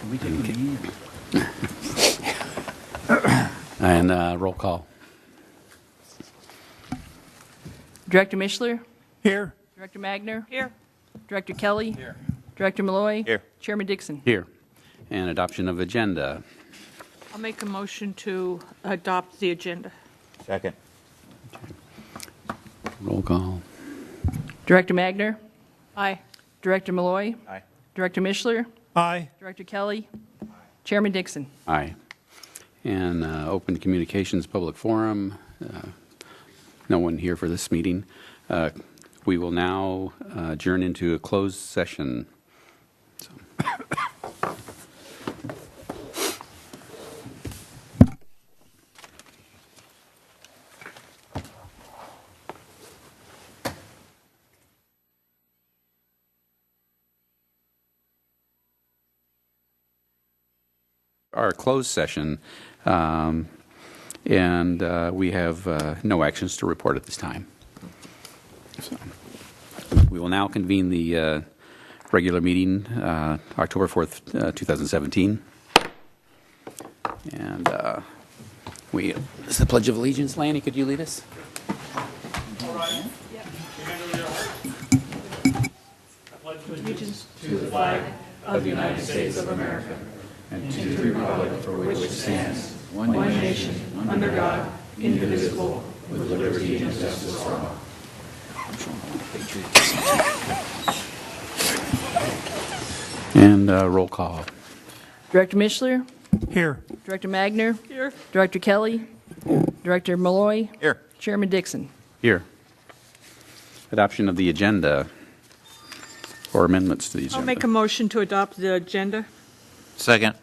Can we take a lead? And roll call. Director Mishler? Here. Director Magner? Here. Director Kelly? Here. Director Malloy? Here. Chairman Dixon? Here. And adoption of agenda. I'll make a motion to adopt the agenda. Second. Roll call. Director Magner? Aye. Director Malloy? Aye. Director Mishler? Aye. Director Kelly? Chairman Dixon? Aye. And open communications public forum. No one here for this meeting. We will now adjourn into a closed session. So. Our closed session, and we have no actions to report at this time. So, we will now convene the regular meeting, October 4th, 2017. And this is the Pledge of Allegiance. Lanny, could you lead us? Allegiance to the flag of the United States of America and to the republic for which it stands, one nation, under God, indivisible, with liberty and justice for all. And roll call. Director Mishler? Here. Director Magner? Here. Director Kelly? Director Malloy? Here. Chairman Dixon? Here. Adoption of the agenda or amendments to the agenda. I'll make a motion to adopt the agenda. Second.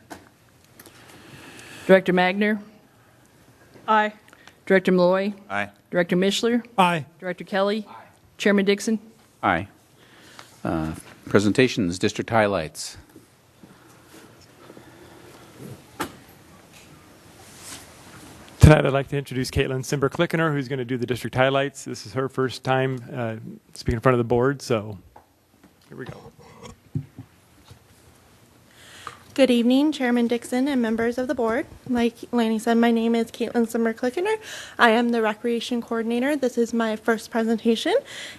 Director Magner? Aye. Director Malloy? Aye. Director Mishler? Aye. Director Kelly? Chairman Dixon? Aye. Presentations, district highlights. Tonight I'd like to introduce Caitlin Simber-Klickener, who's going to do the district highlights. This is her first time speaking in front of the board, so here we go. Good evening, Chairman Dixon and members of the board. Like Lanny said, my name is Caitlin Simber-Klickener. I am the Recreation Coordinator. This is my first presentation,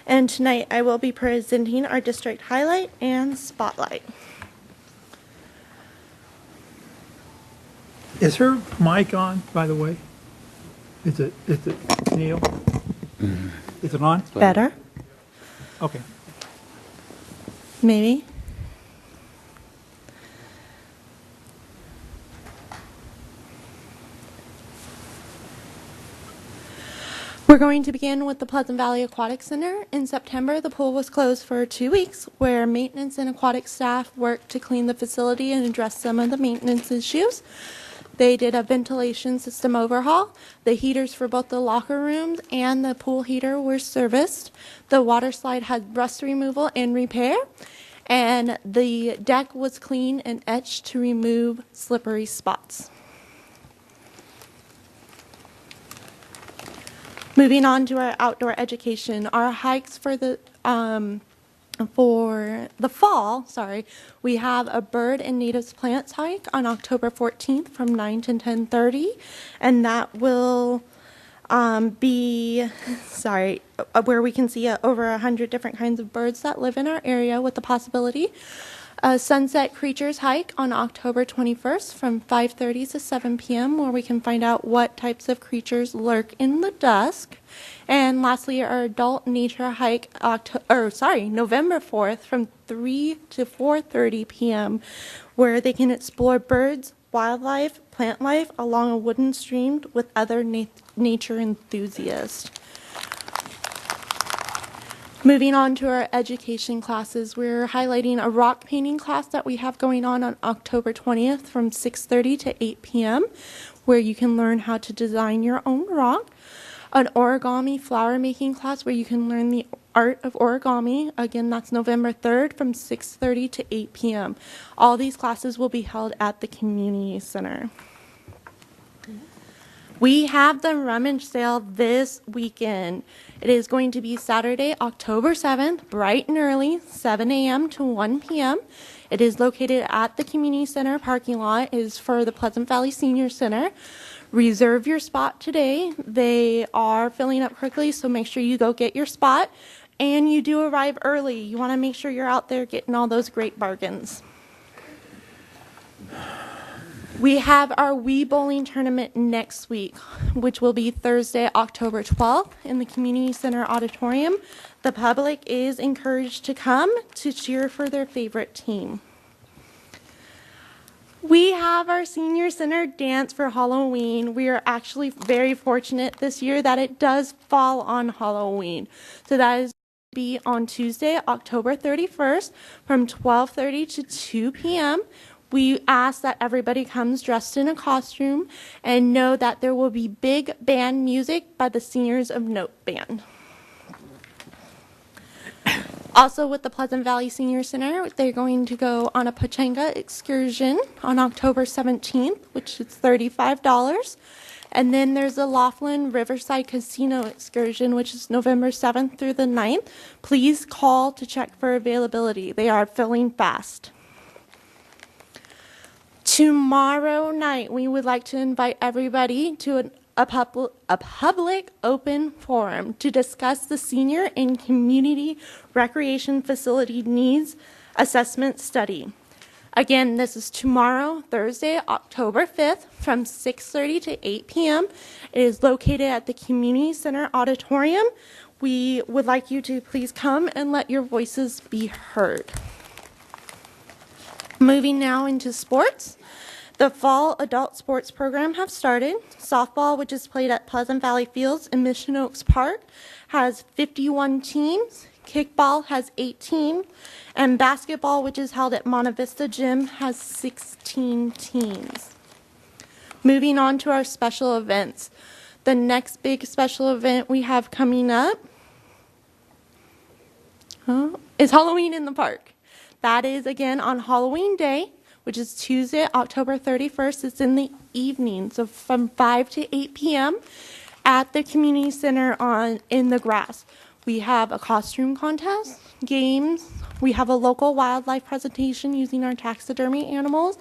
and tonight I will be presenting our district highlight and spotlight. Is her mic on, by the way? Is it Neil? Is it on? Better? Okay. Maybe? We're going to begin with the Pleasant Valley Aquatic Center. In September, the pool was closed for 2 weeks, where maintenance and aquatic staff worked to clean the facility and address some of the maintenance issues. They did a ventilation system overhaul. The heaters for both the locker rooms and the pool heater were serviced. The water slide had rust removal and repair. And the deck was cleaned and etched to remove slippery spots. Moving on to our outdoor education, our hikes for the fall, we have a bird and natives plants hike on October 14th from 9 to 10:30, and that will be where we can see over 100 different kinds of birds that live in our area, with the possibility. A sunset creatures hike on October 21st from 5:30 to 7 p.m. where we can find out what types of creatures lurk in the dusk. And lastly, our adult nature hike November 4th from 3 to 4:30 p.m. where they can explore birds, wildlife, plant life along a wooden stream with other nature enthusiasts. Moving on to our education classes, we're highlighting a rock painting class that we have going on October 20th from 6:30 to 8 p.m., where you can learn how to design your own rock. An origami flower making class where you can learn the art of origami. Again, that's November 3rd from 6:30 to 8 p.m. All these classes will be held at the community center. We have the rummage sale this weekend. It is going to be Saturday, October 7th, bright and early, 7 a.m. to 1 p.m. It is located at the community center parking lot. It is for the Pleasant Valley Senior Center. Reserve your spot today. They are filling up quickly, so make sure you go get your spot. And you do arrive early. You want to make sure you're out there getting all those great bargains. We have our Wii Bowling Tournament next week, which will be Thursday, October 12th in the Community Center Auditorium. The public is encouraged to come to cheer for their favorite team. We have our Senior Center dance for Halloween. We are actually very fortunate this year that it does fall on Halloween. So that is be on Tuesday, October 31st from 12:30 to 2 p.m. We ask that everybody comes dressed in a costume and know that there will be big band music by the Seniors of Note Band. Also with the Pleasant Valley Senior Center, they're going to go on a pachanga excursion on October 17th, which is $35. And then there's the Laughlin Riverside Casino excursion, which is November 7th through the 9th. Please call to check for availability. They are filling fast. Tomorrow night, we would like to invite everybody to a public open forum to discuss the Senior and Community Recreation Facility Needs Assessment Study. Again, this is tomorrow, Thursday, October 5th, from 6:30 to 8 p.m. It is located at the Community Center Auditorium. We would like you to please come and let your voices be heard. Moving now into sports. The fall adult sports program have started. Softball, which is played at Pleasant Valley Fields in Mission Oaks Park, has 51 teams. Kickball has 18. And basketball, which is held at Monte Vista Gym, has 16 teams. Moving on to our special events. The next big special event we have coming up is Halloween in the Park. That is, again, on Halloween Day, which is Tuesday, October 31st. It's in the evening, so from 5 to 8 p.m. at the community center in the grass. We have a costume contest, games. We have a local wildlife presentation using our taxidermy animals,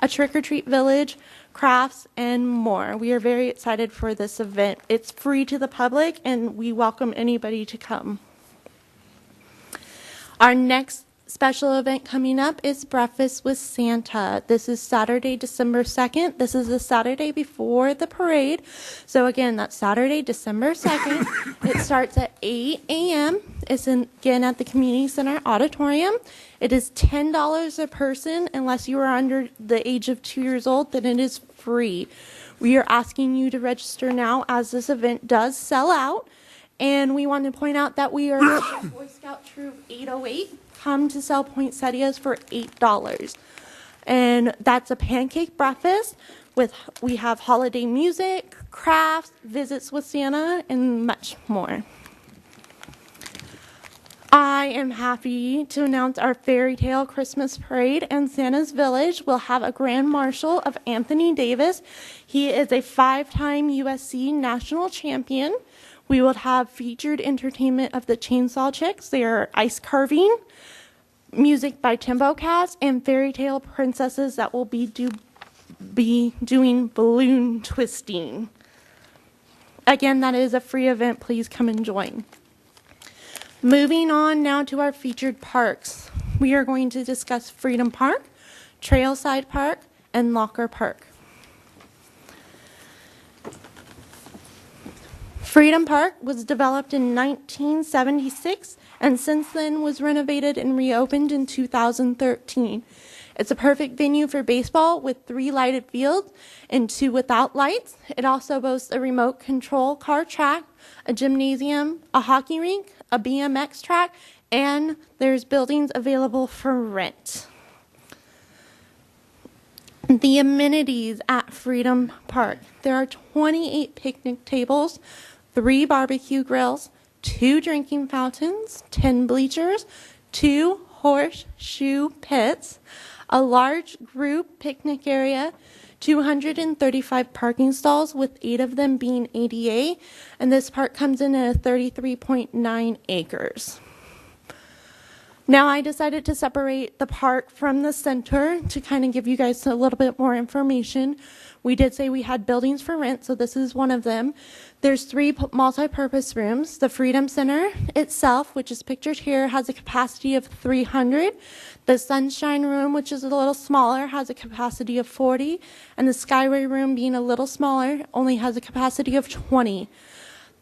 a trick-or-treat village, crafts, and more. We are very excited for this event. It's free to the public, and we welcome anybody to come. Our next special event coming up is Breakfast with Santa. This is Saturday, December 2nd. This is the Saturday before the parade. So again, that's Saturday, December 2nd. It starts at 8 a.m. It's again at the Community Center Auditorium. It is $10 a person. Unless you are under the age of 2 years old, then it is free. We are asking you to register now as this event does sell out. And we want to point out that we are Boy Scout Troop 808. Come to sell poinsettias for $8. And that's a pancake breakfast we have holiday music, crafts, visits with Santa, and much more. I am happy to announce our Fairy Tale Christmas Parade and Santa's Village will have a Grand Marshal of Anthony Davis. He is a 5-time USC national champion. We will have featured entertainment of the Chainsaw Chicks. They are ice carving, music by Timbo Cats, and fairy tale princesses that will be doing balloon twisting. Again, that is a free event. Please come and join. Moving on now to our featured parks. We are going to discuss Freedom Park, Trailside Park, and Locker Park. Freedom Park was developed in 1976 and since then was renovated and reopened in 2013. It's a perfect venue for baseball with 3 lighted fields and 2 without lights. It also boasts a remote control car track, a gymnasium, a hockey rink, a BMX track, and there's buildings available for rent. The amenities at Freedom Park. There are 28 picnic tables, 3 barbecue grills, 2 drinking fountains, 10 bleachers, 2 horseshoe pits, a large group picnic area, 235 parking stalls with 8 of them being ADA, and this park comes in at 33.9 acres. Now I decided to separate the park from the center to kind of give you guys a little bit more information. We did say we had buildings for rent, so this is one of them. There's 3 multi-purpose rooms. The Freedom Center itself, which is pictured here, has a capacity of 300. The Sunshine Room, which is a little smaller, has a capacity of 40. And the Skyway Room, being a little smaller, only has a capacity of 20.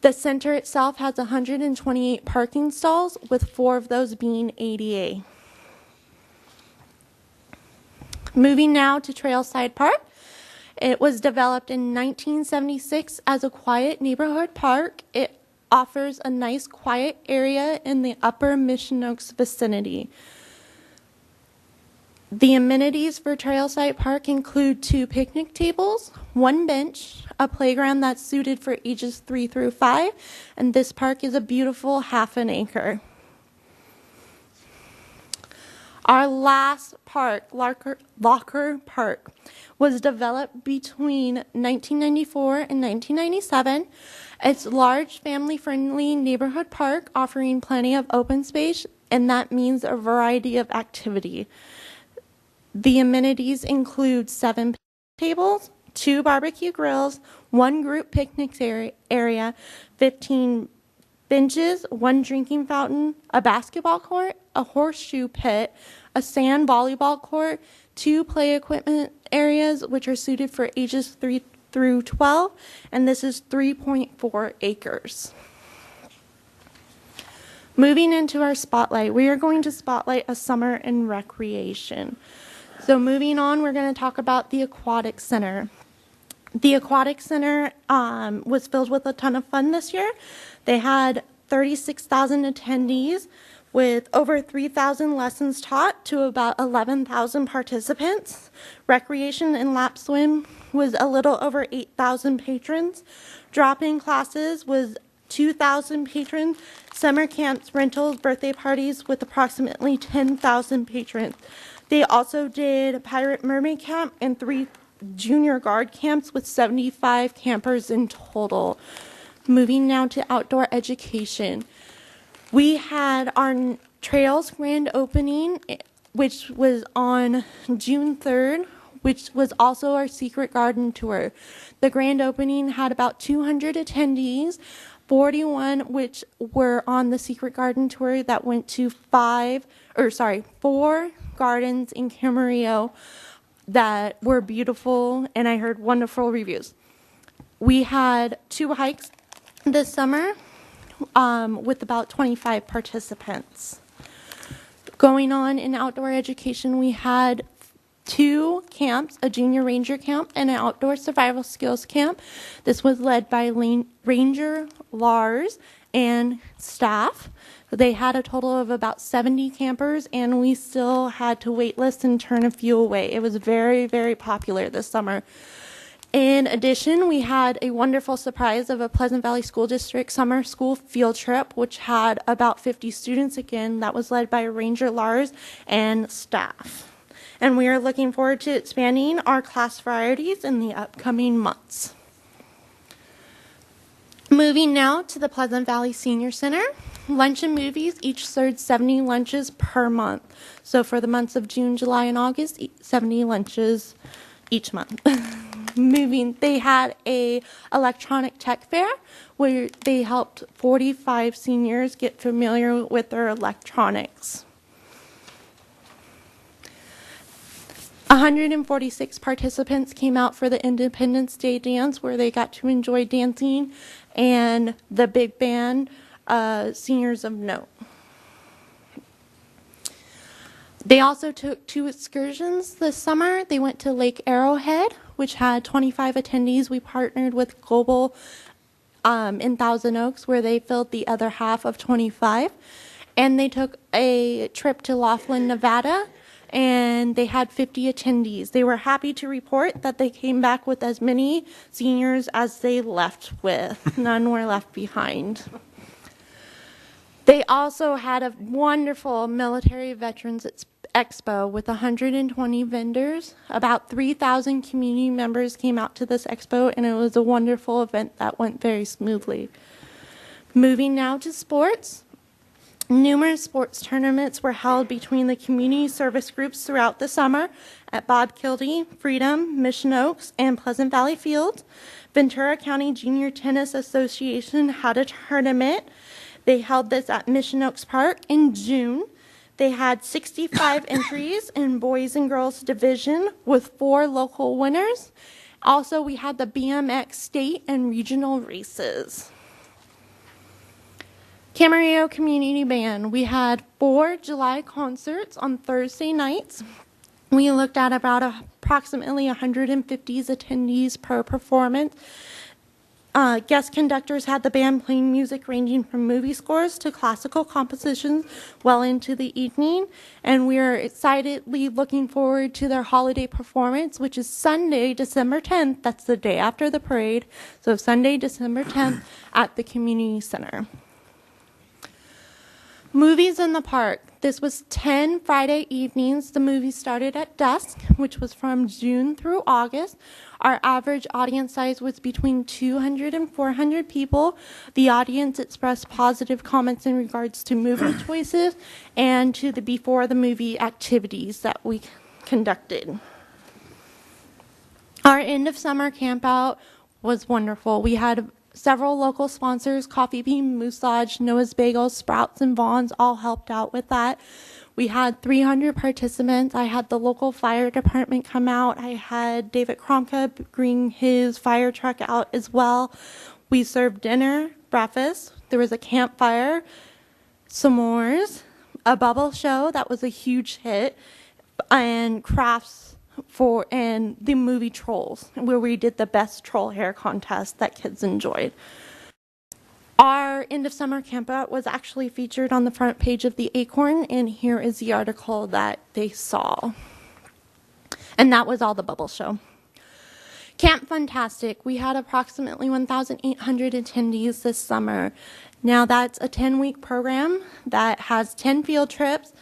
The center itself has 128 parking stalls, with 4 of those being ADA. Moving now to Trailside Park. It was developed in 1976 as a quiet neighborhood park. It offers a nice quiet area in the upper Mission Oaks vicinity. The amenities for Trailside Park include 2 picnic tables, 1 bench, a playground that's suited for ages 3 through 5, and this park is a beautiful ½ an acre. Our last park, Locker Park, was developed between 1994 and 1997. It's a large, family-friendly neighborhood park offering plenty of open space, and that means a variety of activity. The amenities include 7 tables, 2 barbecue grills, 1 group picnic area, 15 benches, 1 drinking fountain, a basketball court, a horseshoe pit, a sand volleyball court, 2 play equipment areas, which are suited for ages 3 through 12, and this is 3.4 acres. Moving into our spotlight, we are going to spotlight a summer and recreation. So moving on, we're going to talk about the Aquatic Center. The Aquatic Center was filled with a ton of fun this year. They had 36,000 attendees with over 3,000 lessons taught to about 11,000 participants. Recreation and lap swim was a little over 8,000 patrons. Drop-in classes was 2,000 patrons. Summer camps, rentals, birthday parties with approximately 10,000 patrons. They also did Pirate Mermaid Camp and 3 junior guard camps with 75 campers in total. Moving now to outdoor education. We had our Trails grand opening, which was on June 3rd, which was also our Secret Garden tour. The grand opening had about 200 attendees, 41 which were on the Secret Garden tour that went to 4 gardens in Camarillo that were beautiful, and I heard wonderful reviews. We had 2 hikes this summer with about 25 participants. Going on in outdoor education, we had 2 camps, a junior ranger camp and an outdoor survival skills camp. This was led by Ranger Lars and staff. They had a total of about 70 campers, and we still had to wait list and turn a few away. It was very, very popular this summer. In addition, we had a wonderful surprise of a Pleasant Valley School District summer school field trip, which had about 50 students again. That was led by Ranger Lars and staff. And we are looking forward to expanding our class varieties in the upcoming months. Moving now to the Pleasant Valley Senior Center. Lunch and movies each served 70 lunches per month. So for the months of June, July, and August, 70 lunches each month. They had a electronic tech fair where they helped 45 seniors get familiar with their electronics. 146 participants came out for the Independence Day dance, where they got to enjoy dancing and the big band, seniors of note. They also took 2 excursions this summer. They went to Lake Arrowhead, which had 25 attendees. We partnered with Global in Thousand Oaks, where they filled the other half of 25. And they took a trip to Laughlin, Nevada, and they had 50 attendees. They were happy to report that they came back with as many seniors as they left with. None were left behind. They also had a wonderful military veterans expo with 120 vendors. About 3,000 community members came out to this expo, and it was a wonderful event that went very smoothly. Moving now to sports. Numerous sports tournaments were held between the community service groups throughout the summer at Bob Kildee, Freedom, Mission Oaks, and Pleasant Valley Field. Ventura County Junior Tennis Association had a tournament. They held this at Mission Oaks Park in June. They had 65 entries in boys and girls division with 4 local winners. Also, we had the BMX state and regional races. Camarillo Community Band. We had 4 July concerts on Thursday nights. We looked at about approximately 150 attendees per performance. Guest conductors had the band playing music ranging from movie scores to classical compositions well into the evening. And we are excitedly looking forward to their holiday performance, which is Sunday, December 10th. That's the day after the parade. So Sunday, December 10th at the community center. Movies in the park. This was 10 Friday evenings. The movie started at dusk, which was from June through August. Our average audience size was between 200 and 400 people. The audience expressed positive comments in regards to movie choices and to the before the movie activities that we conducted. Our end of summer campout was wonderful. We had several local sponsors, Coffee Bean, Moose Lodge, Noah's Bagels, Sprouts, and Vaughn's all helped out with that. We had 300 participants. I had the local fire department come out. I had David Kromka bring his fire truck out as well. We served dinner, breakfast. There was a campfire, s'mores, a bubble show that was a huge hit, and crafts and the movie Trolls, where we did the best troll hair contest that kids enjoyed. Our end of summer campout was actually featured on the front page of the Acorn, and here is the article that they saw. And that was all the bubble show. Camp Fantastic. We had approximately 1,800 attendees this summer. Now that's a 10-week program that has 10 field trips,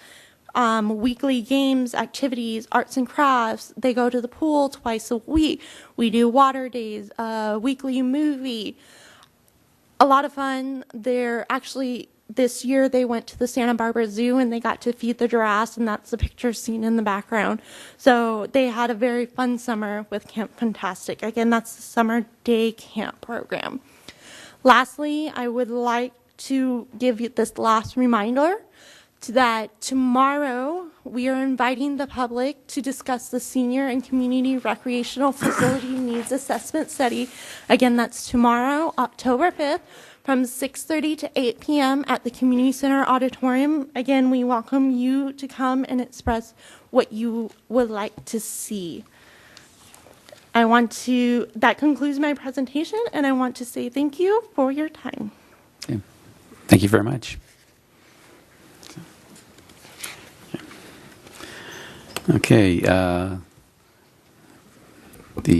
weekly games, activities, arts and crafts. They go to the pool twice a week. We do water days, a weekly movie. A lot of fun. This year they went to the Santa Barbara Zoo and they got to feed the giraffes, and that's the picture seen in the background. So they had a very fun summer with Camp Fantastic. Again, that's the summer day camp program. Lastly, I would like to give you this last reminder that tomorrow we are inviting the public to discuss the Senior and Community Recreational Facility Needs Assessment Study. Again, that's tomorrow, October 5th, from 6:30 to 8 p.m. at the Community Center Auditorium. Again, we welcome you to come and express what you would like to see. That concludes my presentation, and I want to say thank you for your time. Okay. Thank you very much. Okay, the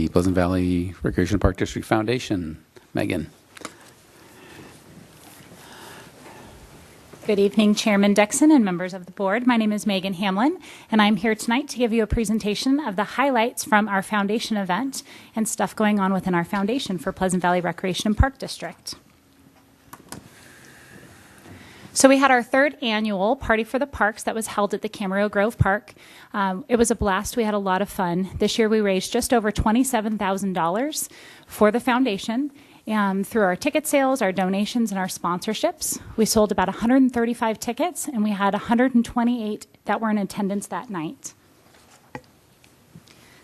Pleasant Valley Recreation Park District Foundation, Megan. Good evening, Chairman Dixon and members of the board. My name is Megan Hamlin, and I'm here tonight to give you a presentation of the highlights from our foundation event and stuff going on within our foundation for Pleasant Valley Recreation and Park District. So we had our 3rd annual Party for the Parks that was held at the Camarillo Grove Park. It was a blast. We had a lot of fun. This year we raised just over $27,000 for the foundation through our ticket sales, our donations, and our sponsorships. We sold about 135 tickets, and we had 128 that were in attendance that night.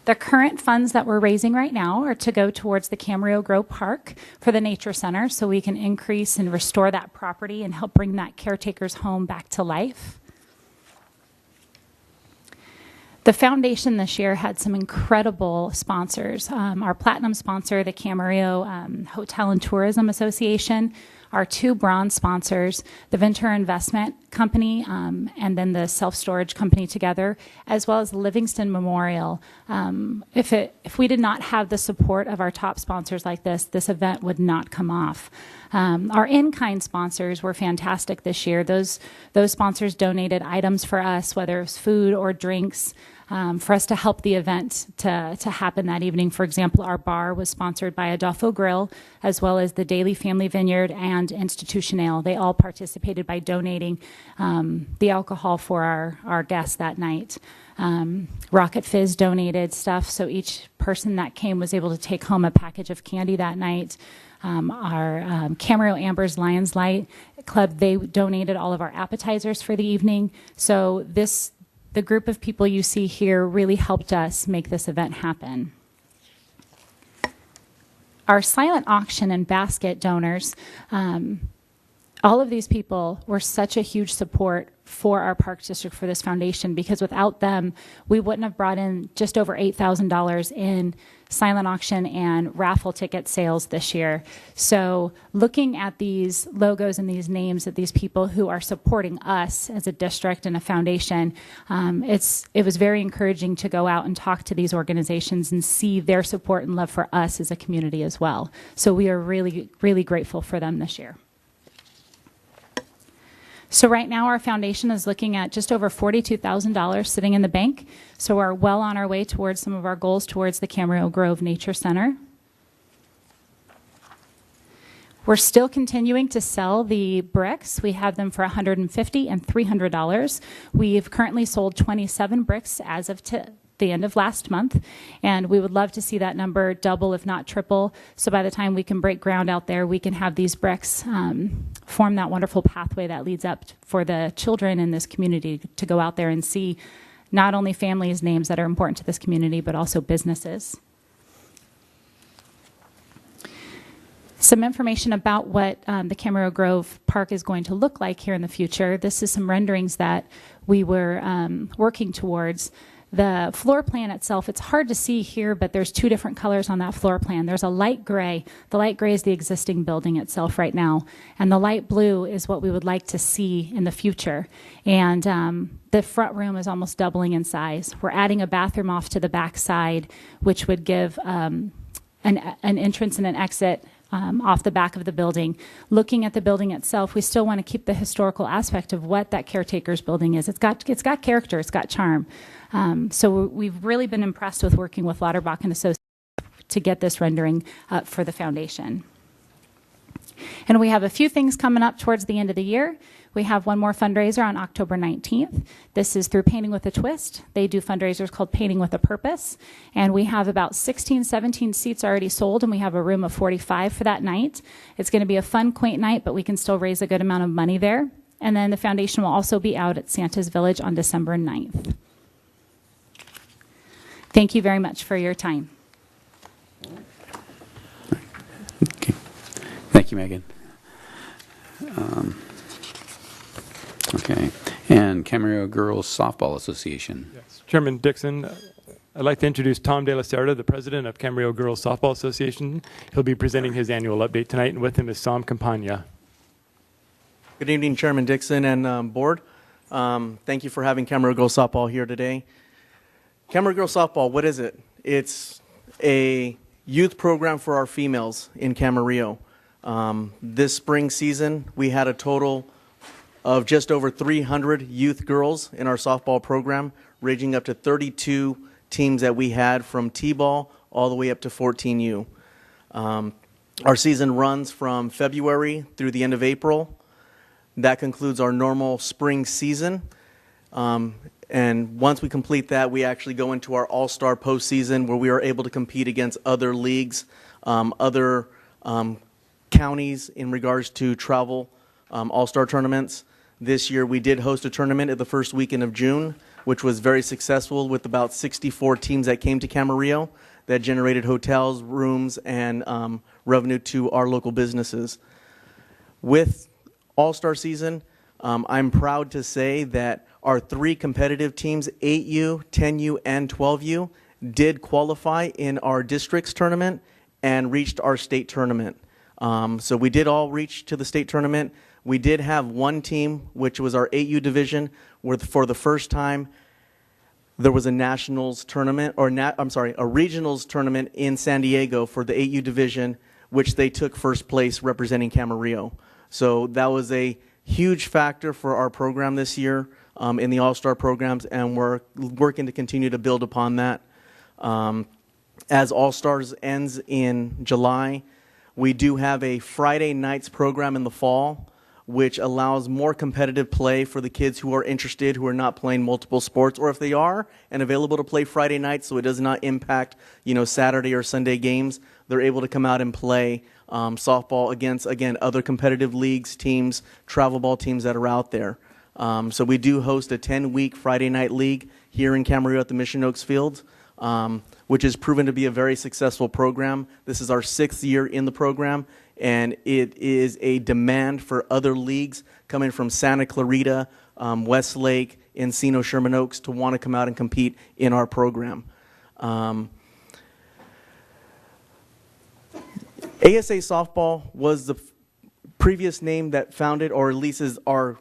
The current funds that we're raising right now are to go towards the Camarillo Grove Park for the Nature Center, so we can increase and restore that property and help bring that caretaker's home back to life. The foundation this year had some incredible sponsors. Our platinum sponsor, the Camarillo Hotel and Tourism Association, our 2 bronze sponsors, the Ventura Investment Company, and then the Self-Storage Company together, as well as Livingston Memorial. If we did not have the support of our top sponsors like this event would not come off. Our in-kind sponsors were fantastic this year. Those sponsors donated items for us, whether it was food or drinks. for us to help the event to happen that evening. For example, our bar was sponsored by Adolfo Grill, as well as the Daily Family Vineyard and Institution Ale. They all participated by donating the alcohol for our guests that night. Rocket Fizz donated stuff, so each person that came was able to take home a package of candy that night. Our Camarillo Amber's Lions Light Club, they donated all of our appetizers for the evening. So the group of people you see here really helped us make this event happen. Our silent auction and basket donors, all of these people were such a huge support for our Parks District, for this foundation, because without them, we wouldn't have brought in just over $8,000 in silent auction and raffle ticket sales this year. So looking at these logos and these names of these people who are supporting us as a district and a foundation, it was very encouraging to go out and talk to these organizations and see their support and love for us as a community as well. So we are really, really grateful for them this year. So right now our foundation is looking at just over $42,000 sitting in the bank. So we're well on our way towards some of our goals towards the Camarillo Grove Nature Center. We're still continuing to sell the bricks. We have them for $150 and $300. We've currently sold 27 bricks as of the end of last month, and we would love to see that number double, if not triple. So by the time we can break ground out there, we can have these bricks form that wonderful pathway that leads up for the children in this community to go out there and see not only families' names that are important to this community, but also businesses. Some information about what the Camarillo Grove Park is going to look like here in the future. This is some renderings that we were working towards. The floor plan itself, it's hard to see here, but there's two different colors on that floor plan. There's a light gray. The light gray is the existing building itself right now, and the light blue is what we would like to see in the future. And the front room is almost doubling in size. We're adding a bathroom off to the back side, which would give an entrance and an exit off the back of the building. Looking at the building itself, we still want to keep the historical aspect of what that caretaker's building is. It's got character, it's got charm. So we've really been impressed with working with Lauterbach and Associates to get this rendering up for the foundation. And we have a few things coming up towards the end of the year. We have one more fundraiser on October 19th. This is through Painting with a Twist. They do fundraisers called Painting with a Purpose. And we have about 16, 17 seats already sold, and we have a room of 45 for that night. It's going to be a fun, quaint night, but we can still raise a good amount of money there. And then the foundation will also be out at Santa's Village on December 9th. Thank you very much for your time. Okay. Thank you, Megan. Okay. And Camarillo Girls Softball Association. Yes. Chairman Dixon, I'd like to introduce Tom De La Cerda, the president of Camarillo Girls Softball Association. He'll be presenting his annual update tonight, and with him is Sam Campagna. Good evening, Chairman Dixon and board. Thank you for having Camarillo Girls Softball here today. Camarillo Girls Softball, what is it? It's a youth program for our females in Camarillo. This spring season, we had a total of just over 300 youth girls in our softball program, ranging up to 32 teams that we had from T-ball all the way up to 14U. Our season runs from February through the end of April. That concludes our normal spring season. And once we complete that, we actually go into our all-star postseason where we are able to compete against other leagues, other counties in regards to travel all-star tournaments. This year we did host a tournament at the first weekend of June, which was very successful with about 64 teams that came to Camarillo that generated hotels, rooms, and revenue to our local businesses. With all-star season, I'm proud to say that our three competitive teams, 8U, 10U, and 12U, did qualify in our districts tournament and reached our state tournament. So we did all reach to the state tournament. We did have one team, which was our 8U division, where for the first time there was a nationals tournament, or a regionals tournament in San Diego for the 8U division, which they took first place representing Camarillo. So that was a huge factor for our program this year. in the All-Star programs, and we're working to continue to build upon that. As All-Stars ends in July, we do have a Friday nights program in the fall, which allows more competitive play for the kids who are interested, who are not playing multiple sports, or if they are and available to play Friday nights, so it does not impact, Saturday or Sunday games, they're able to come out and play softball against, again, other competitive leagues, teams, travel ball teams that are out there. So we do host a 10-week Friday night league here in Camarillo at the Mission Oaks Field, which has proven to be a very successful program. This is our 6th year in the program, and it is a demand for other leagues coming from Santa Clarita, Westlake, Encino, Sherman Oaks to want to come out and compete in our program. ASA Softball was the previous name that founded, or at least is our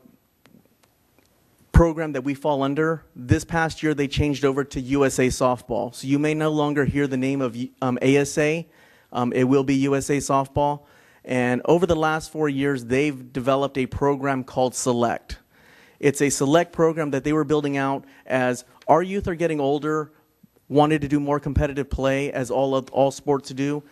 program that we fall under. This past year, they changed over to USA Softball. So you may no longer hear the name of ASA. It will be USA Softball. And over the last 4 years, they've developed a program called Select. It's a select program that they were building out as our youth are getting older, wanted to do more competitive play, as all sports do.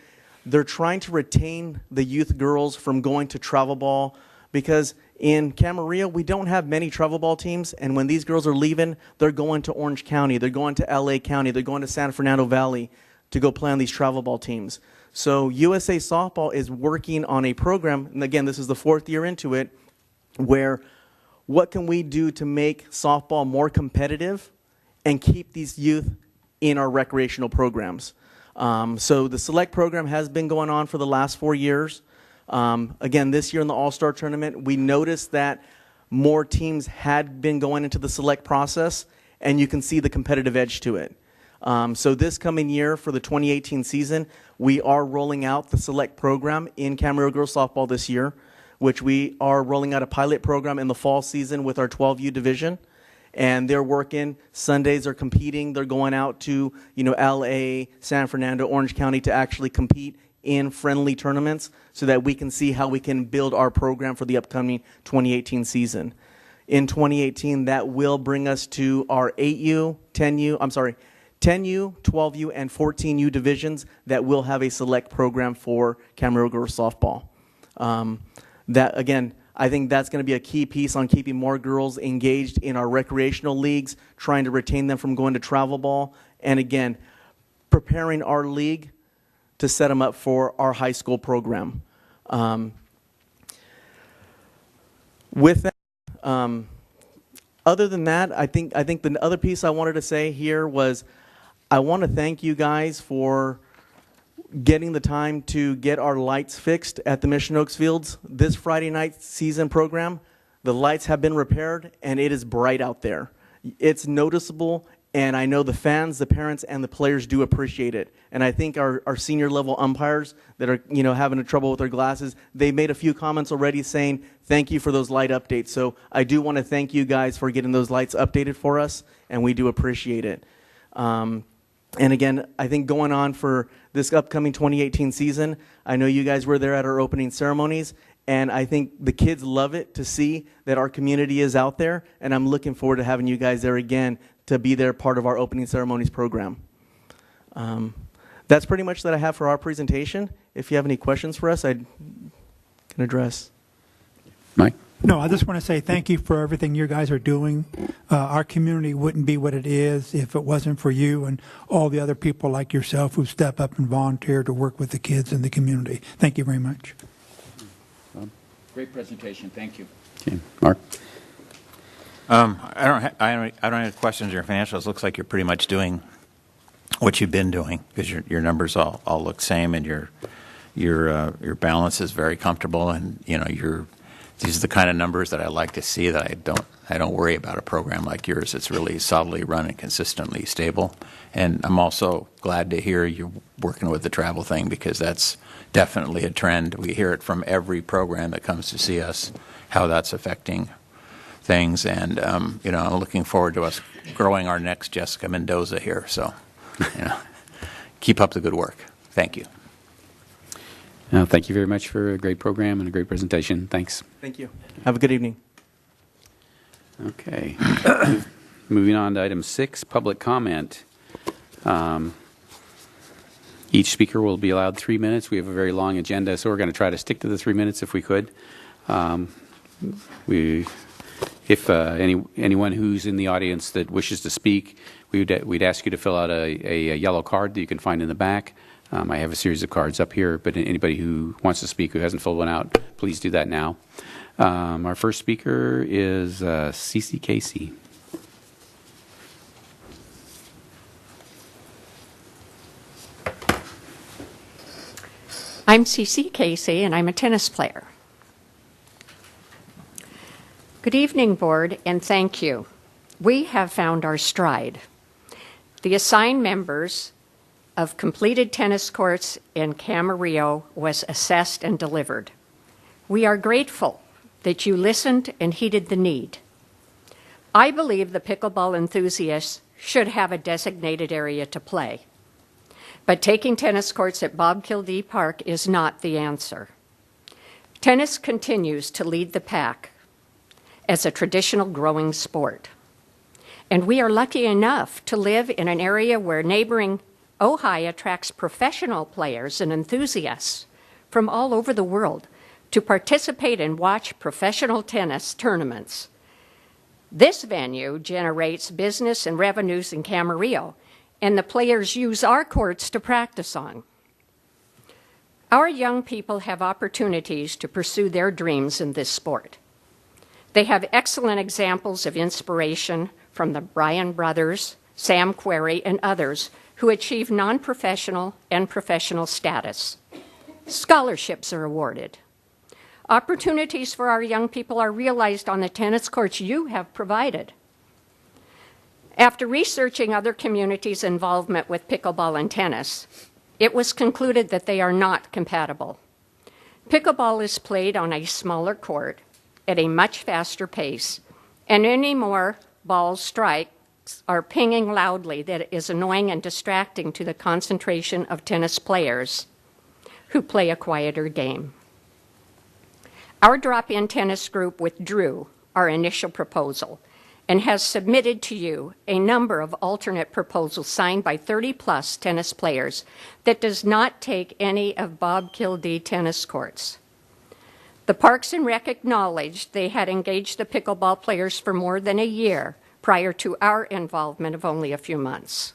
They're trying to retain the youth girls from going to travel ball, because in Camarillo, we don't have many travel ball teams, and when these girls are leaving, they're going to Orange County, they're going to LA County, they're going to San Fernando Valley to go play on these travel ball teams. So USA Softball is working on a program, and again, this is the 4th year into it, where what can we do to make softball more competitive and keep these youth in our recreational programs. So the Select program has been going on for the last 4 years. Again, this year in the All-Star Tournament, we noticed that more teams had been going into the Select process, and you can see the competitive edge to it. So this coming year for the 2018 season, we are rolling out the Select program in Camarillo Girls Softball this year, which we are rolling out a pilot program in the fall season with our 12U division. And they're working, Sundays are competing, they're going out to, LA, San Fernando, Orange County to actually compete in friendly tournaments so that we can see how we can build our program for the upcoming 2018 season. In 2018, that will bring us to our 10U, 12U, and 14U divisions that will have a select program for Camarillo Girls Softball. That, again, I think that's going to be a key piece on keeping more girls engaged in our recreational leagues, trying to retain them from going to travel ball, and again, preparing our league to set them up for our high school program. With that, other than that, I think the other piece I wanted to say here was I want to thank you guys for getting the time to get our lights fixed at the Mission Oaks Fields. This Friday night season program, the lights have been repaired, and it is bright out there. It's noticeable, and I know the fans, the parents, and the players do appreciate it. And I think our senior level umpires that are having trouble with their glasses, they made a few comments already saying thank you for those light updates. So I do want to thank you guys for getting those lights updated for us, and we do appreciate it. And again, I think going on for this upcoming 2018 season, I know you guys were there at our opening ceremonies, and I think the kids love it to see that our community is out there, and I'm looking forward to having you guys there again to be there part of our opening ceremonies program. That's pretty much that I have for our presentation. If you have any questions for us, I can address. Mike? No, I just want to say thank you for everything you guys are doing. Our community wouldn't be what it is if it wasn't for you and all the other people like yourself who step up and volunteer to work with the kids in the community. Thank you very much. Great presentation. Thank you. Okay. Mark? I don't have questions on your financials. Looks like you're pretty much doing what you've been doing because your numbers all look same, and your balance is very comfortable, and these are the kind of numbers that I like to see. That I don't worry about a program like yours. It's really solidly run and consistently stable. And I'm also glad to hear you're working with the travel thing, because that's definitely a trend. We hear it from every program that comes to see us, how that's affecting things. And I'm looking forward to us growing our next Jessica Mendoza here. So, keep up the good work. Thank you. Thank you very much for a great program and a great presentation. Thanks. Thank you. Have a good evening. Okay. Moving on to item 6, public comment. Each speaker will be allowed 3 minutes. We have a very long agenda, so we're going to try to stick to the 3 minutes if we could. If anyone who's in the audience that wishes to speak, we'd ask you to fill out a yellow card that you can find in the back. I have a series of cards up here, but anybody who wants to speak who hasn't filled one out, please do that now. Our first speaker is Cece Casey. I'm Cece Casey, and I'm a tennis player. Good evening, board, and thank you. We have found our stride. The assigned members of completed tennis courts in Camarillo was assessed and delivered. We are grateful that you listened and heeded the need. I believe the pickleball enthusiasts should have a designated area to play. But taking tennis courts at Bob Kildee Park is not the answer. Tennis continues to lead the pack as a traditional growing sport. And we are lucky enough to live in an area where neighboring Ojai attracts professional players and enthusiasts from all over the world to participate and watch professional tennis tournaments. This venue generates business and revenues in Camarillo, and the players use our courts to practice on. Our young people have opportunities to pursue their dreams in this sport. They have excellent examples of inspiration from the Bryan brothers, Sam Querrey, and others who achieve non-professional and professional status. Scholarships are awarded. Opportunities for our young people are realized on the tennis courts you have provided. After researching other communities' involvement with pickleball and tennis, it was concluded that they are not compatible. Pickleball is played on a smaller court at a much faster pace, and any more ball strikes are pinging loudly that is annoying and distracting to the concentration of tennis players who play a quieter game. Our drop-in tennis group withdrew our initial proposal and has submitted to you a number of alternate proposals signed by 30-plus tennis players that does not take any of Bob Kildee tennis courts. The Parks and Rec acknowledged they had engaged the pickleball players for more than a year prior to our involvement of only a few months.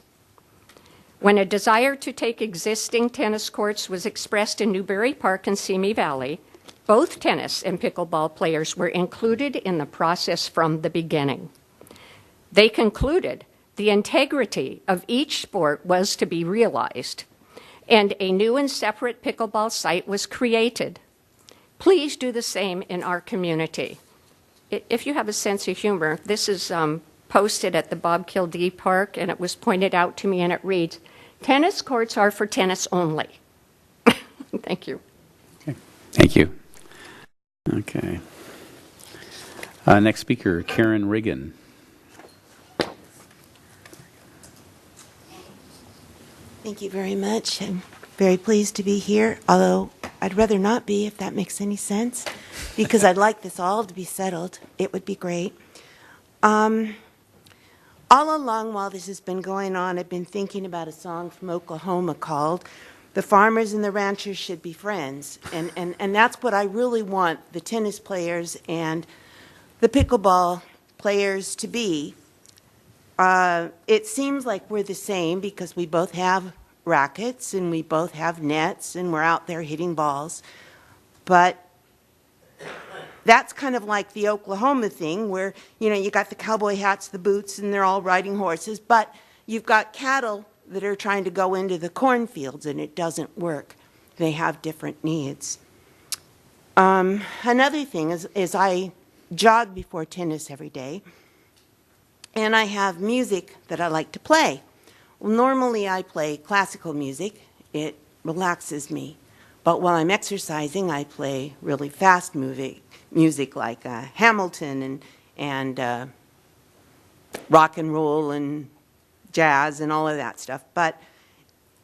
When a desire to take existing tennis courts was expressed in Newberry Park and Simi Valley, both tennis and pickleball players were included in the process from the beginning. They concluded the integrity of each sport was to be realized, and a new and separate pickleball site was created. Please do the same in our community. If you have a sense of humor, this is posted at the Bob Kildee Park, and it was pointed out to me, and it reads, "Tennis courts are for tennis only." Thank you. Okay. Thank you. Okay. Next speaker, Karen Riggin. Thank you very much. I'm very pleased to be here, although I'd rather not be, if that makes any sense, because I'd like this all to be settled. It would be great. All along while this has been going on, I've been thinking about a song from Oklahoma called "The Farmers and the Ranchers Should Be Friends." And that's what I really want the tennis players and the pickleball players to be. It seems like we're the same because we both have rackets and we both have nets and we're out there hitting balls. But that's kind of like the Oklahoma thing where, you know, you got the cowboy hats, the boots, and they're all riding horses, but you've got cattle that are trying to go into the cornfields and it doesn't work. They have different needs. Another thing is I jog before tennis every day, and I have music that I like to play. Well, normally I play classical music. It relaxes me. But while I'm exercising, I play really fast music like Hamilton and rock and roll and jazz and all of that stuff. But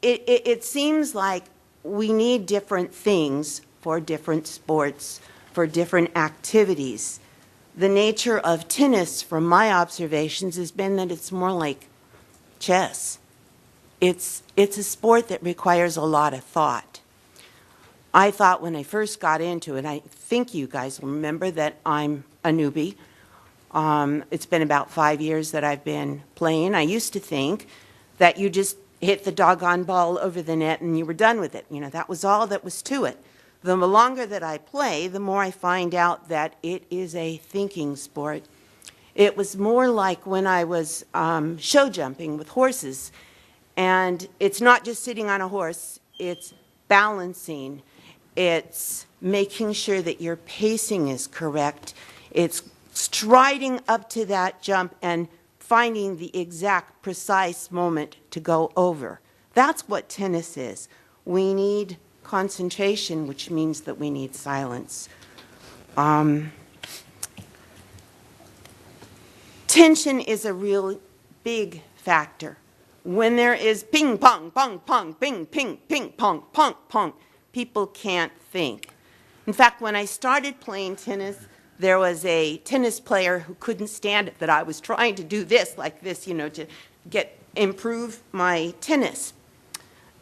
it seems like we need different things for different sports, for different activities. The nature of tennis, from my observations, has been that it's more like chess. It's a sport that requires a lot of thought. I thought when I first got into it, I think you guys will remember that I'm a newbie. It's been about 5 years that I've been playing. I used to think that you just hit the doggone ball over the net and you were done with it. You know, that was all that was to it. The longer that I play, the more I find out that it is a thinking sport. It was more like when I was show jumping with horses. And it's not just sitting on a horse, it's balancing. It's making sure that your pacing is correct. It's striding up to that jump and finding the exact precise moment to go over. That's what tennis is. We need concentration, which means that we need silence. Tension is a real big factor. When there is ping, pong, pong, pong, ping, ping, ping, pong, pong, pong, people can't think. In fact, when I started playing tennis, there was a tennis player who couldn't stand it that I was trying to do this, like this, you know, to improve my tennis.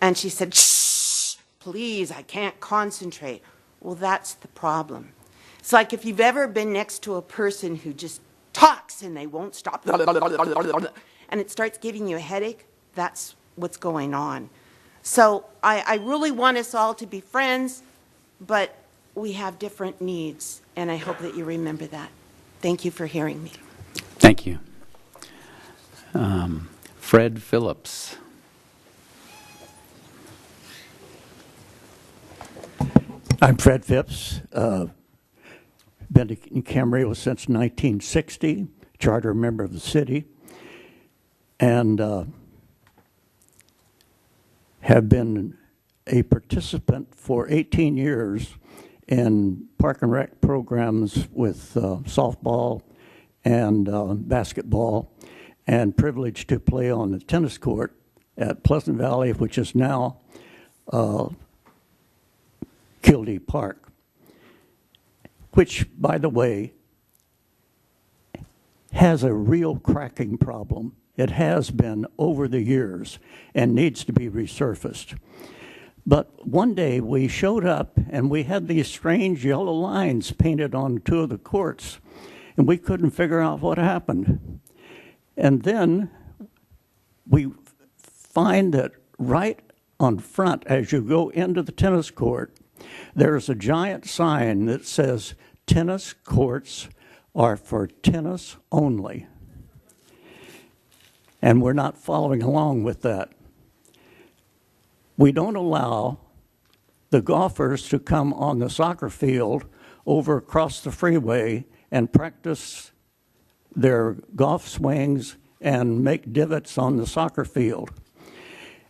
And she said, shh, please, I can't concentrate. Well, that's the problem. It's like if you've ever been next to a person who just talks and they won't stop, and it starts giving you a headache, that's what's going on. So I really want us all to be friends, but we have different needs, and I hope that you remember that. Thank you for hearing me. Thank you. Fred Phillips. I'm Fred Phipps. Been in Camarillo since 1960, charter member of the city, and have been a participant for 18 years in park and rec programs with softball and basketball, and privileged to play on the tennis court at Pleasant Valley, which is now Kildee Park, which, by the way, has a real cracking problem. It has been over the years and needs to be resurfaced. But one day we showed up and we had these strange yellow lines painted on two of the courts, and we couldn't figure out what happened. And then we find that right on front, as you go into the tennis court, there's a giant sign that says, "Tennis courts are for tennis only." And we're not following along with that. We don't allow the golfers to come on the soccer field over across the freeway and practice their golf swings and make divots on the soccer field.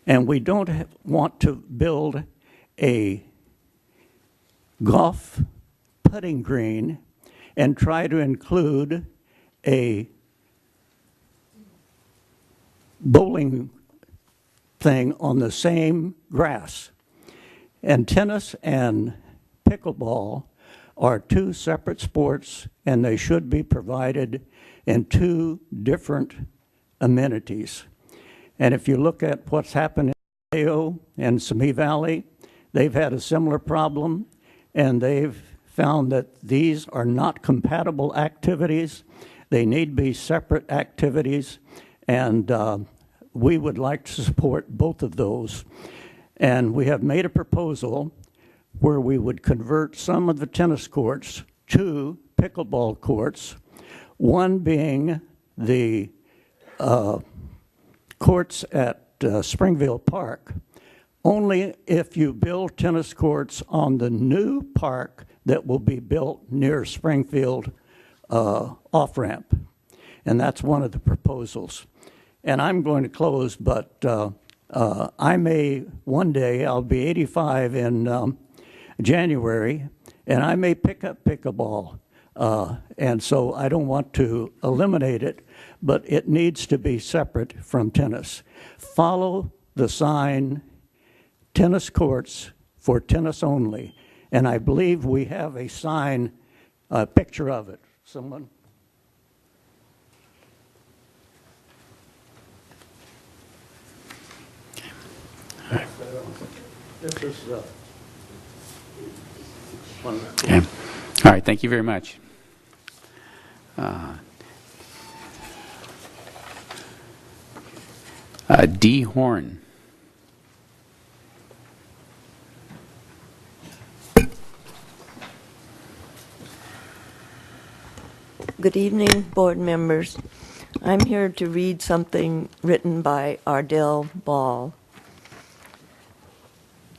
And we don't want to build a golf putting green and try to include a bowling thing on the same grass. And tennis and pickleball are two separate sports, and they should be provided in two different amenities. And if you look at what's happened in Mayo and Simi Valley, they've had a similar problem, and they've found that these are not compatible activities. They need to be separate activities, and we would like to support both of those. And we have made a proposal where we would convert some of the tennis courts to pickleball courts, one being the courts at Springville Park, only if you build tennis courts on the new park that will be built near Springfield off-ramp. And that's one of the proposals. And I'm going to close, but I may, one day, I'll be 85 in January, and I may pick up pickleball. And so I don't want to eliminate it, but it needs to be separate from tennis. Follow the sign, tennis courts for tennis only. And I believe we have a sign, a picture of it someone? This is one of the- Okay. All right, thank you very much. D. Horn. Good evening, board members. I'm here to read something written by Ardell Ball.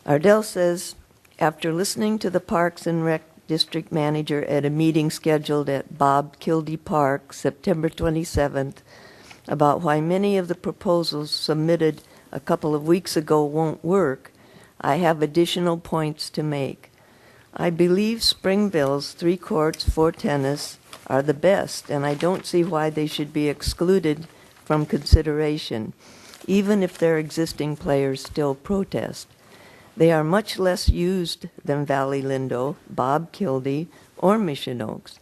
Ardell says, after listening to the Parks and Rec District Manager at a meeting scheduled at Bob Kildee Park, September 27th, about why many of the proposals submitted a couple of weeks ago won't work, I have additional points to make. I believe Springville's 3 courts for tennis are the best, and I don't see why they should be excluded from consideration, even if their existing players still protest. They are much less used than Valley Lindo, Bob Kildee, or Mission Oaks.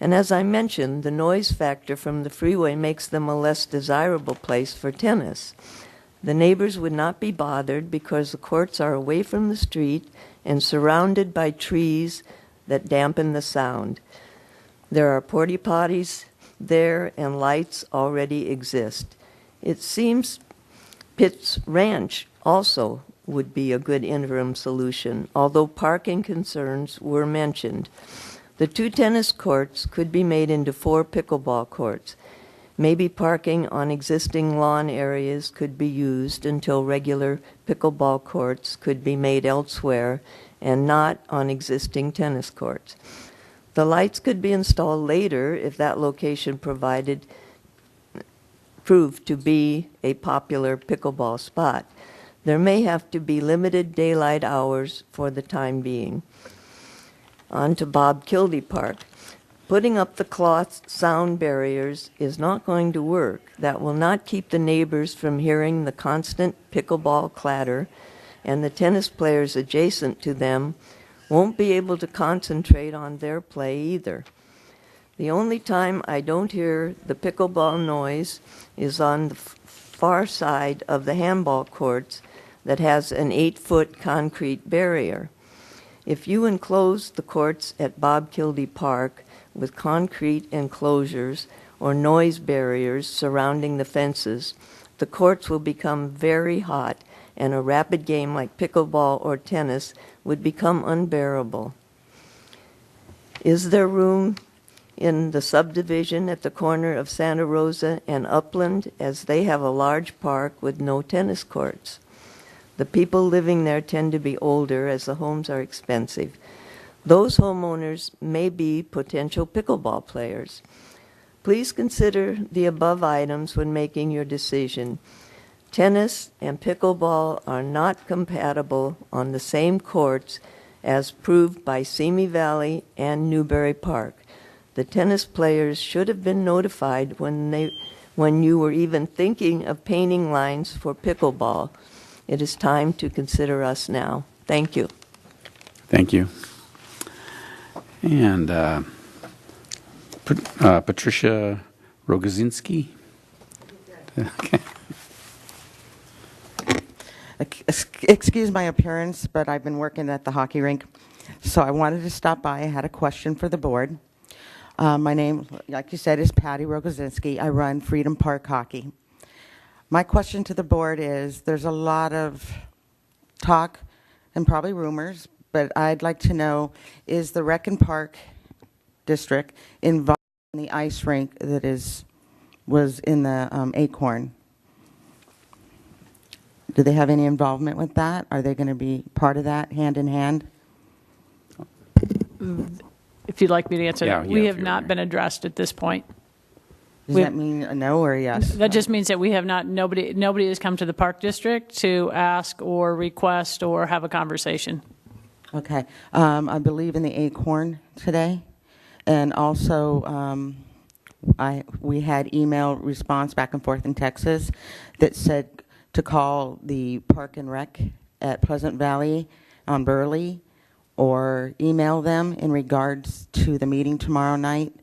And as I mentioned, the noise factor from the freeway makes them a less desirable place for tennis. The neighbors would not be bothered because the courts are away from the street and surrounded by trees that dampen the sound. There are porta potties there and lights already exist. It seems Pitt's Ranch also would be a good interim solution, although parking concerns were mentioned. The 2 tennis courts could be made into 4 pickleball courts. Maybe parking on existing lawn areas could be used until regular pickleball courts could be made elsewhere and not on existing tennis courts. The lights could be installed later if that location proved to be a popular pickleball spot. There may have to be limited daylight hours for the time being. On to Bob Kildee Park. Putting up the cloth sound barriers is not going to work. That will not keep the neighbors from hearing the constant pickleball clatter, and the tennis players adjacent to them won't be able to concentrate on their play either. The only time I don't hear the pickleball noise is on the far side of the handball courts that has an 8-foot concrete barrier. If you enclose the courts at Bob Kildee Park with concrete enclosures or noise barriers surrounding the fences, the courts will become very hot, and a rapid game like pickleball or tennis would become unbearable. Is there room in the subdivision at the corner of Santa Rosa and Upland, as they have a large park with no tennis courts? The people living there tend to be older, as the homes are expensive. Those homeowners may be potential pickleball players. Please consider the above items when making your decision. Tennis and pickleball are not compatible on the same courts as proved by Simi Valley and Newberry Park. The tennis players should have been notified when you were even thinking of painting lines for pickleball. It is time to consider us now. Thank you. Thank you. And Patricia Rogozinski. Okay. Excuse my appearance, but I've been working at the hockey rink, so I wanted to stop by. I had a question for the board. My name, like you said, is Patty Rogozinski. I run Freedom Park Hockey. My question to the board is, there's a lot of talk and probably rumors, but I'd like to know, is the Rec and Park District involved in the ice rink that was in the Acorn? Do they have any involvement with that? Are they going to be part of that, hand in hand? If you'd like me to answer Yeah, that. yeah, We if have you're not there. been addressed at this point. Does that mean a no or a yes? That just means that we have not, nobody has come to the Park District to ask or request or have a conversation. Okay. I believe in the Acorn today. And also, we had email response back and forth in Texas that said to call the Park and Rec at Pleasant Valley on Burley or email them in regards to the meeting tomorrow night.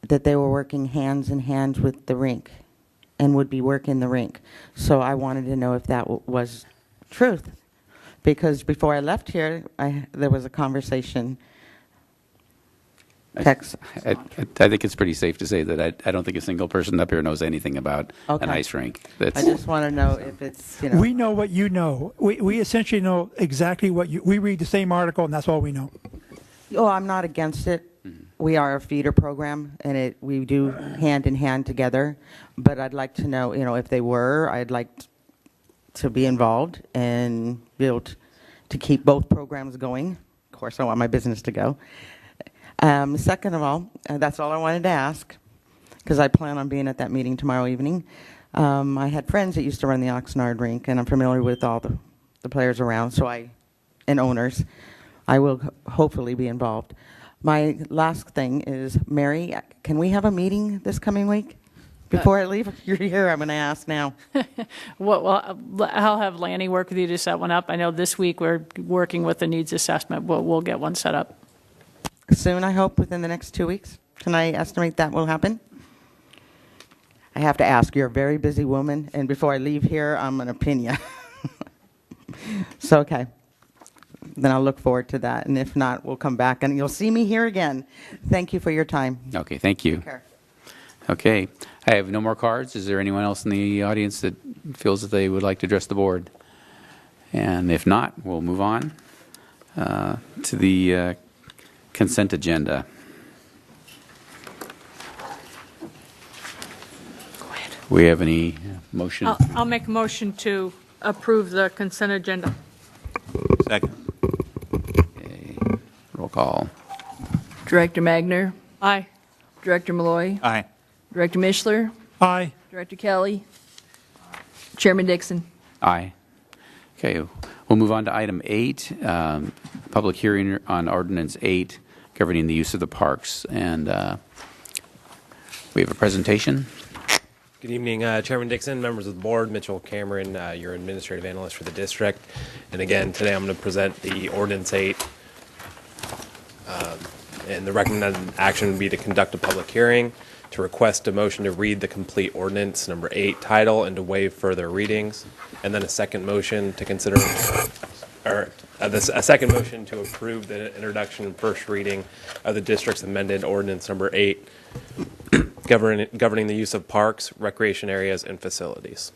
that they were working hands in hand with the rink and would be working the rink. So I wanted to know if that was truth. Because before I left here, there was a conversation. Text. I think it's pretty safe to say that I don't think a single person up here knows anything about an ice rink. I just want to know if it's, you know. We know what you know. We essentially know exactly what we read the same article, and that's all we know. Oh, I'm not against it. We are a feeder program, and we do hand in hand together. But I'd like to know, if they were, I'd like to be involved and be able to keep both programs going. Of course, I want my business to go. Second of all, that's all I wanted to ask, because I plan on being at that meeting tomorrow evening. I had friends that used to run the Oxnard rink, and I'm familiar with all the players around, and owners. I will hopefully be involved. My last thing is, Mary, can we have a meeting this coming week? Before I leave, you're here, I'm going to ask now. Well, I'll have Lanny work with you to set one up. I know this week we're working with the needs assessment. We'll get one set up. Soon, I hope, within the next 2 weeks. Can I estimate that will happen? I have to ask, you're a very busy woman, and before I leave here, I'm going to pin you. So, okay. Then I'll look forward to that, and if not, we'll come back, and you'll see me here again. Thank you for your time. Okay, thank you. Take care. Okay, I have no more cards. Is there anyone else in the audience that feels that they would like to address the board? And if not, we'll move on to the consent agenda. Go ahead. We have any motion? I'll make a motion to approve the consent agenda. Second. Okay, roll call. Director Magner, Aye. Director Malloy, Aye. Director Mishler, Aye. Director Kelly, Chairman Dixon. Aye. Okay, we'll move on to item 8, public hearing on ordinance 8 governing the use of the parks. And we have a presentation. Good evening, Chairman Dixon, members of the board, Mitchell Cameron, your administrative analyst for the district. And again, today I'm going to present the ordinance 8. And the recommended action would be to conduct a public hearing, to request a motion to read the complete ordinance number 8 title and to waive further readings, and then a second motion to consider, a second motion to approve the introduction and first reading of the district's amended ordinance number 8, governing the use of parks, recreation areas, and facilities.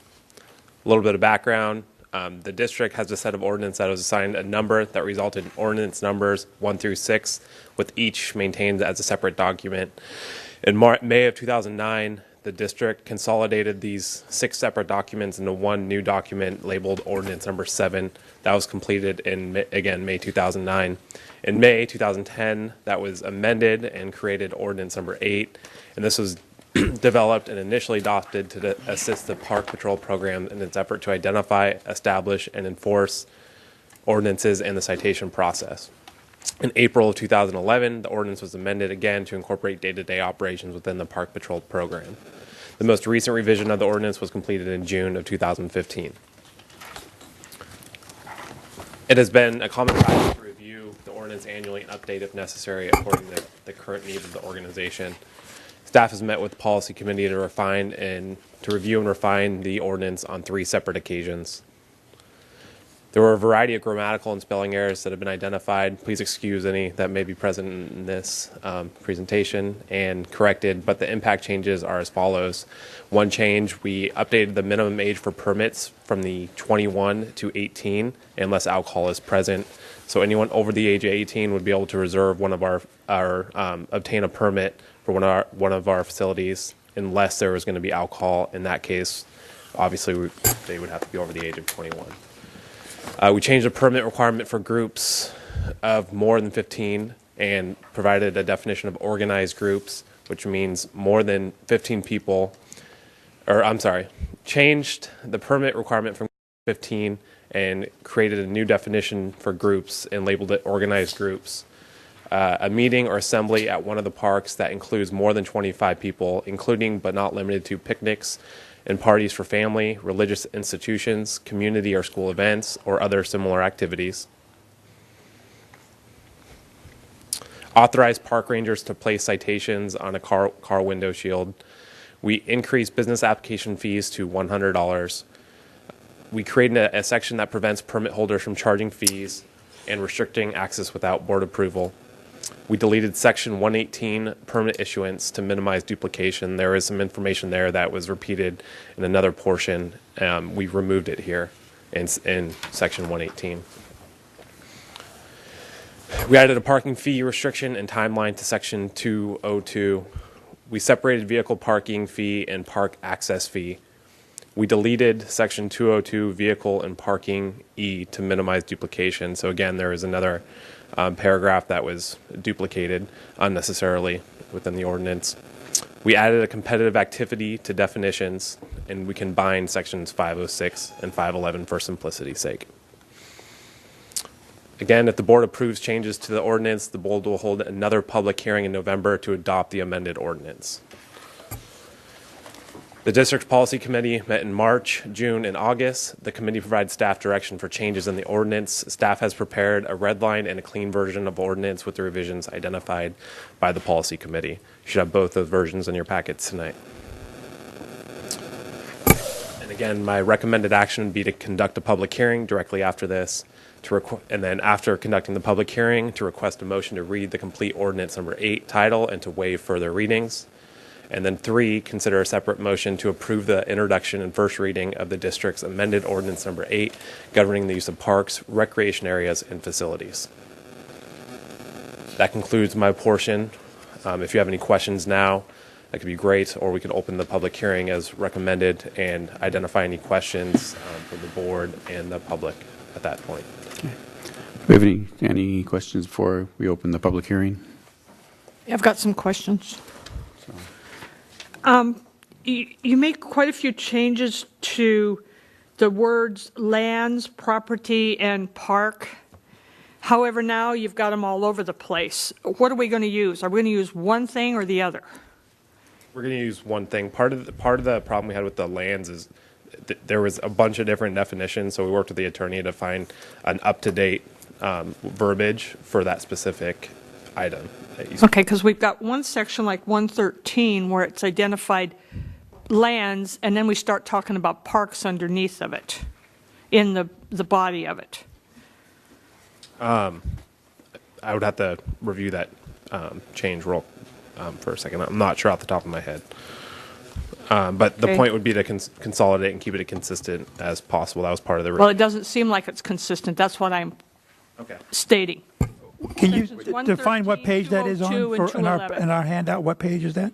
A little bit of background. The district has a set of ordinance that was assigned a number that resulted in ordinance numbers 1 through 6, with each maintained as a separate document. In May of 2009, the district consolidated these 6 separate documents into one new document labeled ordinance number 7. That was completed in, again, May 2009. In May 2010, that was amended and created ordinance number 8, and this was developed and initially adopted to assist the Park Patrol program in its effort to identify, establish, and enforce ordinances and the citation process. In April of 2011, the ordinance was amended again to incorporate day-to-day operations within the Park Patrol program. The most recent revision of the ordinance was completed in June of 2015. It has been a common practice to review the ordinance annually and update if necessary according to the current needs of the organization. Staff has met with the policy committee to review and refine the ordinance on 3 separate occasions. There were a variety of grammatical and spelling errors that have been identified. Please excuse any that may be present in this presentation and corrected, but the impact changes are as follows. One change, we updated the minimum age for permits from the 21 to 18 unless alcohol is present. So anyone over the age of 18 would be able to reserve one of our obtain a permit for one of our facilities unless there was going to be alcohol. In that case, obviously they would have to be over the age of 21. We changed the permit requirement for groups of more than 15 and provided a definition of organized groups, which means more than 15 people, changed the permit requirement from 15 and created a new definition for groups and labeled it organized groups. A meeting or assembly at one of the parks that includes more than 25 people, including but not limited to picnics and parties for family, religious institutions, community or school events, or other similar activities. Authorize park rangers to place citations on a car window shield. We increased business application fees to $100. We created a section that prevents permit holders from charging fees and restricting access without board approval. We deleted section 118, permit issuance, to minimize duplication. There is some information there that was repeated in another portion. We removed it here in section 118. We added a parking fee restriction and timeline to section 202. We separated vehicle parking fee and park access fee. We deleted section 202, vehicle and parking E, to minimize duplication. So again, there is another paragraph that was duplicated unnecessarily within the ordinance. We added a competitive activity to definitions, and we combined sections 506 and 511 for simplicity's sake. Again, if the board approves changes to the ordinance, the board will hold another public hearing in November to adopt the amended ordinance. The district policy committee met in March, June, and August. The committee provided staff direction for changes in the ordinance. Staff has prepared a red line and a clean version of ordinance with the revisions identified by the policy committee. You should have both those versions in your packets tonight. And again, my recommended action would be to conduct a public hearing directly after this, and then after conducting the public hearing, to request a motion to read the complete ordinance number 8 title and to waive further readings. And then 3, consider a separate motion to approve the introduction and first reading of the district's amended ordinance number 8, governing the use of parks, recreation areas, and facilities. That concludes my portion. If you have any questions now, that could be great, or we could open the public hearing as recommended and identify any questions for the board and the public at that point. Okay. Do we have any questions before we open the public hearing? I've got some questions. You make quite a few changes to the words lands, property, and park. However, now you've got them all over the place. What are we going to use? Are we going to use one thing or the other? We're going to use one thing. Part of the problem we had with the lands is there was a bunch of different definitions, so we worked with the attorney to find an up-to-date verbiage for that specific item. Okay, because we've got one section like 113 where it's identified lands, and then we start talking about parks underneath of it, in the body of it. I would have to review that change for a second. I'm not sure off the top of my head. But the point would be to consolidate and keep it consistent as possible. That was part of the... Well, it doesn't seem like it's consistent. That's what I'm stating. Can you define what page that is on in our handout? What page is that?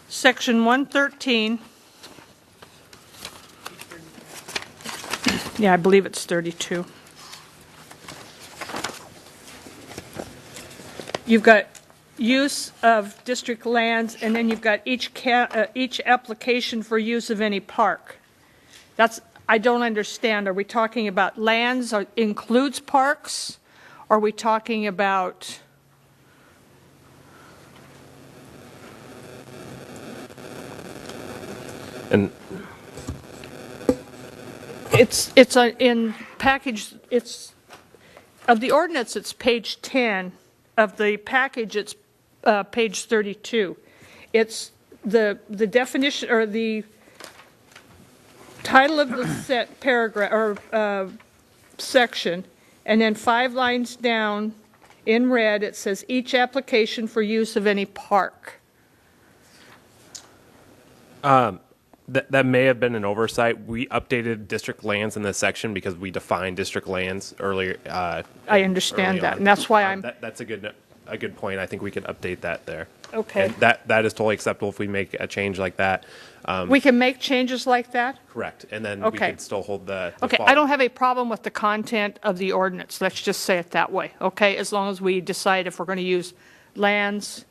Section 113. Yeah, I believe it's 32. You've got use of district lands, and then you've got each application for use of any park. I don't understand. Are we talking about lands or includes parks? Are we talking about... And it's in package, it's of the ordinance, it's page 10. Of the package, it's page 32. It's the definition or the title of the set paragraph or section, and then 5 lines down in red it says each application for use of any park. That may have been an oversight. We updated district lands in this section because we defined district lands earlier. I understand that, and that's why That's a good point. I think we can update that there. Okay. And that is totally acceptable if we make a change like that. We can make changes like that? Correct, and then we can still hold the Okay, I don't have a problem with the content of the ordinance. Let's just say it that way, okay? As long as we decide if we're going to use lands,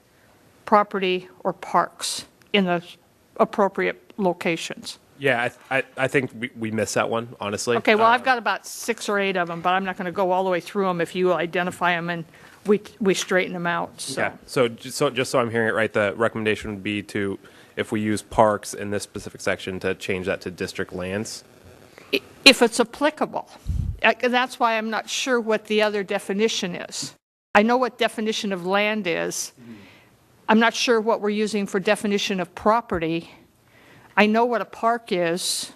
property, or parks in the appropriate locations. Yeah, I think we missed that one, honestly. Okay, well, I've got about 6 or 8 of them, but I'm not going to go all the way through them if you identify them and we straighten them out. So. Yeah, so just so I'm hearing it right, the recommendation would be to, if we use parks in this specific section, to change that to district lands? If it's applicable. That's why I'm not sure what the other definition is. I know what definition of land is. I'm not sure what we're using for definition of property. I know what a park is.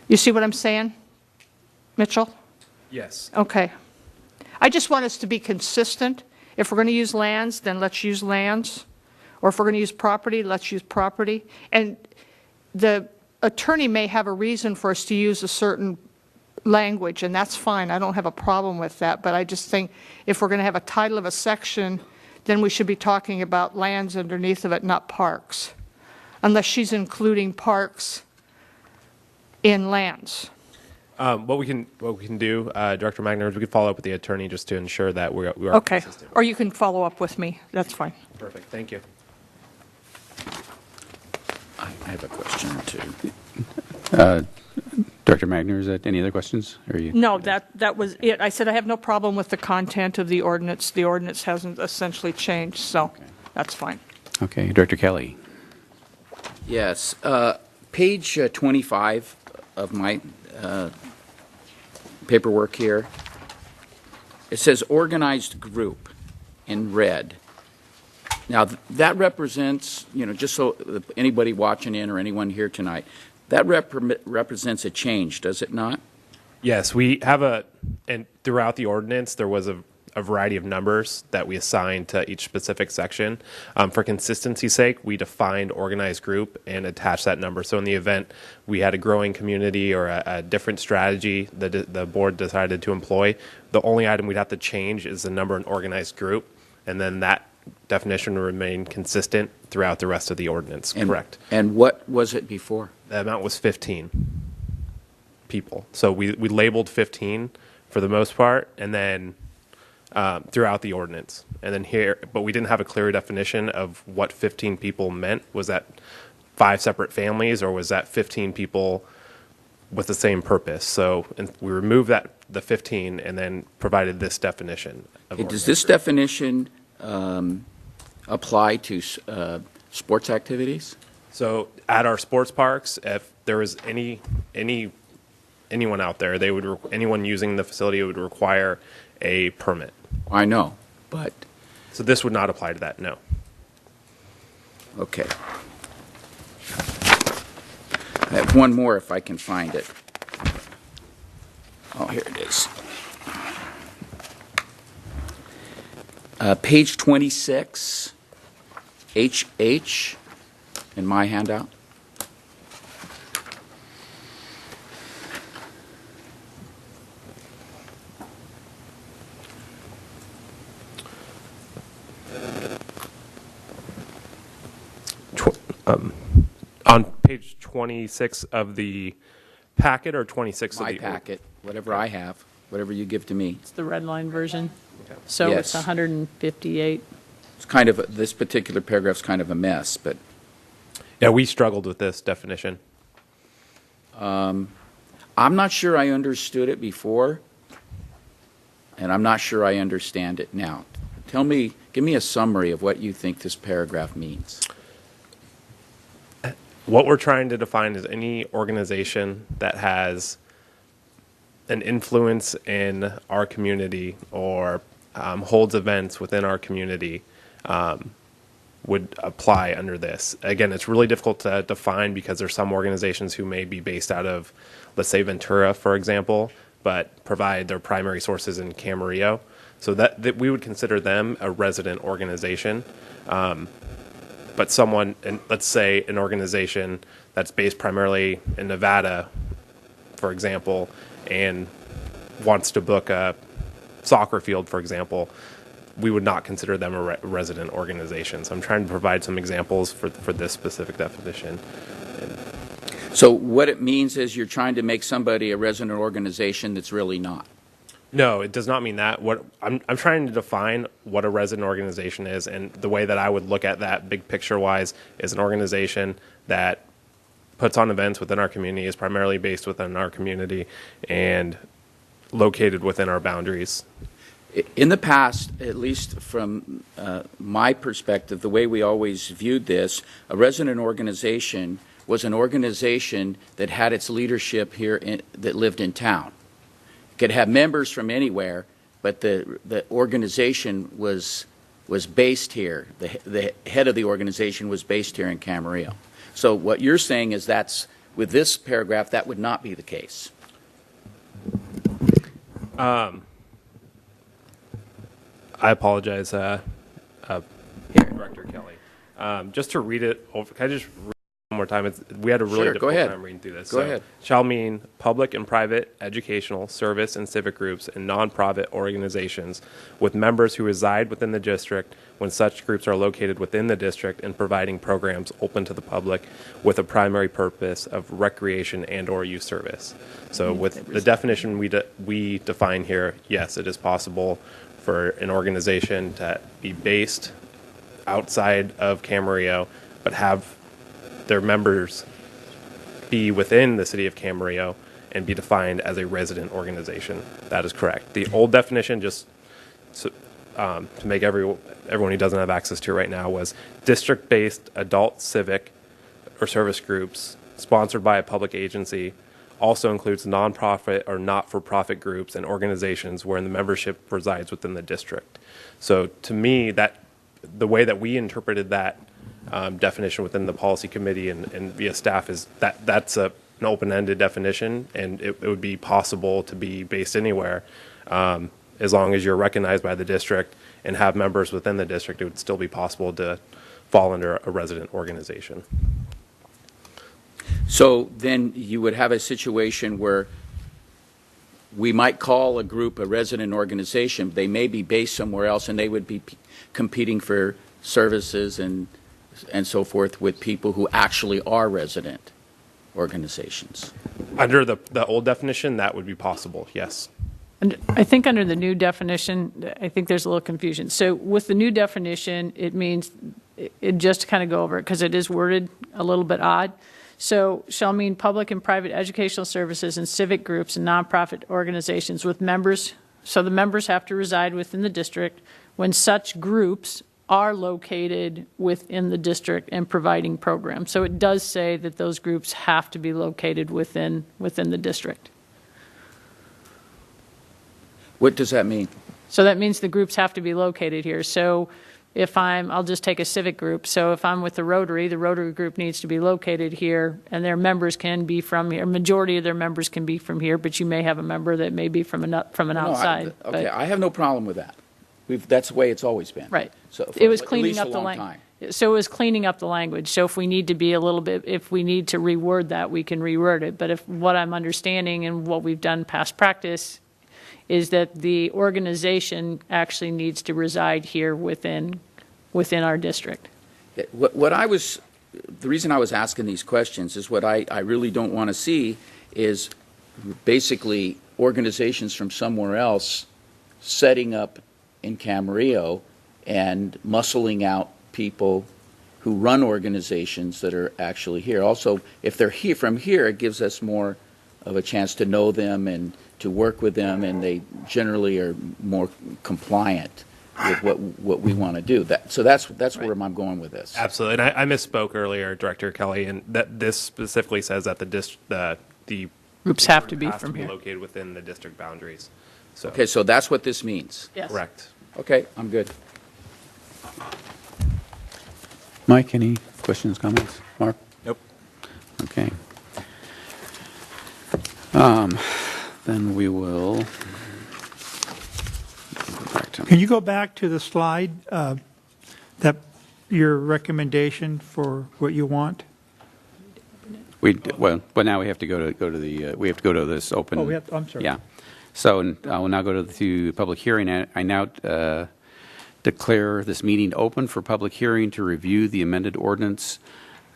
You see what I'm saying, Mitchell? Yes. Okay. I just want us to be consistent. If we're going to use lands, then let's use lands. Or if we're going to use property, let's use property. And the attorney may have a reason for us to use a certain language, and that's fine. I don't have a problem with that. But I just think if we're going to have a title of a section, then we should be talking about lands underneath of it, not parks. Unless she's including parks in lands. What we can do, Director Magner, is we can follow up with the attorney just to ensure that we are Okay. consistent. Or you can follow up with me. That's fine. Perfect. Thank you. I have a question or two. Director Magner, is that any other questions? Or are you? No, that was it. I said I have no problem with the content of the ordinance. The ordinance hasn't essentially changed, so that's fine. Okay, Director Kelly. Yes. Page 25 of my paperwork here, it says organized group in red. Now, that represents, just so anybody watching in or anyone here tonight, that represents a change, does it not? Yes, we have and throughout the ordinance, there was a variety of numbers that we assigned to each specific section. For consistency's sake, we defined organized group and attached that number. So in the event we had a growing community or a different strategy that the board decided to employ, the only item we'd have to change is the number in organized group, and then that definition will remain consistent throughout the rest of the ordinance. Correct. And what was it before? The amount was 15 people. So we labeled 15 for the most part, and then throughout the ordinance. And then here, but we didn't have a clear definition of what 15 people meant. Was that 5 separate families, or was that 15 people with the same purpose? So we removed the 15 and then provided this definition. Does this definition apply to sports activities? So at our sports parks, if there was anyone out there, anyone using the facility would require a permit. I know, but... So this would not apply to that, no. Okay. I have one more if I can find it. Oh, here it is. Page 26, HH, in my handout. On page 26 of the packet, or 26 of My the packet, whatever I have, whatever you give to me. It's the red line version. So Yes. it's 158. It's kind of, this particular paragraph's kind of a mess, but... Yeah, we struggled with this definition. I'm not sure I understood it before, and I'm not sure I understand it now. Give me a summary of what you think this paragraph means. What we're trying to define is any organization that has an influence in our community or holds events within our community would apply under this. Again, it's really difficult to define because there's some organizations who may be based out of, let's say, Ventura, for example, but provide their primary sources in Camarillo. So that we would consider them a resident organization. But someone, let's say an organization that's based primarily in Nevada, for example, and wants to book a soccer field, for example, we would not consider them a resident organization. So I'm trying to provide some examples for this specific definition. So what it means is you're trying to make somebody a resident organization that's really not. No, it does not mean that. What I'm trying to define what a resident organization is, and the way that I would look at that big picture wise is an organization that puts on events within our community, is primarily based within our community, and located within our boundaries. In the past, at least from my perspective, the way we always viewed this, a resident organization was an organization that had its leadership here that lived in town. could have members from anywhere, but the organization was based here. The head of the organization was based here in Camarillo. So what you're saying is with this paragraph, that would not be the case. I apologize, Director Kelly. Just to read it over, can I just read it one more time? We had a really difficult time reading through this. Go ahead. Shall mean public and private educational, service, and civic groups and nonprofit organizations with members who reside within the district when such groups are located within the district and providing programs open to the public with a primary purpose of recreation and/or youth service. So with the definition we define here, yes, it is possible for an organization to be based outside of Camarillo, but have their members be within the city of Camarillo and be defined as a resident organization. That is correct. The old definition, just to make everyone who doesn't have access to it right now, was district-based adult civic or service groups sponsored by a public agency. Also includes nonprofit or not-for-profit groups and organizations wherein the membership resides within the district. So to me, the way that we interpreted that definition within the policy committee and via staff is that's an open-ended definition, and it would be possible to be based anywhere as long as you're recognized by the district and have members within the district. It would still be possible to fall under a resident organization. So then you would have a situation where we might call a group a resident organization. They may be based somewhere else, and they would be competing for services and so forth with people who actually are resident organizations. Under the old definition, that would be possible, yes. And I think under the new definition, I think there's a little confusion. So with the new definition, it means, just to kind of go over it, because it is worded a little bit odd. So shall mean public and private educational services and civic groups and nonprofit organizations with members. So the members have to reside within the district when such groups are located within the district and providing programs. So it does say that those groups have to be located within the district. What does that mean? So that means the groups have to be located here. So if I'll just take a civic group. So if I'm with the Rotary group needs to be located here, and their members can be from here. Majority of their members can be from here, but you may have a member that may be from an outside. I have no problem with that. That's the way it's always been. Right. So it was cleaning up the language. So it was cleaning up the language. So if we need to be if we need to reword that, we can reword it. But if what I'm understanding and what we've done past practice is that the organization actually needs to reside here within our district. The reason I was asking these questions is what I really don't want to see is basically organizations from somewhere else setting up in Camarillo and muscling out people who run organizations that are actually here. Also, if they're here from here, it gives us more of a chance to know them and to work with them, and they generally are more compliant with what we want to do. So that's where I'm going with this. Absolutely, and I misspoke earlier, Director Kelly, and that this specifically says that the groups have to be from here, located within the district boundaries. So. Okay, so that's what this means. Yes. Correct. Okay, I'm good. Mike, any questions, comments? Mark? Nope. Okay. Then we will. Can you go back to the slide, that your recommendation for what you want? Well, now we have to go to this open. Oh, I'm sorry. Yeah. So I will now go to the public hearing. I now declare this meeting open for public hearing to review the amended ordinance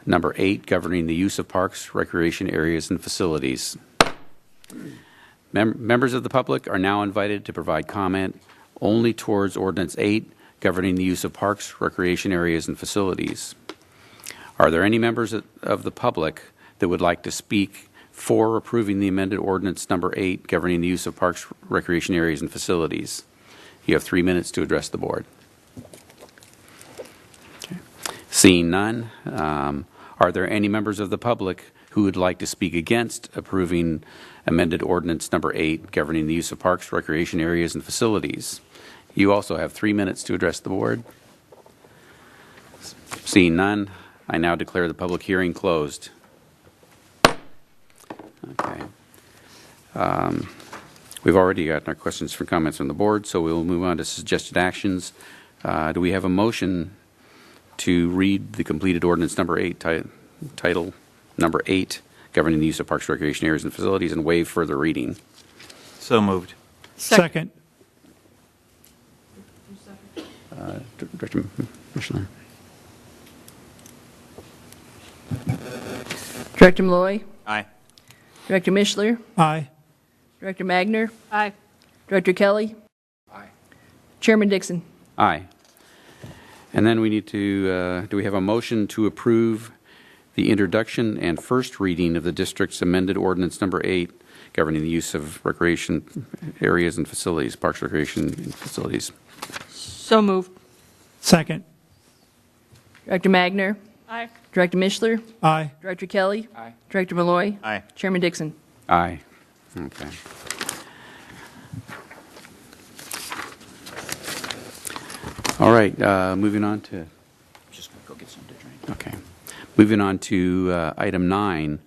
number 8 governing the use of parks, recreation areas, and facilities. Members of the public are now invited to provide comment only towards Ordinance 8 governing the use of parks, recreation areas, and facilities. Are there any members of the public that would like to speak for approving the amended ordinance number 8 governing the use of parks, recreation areas, and facilities? You have 3 minutes to address the board. Okay. Seeing none, are there any members of the public who would like to speak against approving amended ordinance number 8 governing the use of parks, recreation areas, and facilities. You also have 3 minutes to address the board. Seeing none, I now declare the public hearing closed. Okay. We've already gotten our questions for comments from the board, so we'll move on to suggested actions. Do we have a motion to read the completed ordinance number 8, title number 8, governing the use of parks, recreation areas, and facilities, and waive further reading? So moved. Second. Director Mishler. Director Malloy. Aye. Director Mishler. Aye. Director Magner. Aye. Director Kelly. Aye. Chairman Dixon. Aye. And then we need to, do we have a motion to approve the introduction and first reading of the district's amended ordinance number 8 governing the use of recreation areas and facilities, parks, recreation, and facilities? So moved. Second. Director Magner. Aye. Director Mishler. Aye. Director Kelly. Aye. Director Malloy. Aye. Chairman Dixon. Aye. Okay. All right, moving on to, Just gonna go get something to drink. okay. Moving on to item 9,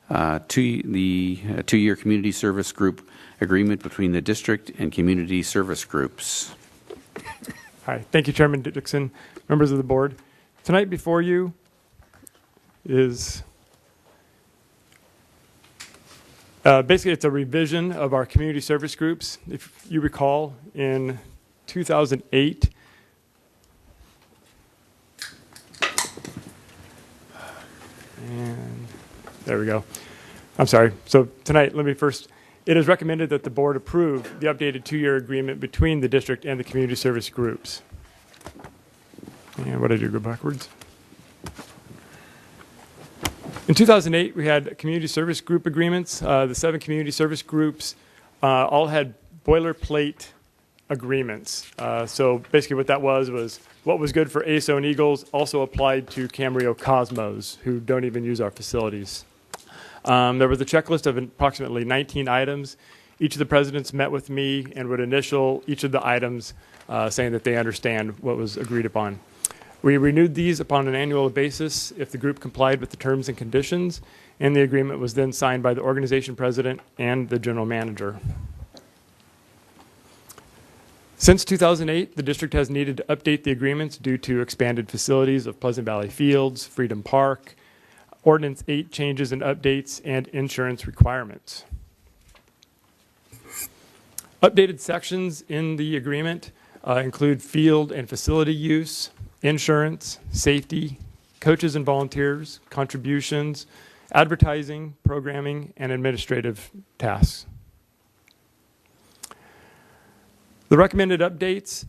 the two-year community service group agreement between the district and community service groups. Hi, thank you, Chairman Dixon, members of the board. Tonight before you is basically it's a revision of our community service groups. If you recall, in 2008, and there we go. I'm sorry. So tonight, let me first, it is recommended that the board approve the updated 2-year agreement between the district and the community service groups. And what did I do, go backwards? In 2008, we had community service group agreements. The 7 community service groups all had boilerplate agreements. So basically what that was what was good for ASO and Eagles also applied to Camarillo Cosmos, who don't even use our facilities. There was a checklist of approximately 19 items. Each of the presidents met with me and would initial each of the items saying that they understand what was agreed upon. We renewed these upon an annual basis if the group complied with the terms and conditions, and the agreement was then signed by the organization president and the general manager. Since 2008, the district has needed to update the agreements due to expanded facilities of Pleasant Valley Fields, Freedom Park, Ordinance 8 changes and updates, and insurance requirements. Updated sections in the agreement include field and facility use, insurance, safety, coaches and volunteers, contributions, advertising, programming, and administrative tasks. The recommended updates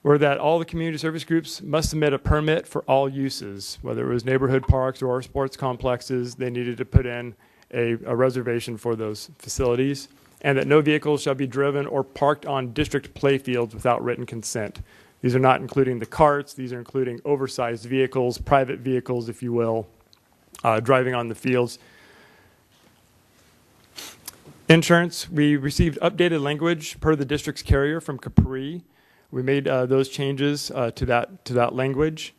were that all the community service groups must submit a permit for all uses, whether it was neighborhood parks or sports complexes. They needed to put in a reservation for those facilities, and that no vehicles shall be driven or parked on district playfields without written consent. These are not including the carts. These are including oversized vehicles, private vehicles, if you will, driving on the fields. Insurance, we received updated language per the district's carrier from Capri. We made those changes to that language.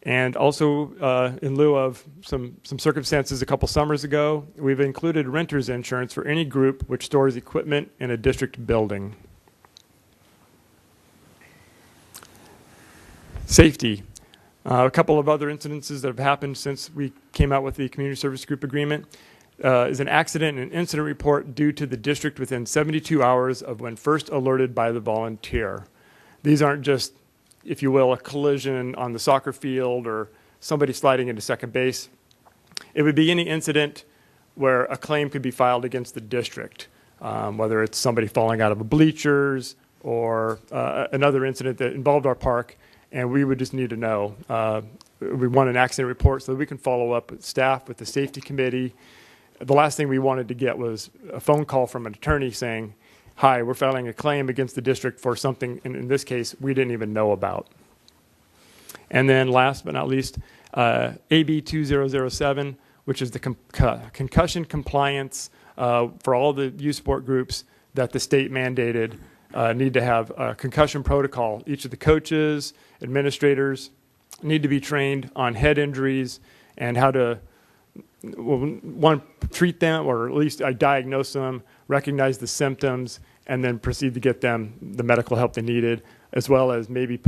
And also, in lieu of some circumstances a couple summers ago, we've included renter's insurance for any group which stores equipment in a district building. Safety. A couple of other incidences that have happened since we came out with the community service group agreement is an accident and incident report due to the district within 72 hours of when first alerted by the volunteer. These aren't just, if you will, a collision on the soccer field or somebody sliding into second base. It would be any incident where a claim could be filed against the district, whether it's somebody falling out of a bleachers or another incident that involved our park, and we would just need to know. We want an accident report so that we can follow up with staff, with the safety committee. The last thing we wanted to get was a phone call from an attorney saying, hi, we're filing a claim against the district for something, in this case, we didn't even know about. And then last but not least, AB 2007, which is the concussion compliance for all the youth sport groups that the state mandated need to have a concussion protocol. Each of the coaches, administrators need to be trained on head injuries and how to, one, treat them, or at least diagnose them, recognize the symptoms, and then proceed to get them the medical help they needed, as well as maybe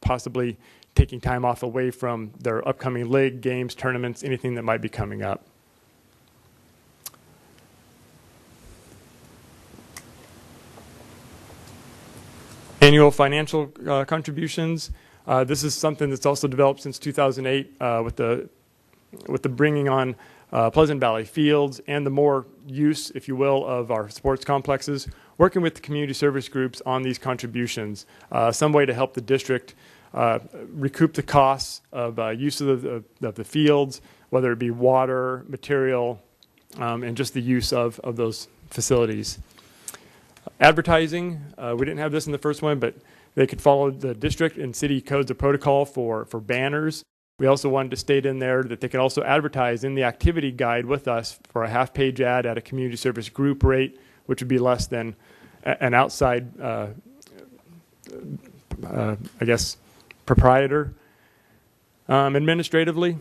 possibly taking time off away from their upcoming league games, tournaments, anything that might be coming up. Annual financial contributions. This is something that's also developed since 2008 with the bringing on Pleasant Valley Fields and the more use, if you will, of our sports complexes, working with the community service groups on these contributions, some way to help the district recoup the costs of use of the fields, whether it be water, material, and just the use of those facilities. Advertising, we didn't have this in the first one, but they could follow the district and city codes of protocol for banners. We also wanted to state in there that they could also advertise in the activity guide with us for a half-page ad at a community service group rate, which would be less than an outside, I guess, proprietor. Administratively,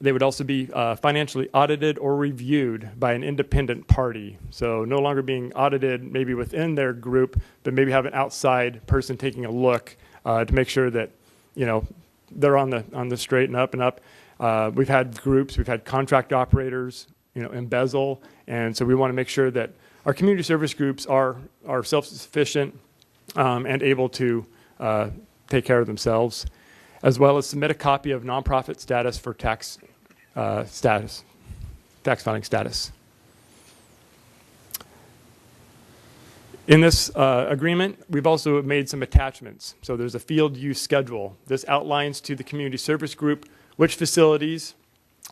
they would also be financially audited or reviewed by an independent party. So no longer being audited maybe within their group, but maybe have an outside person taking a look to make sure that, you know, they're on the straight and up. We've had groups, we've had contract operators, you know, embezzle, and so we want to make sure that our community service groups are self-sufficient and able to take care of themselves, as well as submit a copy of nonprofit status for tax filing status. In this agreement, we've also made some attachments. So there's a field use schedule. This outlines to the community service group which facilities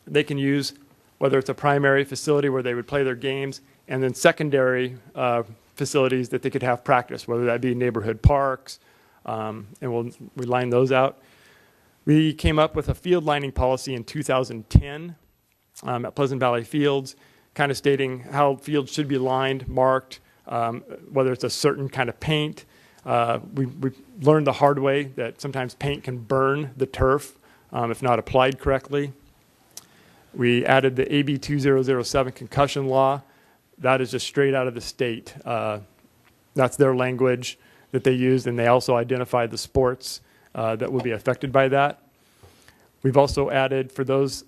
they can use, whether it's a primary facility where they would play their games, and then secondary facilities that they could have practice, whether that be neighborhood parks, and we line those out. We came up with a field lining policy in 2010 at Pleasant Valley Fields, kind of stating how fields should be lined, marked, whether it's a certain kind of paint. We learned the hard way that sometimes paint can burn the turf if not applied correctly. We added the AB 2007 concussion law. That is just straight out of the state. That's their language that they used, and they also identified the sports that will be affected by that. We've also added, for those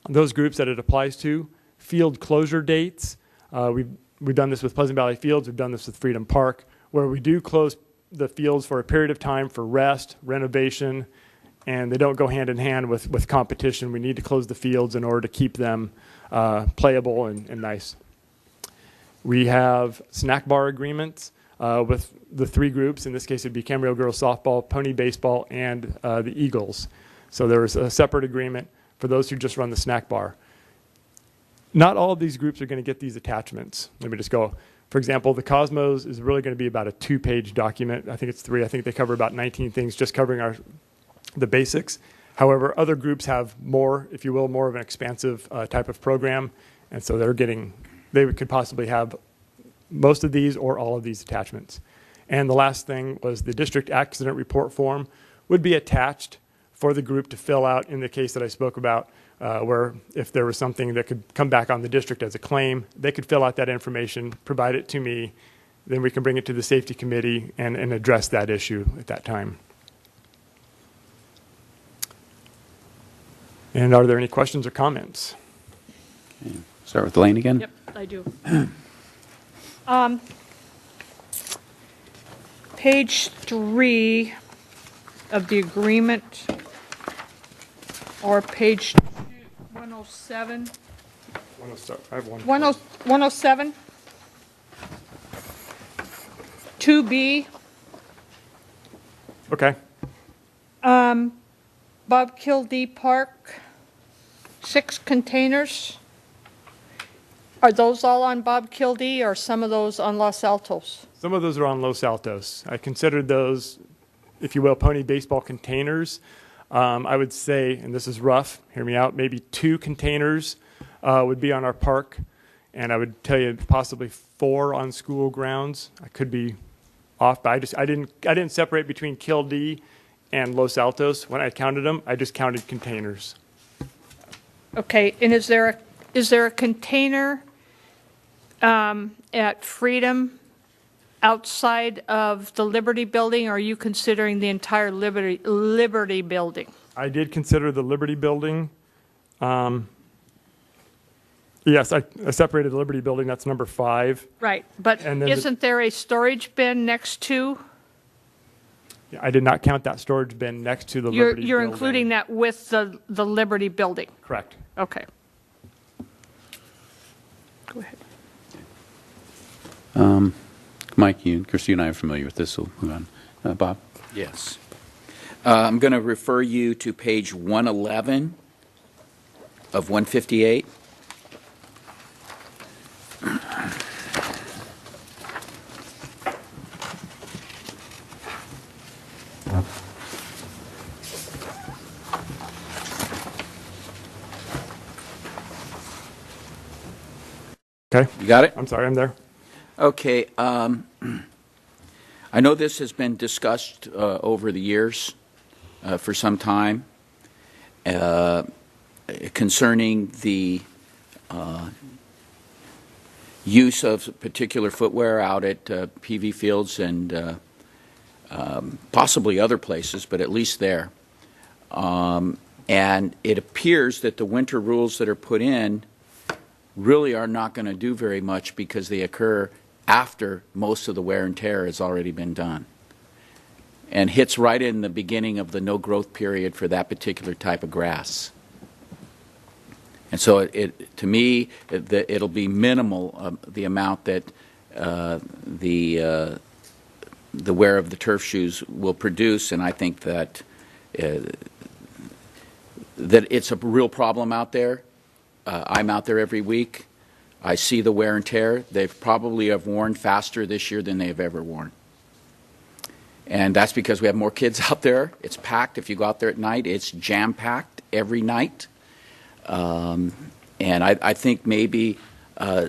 groups that it applies to, field closure dates. We've done this with Pleasant Valley Fields. We've done this with Freedom Park, where we do close the fields for a period of time for rest, renovation, and they don't go hand in hand with competition. We need to close the fields in order to keep them playable and nice. We have snack bar agreements with the three groups. In this case, it'd be Camarillo Girls Softball, Pony Baseball, and the Eagles. So there was a separate agreement for those who just run the snack bar. Not all of these groups are going to get these attachments. Let me just go. For example, the Cosmos is really going to be about a 2-page document. I think it's 3. I think they cover about 19 things, just covering the basics. However, other groups have more, if you will, more of an expansive type of program. And so they could possibly have most of these or all of these attachments. And the last thing was the district accident report form would be attached for the group to fill out in the case that I spoke about, where if there was something that could come back on the district as a claim, they could fill out that information, provide it to me, then we can bring it to the safety committee and address that issue at that time. And are there any questions or comments? Okay. Start with Elaine again. Yep, I do. Page 3 of the agreement, or page 107. 107. I have one. 107. 2B. Okay. Bob Kildee Park, 6 containers. Are those all on Bob Kildee, or some of those on Los Altos? Some of those are on Los Altos. I considered those, if you will, pony baseball containers. I would say, and this is rough, hear me out, maybe 2 containers would be on our park, and I would tell you possibly 4 on school grounds. I could be off, but I didn't separate between Kildee and Los Altos when I counted them. I just counted containers. Okay, and is there a container at Freedom outside of the Liberty Building, or are you considering the entire Liberty Building? I did consider the Liberty Building. Yes, I separated the Liberty Building. That's number 5. Right, but And then isn't there a storage bin next to? I did not count that storage bin next to the Liberty You're Building. including that with the Liberty Building? Correct. Okay. Go ahead. Mike, Christy and I are familiar with this, so move on. Bob? Yes. I'm going to refer you to page 111 of 158. Okay. You got it? I'm sorry, I'm there. Okay. I know this has been discussed over the years for some time concerning the use of particular footwear out at PV Fields and possibly other places, but at least there. And it appears that the winter rules that are put in really are not going to do very much because they occur after most of the wear and tear has already been done, and hits right in the beginning of the no growth period for that particular type of grass. And so to me, it'll be minimal, the amount that the wear of the turf shoes will produce, and I think that that it's a real problem out there. I'm out there every week. I see the wear and tear. They probably have worn faster this year than they have ever worn. And that's because we have more kids out there. It's packed. If you go out there at night, it's jam-packed every night. And I think maybe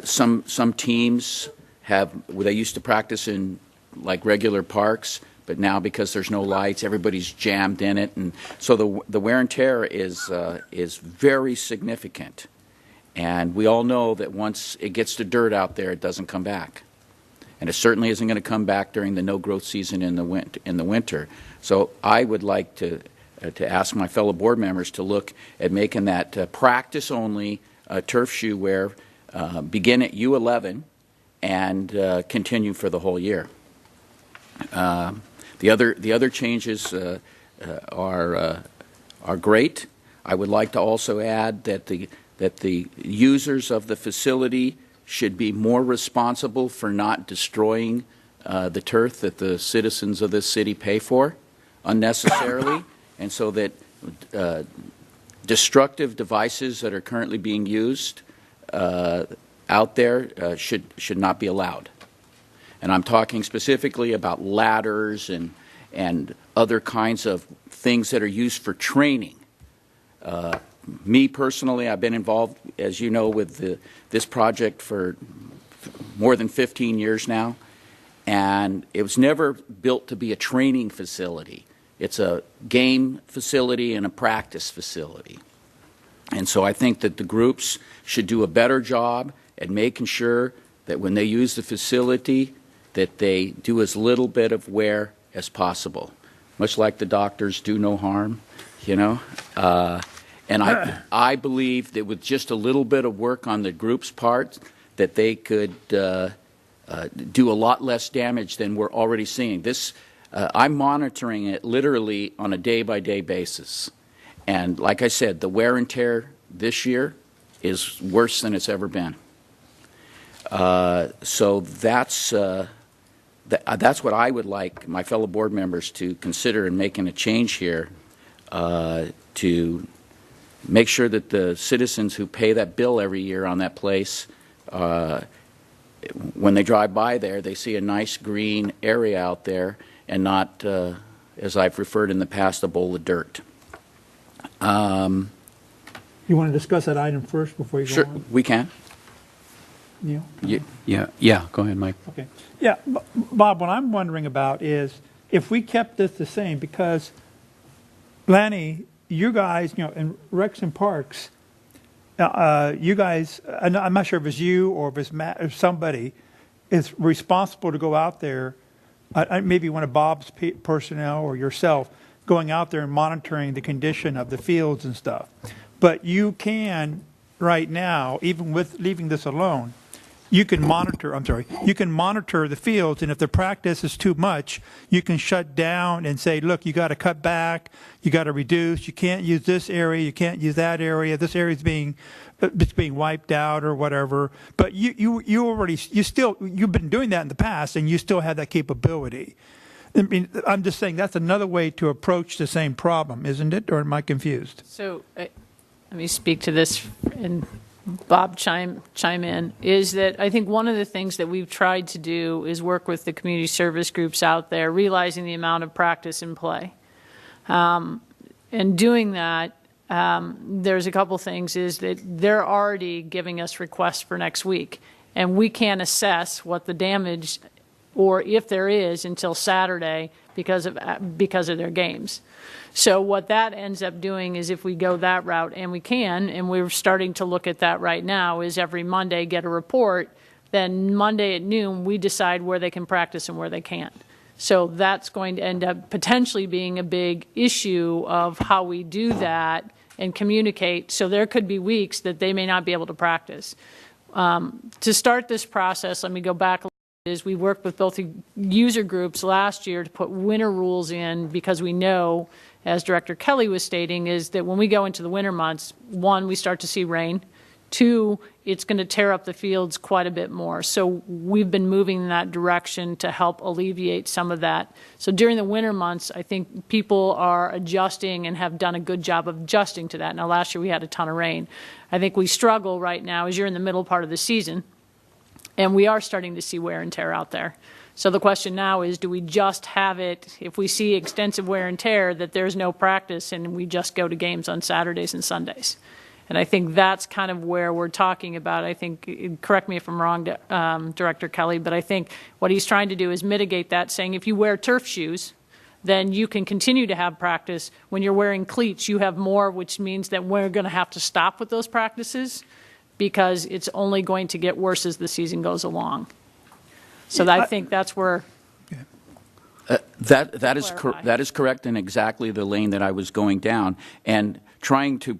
some teams they used to practice in like regular parks, but now because there's no lights, everybody's jammed in it. And so the wear and tear is very significant. And we all know that once it gets to dirt out there, it doesn't come back. And it certainly isn't going to come back during the no-growth season in the winter. So I would like to ask my fellow board members to look at making that practice-only turf shoe wear begin at U11 and continue for the whole year. The other changes are great. I would like to also add that the users of the facility should be more responsible for not destroying the turf that the citizens of this city pay for unnecessarily, and so that destructive devices that are currently being used out there should not be allowed. And I'm talking specifically about ladders and other kinds of things that are used for training. Me personally, I've been involved, as you know, with this project for more than 15 years now, and it was never built to be a training facility. It's a game facility and a practice facility. And so I think that the groups should do a better job at making sure that when they use the facility, that they do as little bit of wear as possible, much like the doctors do no harm, you know. And I believe that with just a little bit of work on the group's part, that they could do a lot less damage than we're already seeing. I'm monitoring it literally on a day-by-day basis. And like I said, the wear and tear this year is worse than it's ever been. So that's what I would like my fellow board members to consider in making a change here to make sure that the citizens who pay that bill every year on that place, when they drive by there, they see a nice green area out there and not, as I've referred in the past, a bowl of dirt. You want to discuss that item first before you go Sure, on? we can. Neil? Yeah, go ahead, Mike. Okay. Yeah, Bob, what I'm wondering about is if we kept this the same, because Lanny, you guys, in Rex and Parks, you guys, I'm not sure if it's you or if it's Matt or somebody, is responsible to go out there, maybe one of Bob's personnel or yourself, going out there and monitoring the condition of the fields and stuff. But you can, right now, even with leaving this alone, you can monitor the fields, and if the practice is too much, you can shut down and say, look, you got to cut back, you got to reduce, you can't use this area, you can't use that area, this area is being wiped out or whatever. But you've been doing that in the past, and you still have that capability. I mean, I'm just saying that's another way to approach the same problem, isn't it? Or am I confused? So let me speak to this, and Bob chime in, is that I think one of the things that we've tried to do is work with the community service groups out there, realizing the amount of practice in play. And doing that, there's a couple things, is that they're already giving us requests for next week, and we can't assess what the damage, or if there is, until Saturday because of their games. So what that ends up doing is, if we go that route, and we can, and we're starting to look at that right now, is every Monday get a report, then Monday at noon we decide where they can practice and where they can't. So that's going to end up potentially being a big issue of how we do that and communicate. So there could be weeks that they may not be able to practice. To start this process, let me go back a little bit, is we worked with both the user groups last year to put winter rules in, because we know, as Director Kelly was stating, is that when we go into the winter months, one, we start to see rain. Two, it's going to tear up the fields quite a bit more. So we've been moving in that direction to help alleviate some of that. So during the winter months, I think people are adjusting and have done a good job of adjusting to that. Now, last year we had a ton of rain. I think we struggle right now as you're in the middle part of the season, and we are starting to see wear and tear out there. So the question now is, do we just have it, if we see extensive wear and tear, that there's no practice and we just go to games on Saturdays and Sundays? And I think that's kind of where we're talking about. I think, correct me if I'm wrong, Director Kelly, but I think what he's trying to do is mitigate that, saying if you wear turf shoes, then you can continue to have practice. When you're wearing cleats, you have more, which means that we're going to have to stop with those practices, because it's only going to get worse as the season goes along. So I think that's where. That is correct, and exactly the lane that I was going down. And trying to,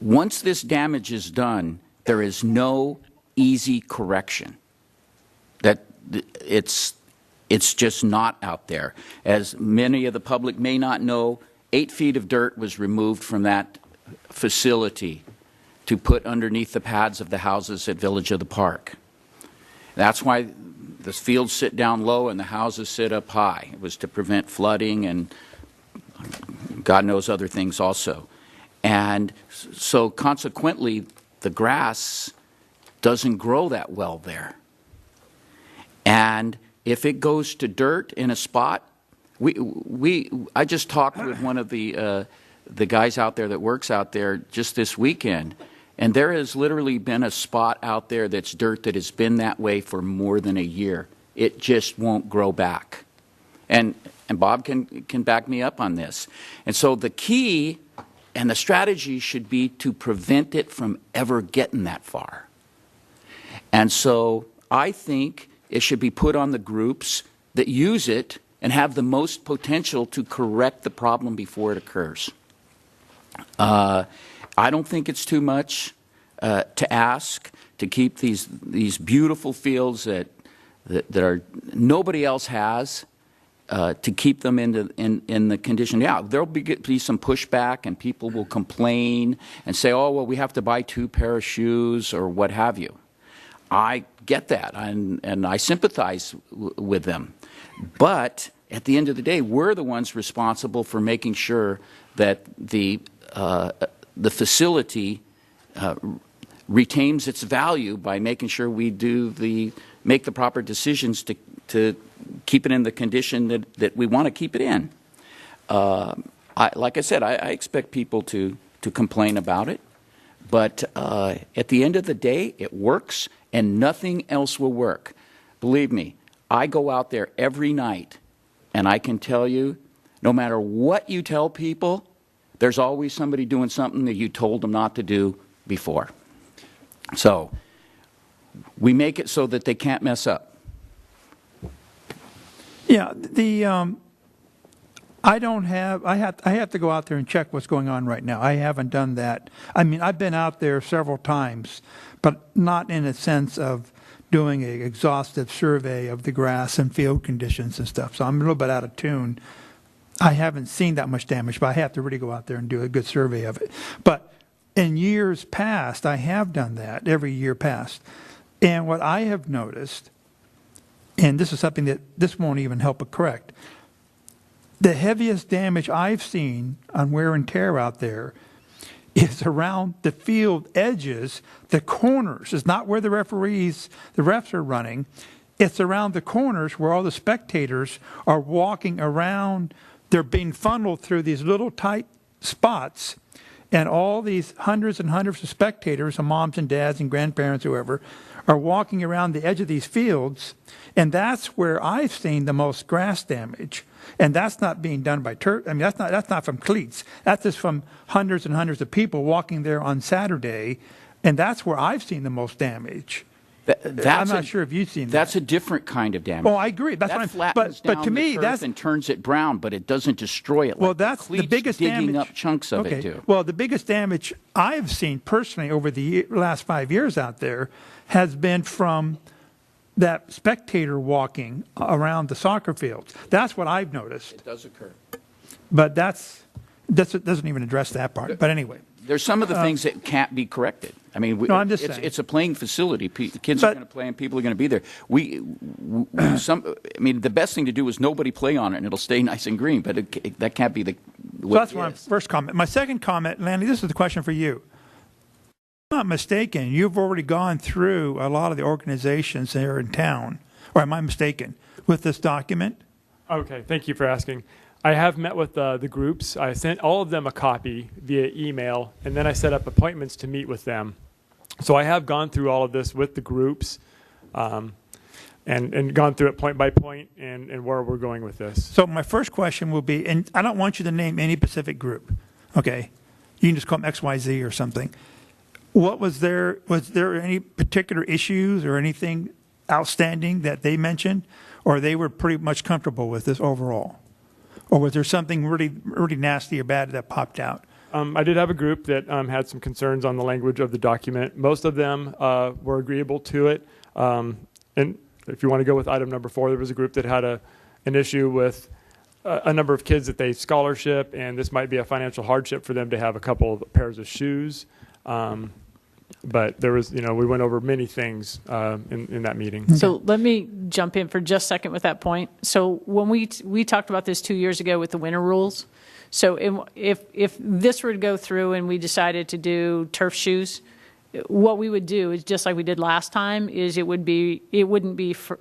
once this damage is done, there is no easy correction. That it's just not out there. As many of the public may not know, 8 feet of dirt was removed from that facility to put underneath the pads of the houses at Village of the Park. That's why the fields sit down low and the houses sit up high. It was to prevent flooding and God knows other things also. And so consequently, the grass doesn't grow that well there. And if it goes to dirt in a spot, I just talked with one of the guys out there that works out there just this weekend, and there has literally been a spot out there that's dirt that has been that way for more than a year. It just won't grow back. And Bob can back me up on this. And so the key and the strategy should be to prevent it from ever getting that far. And so I think it should be put on the groups that use it and have the most potential to correct the problem before it occurs. I don't think it's too much to ask to keep these beautiful fields that are nobody else has, to keep them in the condition. Yeah, there'll be some pushback, and people will complain and say, "Oh, well, we have to buy 2 pair of shoes," or what have you. I get that, and I sympathize with them. But at the end of the day, we're the ones responsible for making sure that the facility retains its value by making sure we make the proper decisions to keep it in the condition that we want to keep it in. Like I said, I expect people to complain about it, But at the end of the day, it works, and nothing else will work. Believe me, I go out there every night, and I can tell you, no matter what you tell people, there's always somebody doing something that you told them not to do before. So we make it so that they can't mess up. Yeah, I have to go out there and check what's going on right now. I haven't done that. I mean, I've been out there several times, but not in a sense of doing an exhaustive survey of the grass and field conditions and stuff. So I'm a little bit out of tune. I haven't seen that much damage, but I have to really go out there and do a good survey of it. But in years past, I have done that, every year past. And what I have noticed, and this is something that this won't even help but correct, the heaviest damage I've seen on wear and tear out there is around the field edges, the corners. It's not where the refs are running. It's around the corners where all the spectators are walking around. They're being funneled through these little tight spots, and all these hundreds and hundreds of spectators, and moms and dads and grandparents, whoever, are walking around the edge of these fields, and that's where I've seen the most grass damage. And that's not being done by turf. I mean, that's not from cleats. That's just from hundreds and hundreds of people walking there on Saturday, and that's where I've seen the most damage. I'm not sure if you've seen that. That's a different kind of damage. Oh, I agree. That's that what flattens but down to me, the turf that's and turns it brown, but it doesn't destroy it. Well, like that's the biggest digging damage. up chunks of it do. Well, the biggest damage I've seen personally over the last 5 years out there has been from that spectator walking around the soccer fields. That's what I've noticed. It does occur. But that doesn't even address that part. But anyway. There's some of the things that can't be corrected. I mean, No, I'm just saying. it's a playing facility. Kids are going to play, and people are going to be there. I mean, the best thing to do is nobody play on it, and it'll stay nice and green. But that can't be the So that's my first comment. My second comment, Lanny, this is the question for you. If I'm not mistaken, you've already gone through a lot of the organizations that are in town, or am I mistaken, with this document? Okay, thank you for asking. I have met with the groups. I sent all of them a copy via email, and then I set up appointments to meet with them. So I have gone through all of this with the groups and gone through it point by point and where we're going with this. So my first question will be, and I don't want you to name any specific group, okay? You can just call them XYZ or something. Was there any particular issues or anything outstanding that they mentioned, or they were pretty much comfortable with this overall? Or was there something really, really nasty or bad that popped out? I did have a group that had some concerns on the language of the document. Most of them were agreeable to it. And if you want to go with item number 4, there was a group that had an issue with a number of kids that they scholarship, and this might be a financial hardship for them to have a couple of pairs of shoes. But there was, we went over many things in that meeting. So let me jump in for just a second with that point. So when we talked about this 2 years ago with the winter rules, so if this were to go through and we decided to do turf shoes, what we would do is just like we did last time. Is it wouldn't be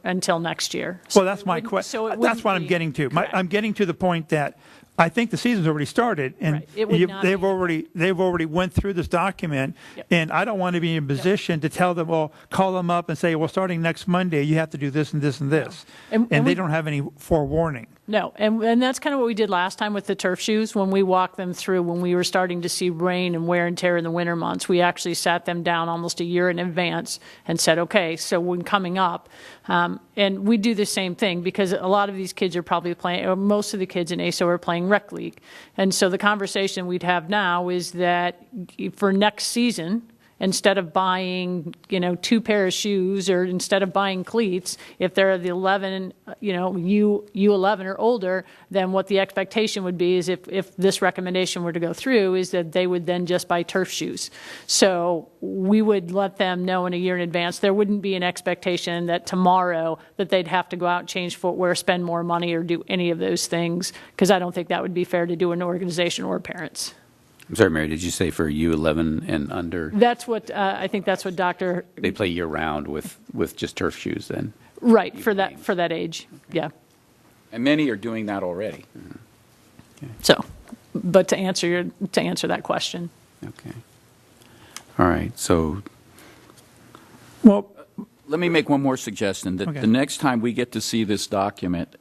until next year. Well, that's my question. So that's what I'm getting to. I'm getting to the point that I think the season's already started, and they've already went through this document, and I don't want to be in a position to tell them, well, call them up and say, well, starting next Monday, you have to do this and this and this, and they don't have any forewarning. No, and that's kind of what we did last time with the turf shoes when we walked them through when we were starting to see rain and wear and tear in the winter months. We actually sat them down almost a year in advance and said, okay, so when coming up, and we do the same thing because a lot of these kids are probably playing, or most of the kids in ASO are playing rec league. And so the conversation we'd have now is that for next season, instead of buying, 2 pairs of shoes or instead of buying cleats, if they're the 11, U11 or older, then what the expectation would be is if this recommendation were to go through is that they would then just buy turf shoes. So we would let them know in a year in advance. There wouldn't be an expectation that tomorrow that they'd have to go out and change footwear, spend more money, or do any of those things, because I don't think that would be fair to do an organization or parents. I'm sorry, Mary, did you say for U11 and under? That's what, I think that's what Dr. They play year-round with just turf shoes then? Right, for that age, yeah. And many are doing that already. Okay. So, but to answer that question. Okay. All right, so Well, let me make one more suggestion. That Okay. the next time we get to see this document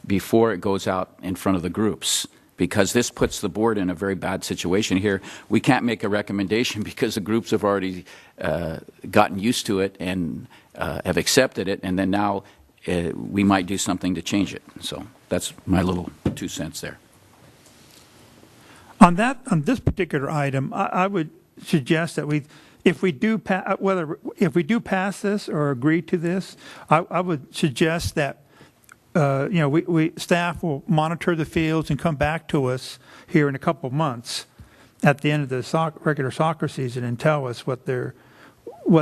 before it goes out in front of the groups, because this puts the board in a very bad situation here. We can't make a recommendation because the groups have already gotten used to it and have accepted it, and then now we might do something to change it. So that's my little 2 cents there. on this particular item, I would suggest that if we do pass this or agree to this, I would suggest that we staff will monitor the fields and come back to us here in a couple of months at the end of the regular soccer season and tell us what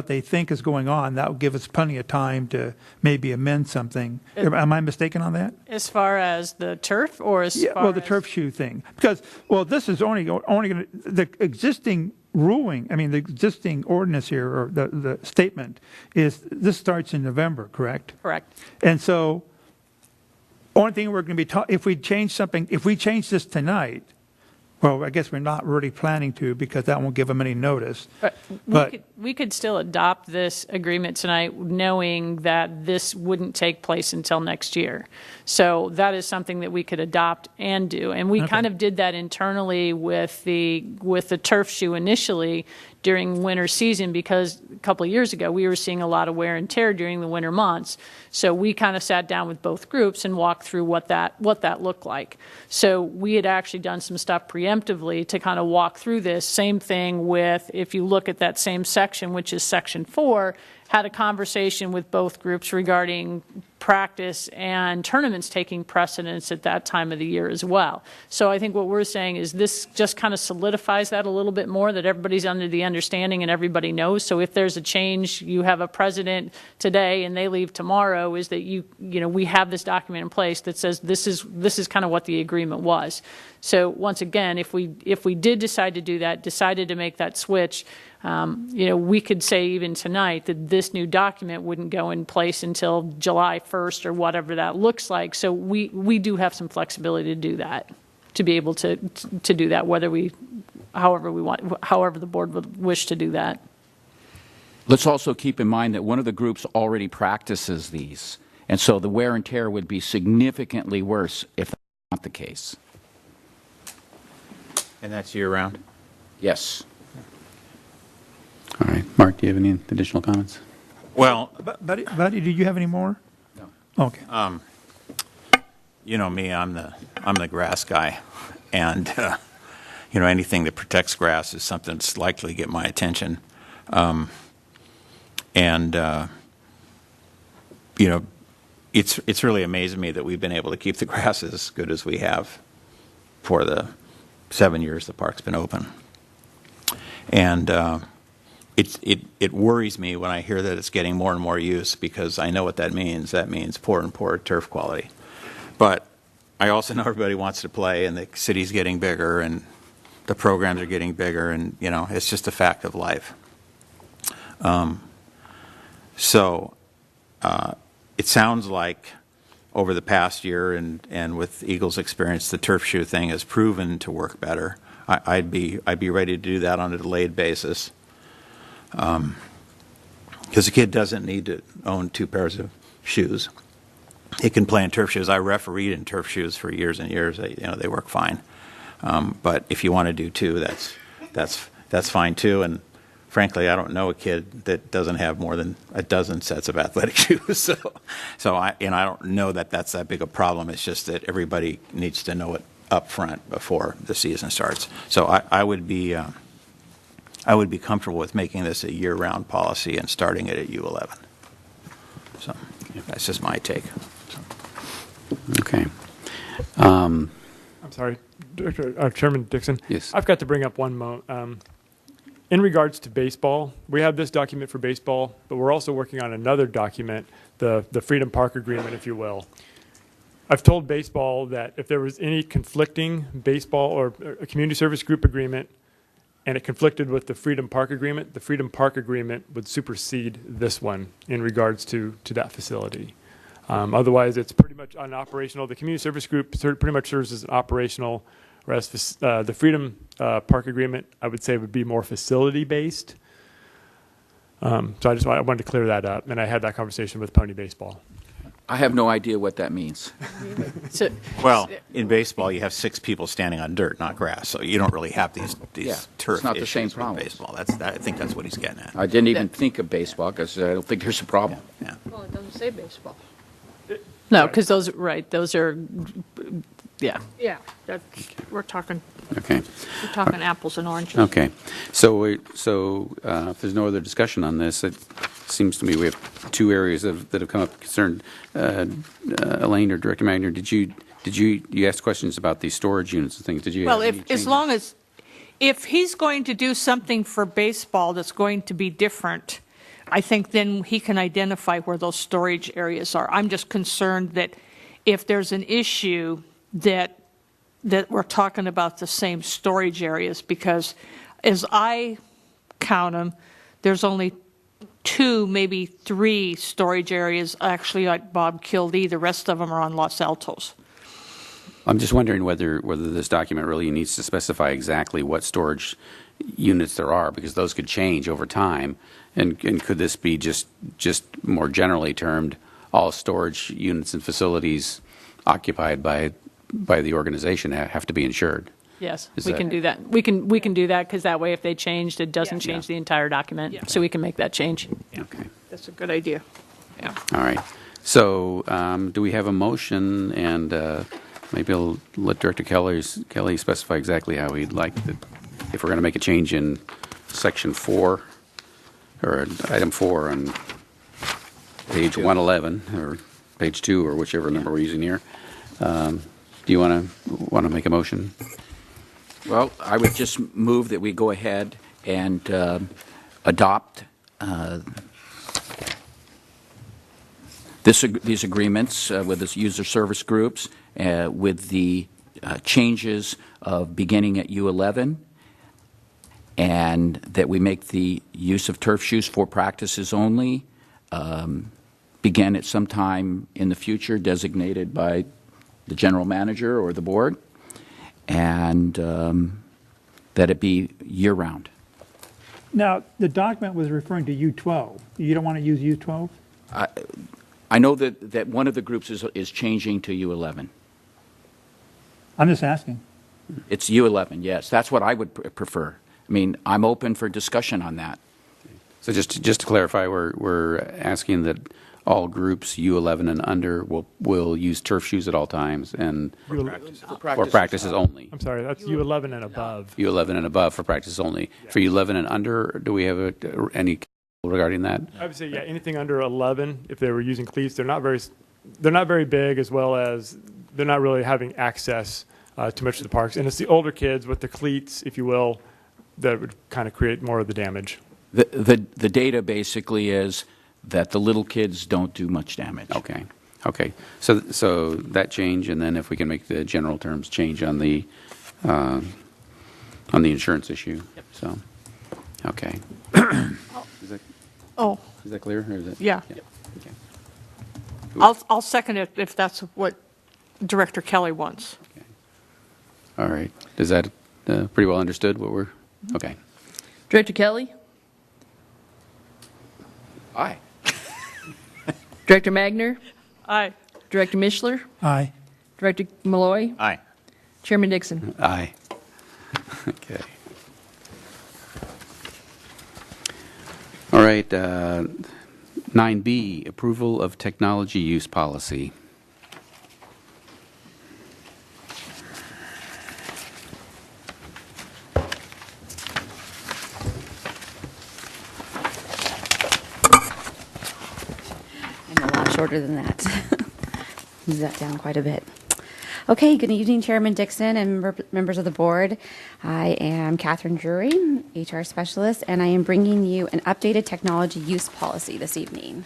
they think is going on. That will give us plenty of time to maybe amend something. Am I mistaken on that? As far as the turf, or as far Well, the as- turf shoe thing, because this is only going to the existing ruling. I mean, the existing ordinance here, or the statement is this starts in November, correct? Correct. And so, only thing we're going to be if we change this tonight, well, I guess we're not really planning to, because that won't give them any notice. But we could still adopt this agreement tonight, knowing that this wouldn't take place until next year. So that is something that we could adopt and do. And we kind of did that internally with the turf shoe initially during winter season, because a couple of years ago we were seeing a lot of wear and tear during the winter months. So we kind of sat down with both groups and walked through what that looked like. So we had actually done some stuff preemptively to kind of walk through this. Same thing with, if you look at that same section, which is section 4, had a conversation with both groups regarding practice and tournaments taking precedence at that time of the year as well. So I think what we're saying is this just kind of solidifies that a little bit more, that everybody's under the understanding and everybody knows. So if there's a change, you have a president today and they leave tomorrow, is that we have this document in place that says this is kind of what the agreement was. So once again, if we did decide to do that, decided to make that switch, we could say even tonight that this new document wouldn't go in place until July 1st or whatever that looks like. So we do have some flexibility to do that, to be able to do that, however the board would wish to do that. Let's also keep in mind that one of the groups already practices these, and so the wear and tear would be significantly worse if that's not the case. And that's year-round? Yes. All right. Mark, do you have any additional comments? Well, Buddy, do you have any more? No. Okay. You know me, I'm the grass guy, and anything that protects grass is something that's likely to get my attention. It's really amazing me that we've been able to keep the grass as good as we have for the 7 years the park's been open. And it worries me when I hear that it's getting more and more use, because I know what that means. That means poor and poor turf quality. But I also know everybody wants to play, and the city's getting bigger, and the programs are getting bigger, and it's just a fact of life. So it sounds like over the past year and with Eagles' experience, the turf shoe thing has proven to work better. I'd be ready to do that on a delayed basis, because a kid doesn't need to own 2 pairs of shoes. He can play in turf shoes. I refereed in turf shoes for years and years. They work fine. But if you want to do 2, that's fine too. And frankly, I don't know a kid that doesn't have more than a dozen sets of athletic shoes. So I don't know that that's that big a problem. It's just that everybody needs to know it up front before the season starts. So I would be comfortable with making this a year-round policy and starting it at U11. So that's just my take. Okay. I'm sorry, Chairman Dixon. Yes. I've got to bring up one in regards to baseball. We have this document for baseball, but we're also working on another document, the Freedom Park Agreement, if you will. I've told baseball that if there was any conflicting baseball or a community service group agreement and it conflicted with the Freedom Park Agreement, the Freedom Park Agreement would supersede this one in regards to that facility. Otherwise, it's pretty much unoperational. The community service group pretty much serves as an operational whereas the Freedom Park agreement, I would say, would be more facility-based. So I wanted to clear that up, and I had that conversation with Pony Baseball. I have no idea what that means. So, Well, in baseball, you have 6 people standing on dirt, not grass, so you don't really have these Yeah, turf it's not the issues same with problem. baseball. I think that's what he's getting at. I didn't even think of baseball because I don't think there's a problem. Yeah. well, it doesn't say baseball. No, because those are, yeah. Yeah, we're talking Okay. apples and oranges. Okay. So if there's no other discussion on this, it seems to me we have 2 areas that have come up concerned. Elaine or Director Magner, did you ask questions about these storage units and things? Did you? Well, have any as changes? long as, if he's going to do something for baseball that's going to be different, I think then he can identify where those storage areas are. I'm just concerned that if there's an issue that we're talking about the same storage areas, because as I count them, there's only 2, maybe 3 storage areas actually like Bob Kildee. The rest of them are on Los Altos. I'm just wondering whether this document really needs to specify exactly what storage units there are, because those could change over time. And could this be just more generally termed all storage units and facilities occupied by the organization have to be insured? Yes, we can do that. We can do that because that way if they changed, it doesn't change the entire document. Yeah. So we can make that change. Okay. That's a good idea. Yeah. All right. So do we have a motion? And maybe I'll let Director Kelly specify exactly how he'd like to, if we're going to make a change in Section 4 or Item 4 on page 111 or page 2 or whichever number we're using here. Do you want to make a motion? Well, I would just move that we go ahead and adopt these agreements with the user service groups with the changes of beginning at U11, and that we make the use of turf shoes for practices only begin at some time in the future designated by the general manager or the board, and that it be year-round. Now, the document was referring to U12. You don't want to use U12? I know that one of the groups is changing to U11. I'm just asking. It's U11, yes. That's what I would prefer. I mean, I'm open for discussion on that. So just to clarify, we're asking that all groups U11 and under will use turf shoes at all times and for practices only. I'm sorry, that's U11 and above. U11 and above for practices only. Yeah. For U11 and under, do we have any regarding that? I would say, yeah, anything under 11, if they were using cleats, they're not very big, as well as they're not really having access to much of the parks. And it's the older kids with the cleats, if you will, that would kind of create more of the damage. The data basically is that the little kids don't do much damage. Okay. So that change, and then if we can make the general terms change on the insurance issue. Yep. So, okay. Is that clear? Or is it? Yeah. Yep. Okay. I'll second it if that's what Director Kelly wants. Okay. All right. Is that pretty well understood what we're, okay. Director Kelly? Aye. Director Magner? Aye. Director Mishler? Aye. Director Malloy? Aye. Chairman Dixon? Aye. Okay. All right. 9B, approval of technology use policy. Shorter than that. Move that down quite a bit. Okay, good evening, Chairman Dixon and members of the board. I am Catherine Drury, HR specialist, and I am bringing you an updated technology use policy this evening.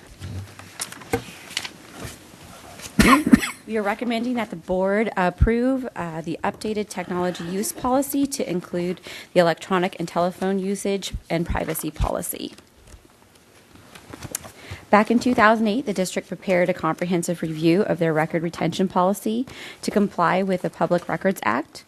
We are recommending that the board approve the updated technology use policy to include the electronic and telephone usage and privacy policy. Back in 2008, the district prepared a comprehensive review of their record retention policy to comply with the Public Records Act.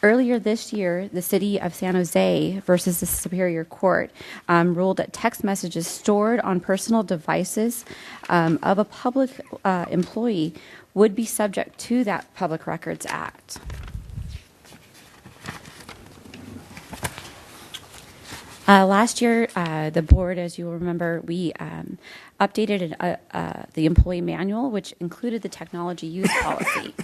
Earlier this year, the City of San Jose versus the Superior Court ruled that text messages stored on personal devices of a public employee would be subject to that Public Records Act. Last year, the board, as you will remember, we updated the employee manual, which included the technology use policy.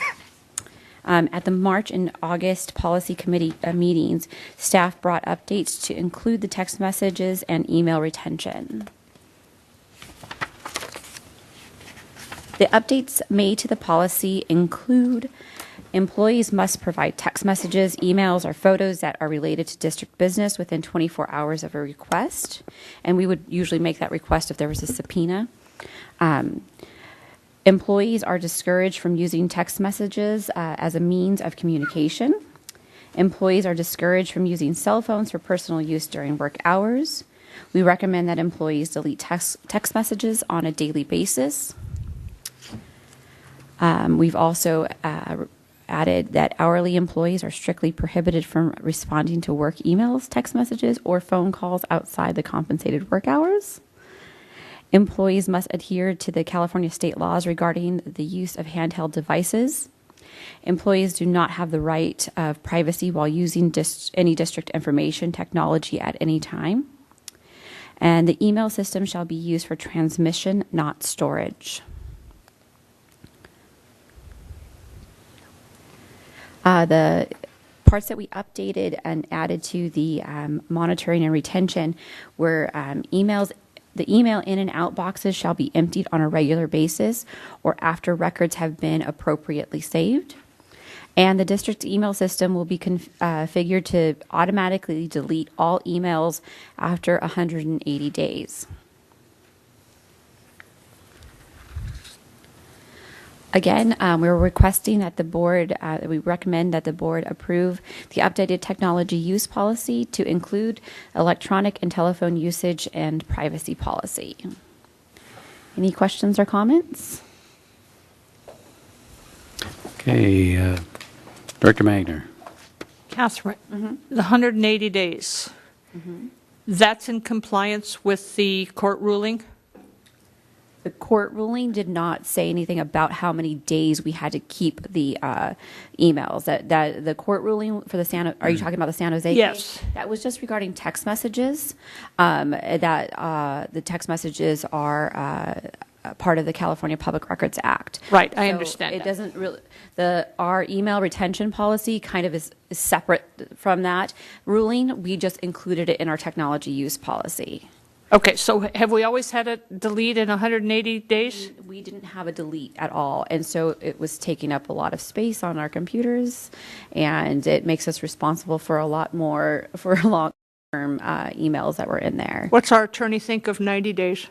At the March and August policy committee meetings, staff brought updates to include the text messages and email retention. The updates made to the policy include employees must provide text messages, emails, or photos that are related to district business within 24 hours of a request. And we would usually make that request if there was a subpoena. Employees are discouraged from using text messages as a means of communication. Employees are discouraged from using cell phones for personal use during work hours. We recommend that employees delete text messages on a daily basis. We've also added that hourly employees are strictly prohibited from responding to work emails, text messages, or phone calls outside the compensated work hours. Employees must adhere to the California state laws regarding the use of handheld devices. Employees do not have the right of privacy while using any district information technology at any time. And the email system shall be used for transmission, not storage. The parts that we updated and added to the monitoring and retention were emails. The email in and out boxes shall be emptied on a regular basis or after records have been appropriately saved. And the district's email system will be configured to automatically delete all emails after 180 days. Again, we're requesting that the board, we recommend that the board approve the updated technology use policy to include electronic and telephone usage and privacy policy. Any questions or comments? Okay, Director Magner. Catherine, the 180 days, that's in compliance with the court ruling? The court ruling did not say anything about how many days we had to keep the emails. That the court ruling for the are you talking about the San Jose yes. case? That was just regarding text messages. The text messages are part of the California Public Records Act. Right, I understand. It doesn't really. Our email retention policy kind of is separate from that ruling. We just included it in our technology use policy. Okay, so have we always had a delete in 180 days? We didn't have a delete at all, and so it was taking up a lot of space on our computers, and it makes us responsible for a lot more, for long-term emails that were in there. What's our attorney think of 90 days?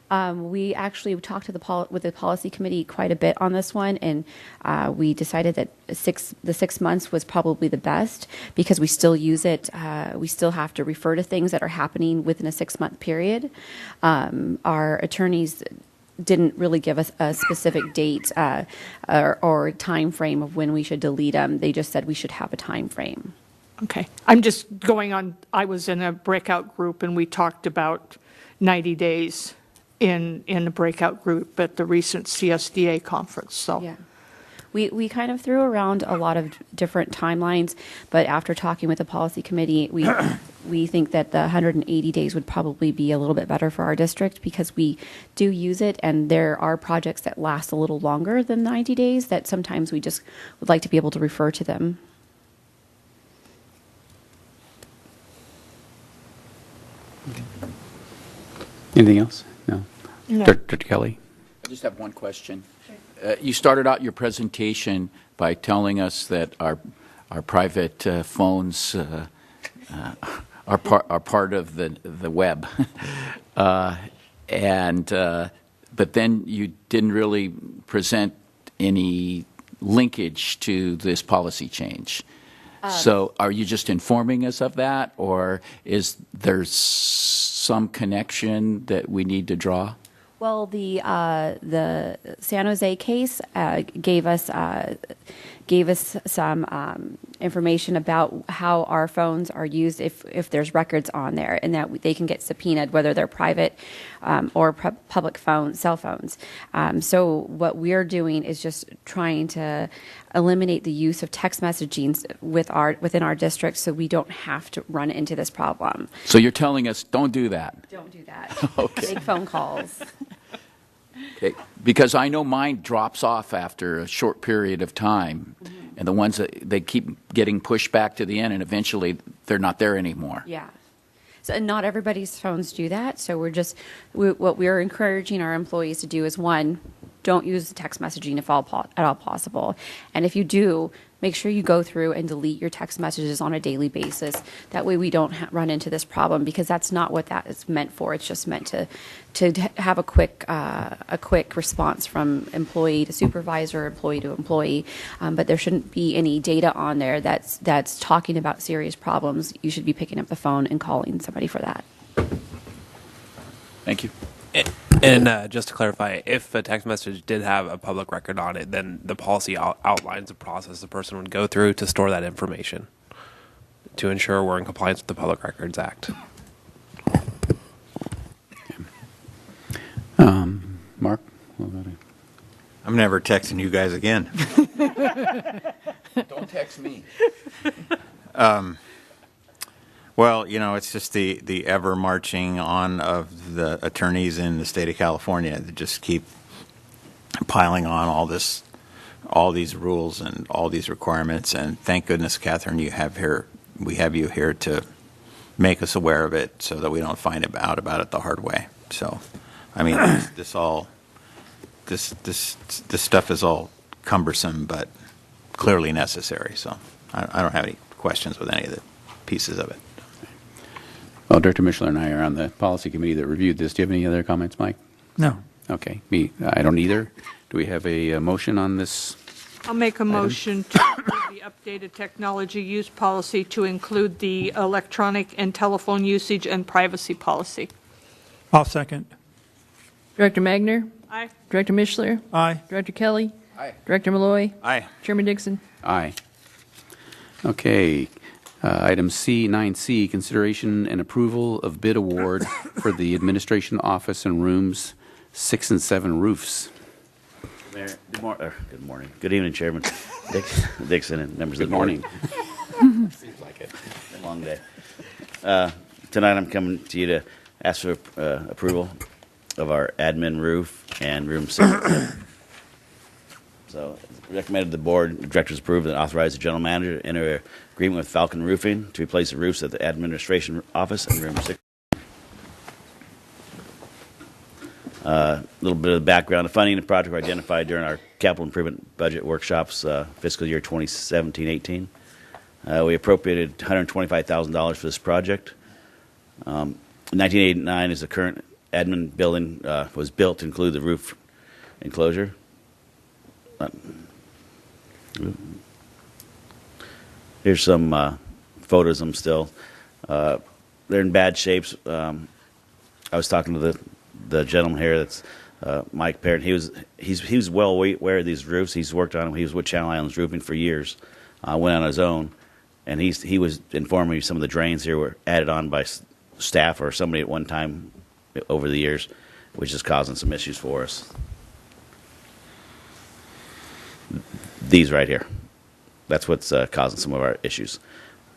We actually talked to with the policy committee quite a bit on this one, and we decided that the 6 months was probably the best because we still use it. We still have to refer to things that are happening within a 6-month period. Our attorneys didn't really give us a specific date or time frame of when we should delete them. They just said we should have a time frame. Okay. I'm just going on, I was in a breakout group and we talked about 90 days in the breakout group at the recent CSDA conference. So yeah. We kind of threw around a lot of different timelines, but after talking with the policy committee, we think that the 180 days would probably be a little bit better for our district because we do use it, and there are projects that last a little longer than 90 days that sometimes we just would like to be able to refer to them. Anything else? No. No. Dr. Kelly? I just have one question. You started out your presentation by telling us that our private phones are part of the web, but then you didn't really present any linkage to this policy change. So are you just informing us of that, or is there some connection that we need to draw? Well, the San Jose case gave us some information about how our phones are used if there's records on there, and that they can get subpoenaed, whether they're private or public cell phones. So what we're doing is just trying to eliminate the use of text messaging within our district, so we don't have to run into this problem. So you're telling us don't do that? Don't do that. Okay. Make phone calls. Okay. Because I know mine drops off after a short period of time, and the ones that they keep getting pushed back to the end, and eventually they're not there anymore. Yeah. So, and not everybody's phones do that. So what we're encouraging our employees to do is, one, don't use the text messaging at all possible. And if you do, make sure you go through and delete your text messages on a daily basis. That way we don't run into this problem, because that's not what that is meant for. It's just meant to have a quick response from employee to supervisor, employee to employee. But there shouldn't be any data on there that's talking about serious problems. You should be picking up the phone and calling somebody for that. Thank you. And just to clarify, if a text message did have a public record on it, then the policy outlines the process the person would go through to store that information to ensure we're in compliance with the Public Records Act. Mark? What about you? I'm never texting you guys again. Don't text me. Well, it's just the ever marching on of the attorneys in the state of California that just keep piling on all these rules and all these requirements. And thank goodness, Catherine, we have you here to make us aware of it so that we don't find out about it the hard way. So, I mean, this stuff is all cumbersome, but clearly necessary. So, I don't have any questions with any of the pieces of it. Well, Director Mishler and I are on the policy committee that reviewed this. Do you have any other comments, Mike? No. Okay. I don't either. Do we have a motion on this? I'll make a motion to approve the updated technology use policy to include the electronic and telephone usage and privacy policy. I'll second. Director Magner? Aye. Director Mishler? Aye. Director Kelly? Aye. Director Malloy? Aye. Chairman Dixon? Aye. Okay. Item C, 9C, consideration and approval of bid award for the administration office and rooms 6 and 7 roofs. Mayor, good morning. Good evening, Chairman Dixon and members of the morning. board. Seems like it. It's a long day. Tonight I'm coming to you to ask for approval of our admin roof and room 6 and 7. So, recommended the board of directors approve and authorize the general manager to enter an agreement with Falcon Roofing to replace the roofs at the administration office and room 6. A little bit of the background. The funding of the project were identified during our capital improvement budget workshops fiscal year 2017-18. We appropriated $125,000 for this project. 1989 is the current admin building was built to include the roof enclosure. Here's some photos of them still. They're in bad shapes. I was talking to the gentleman here that's Mike Parent. He's well aware of these roofs. He's worked on them. He was with Channel Islands Roofing for years. Went on his own, and he was informing me some of the drains here were added on by staff or somebody at one time over the years, which is causing some issues for us. These right here. That's what's causing some of our issues.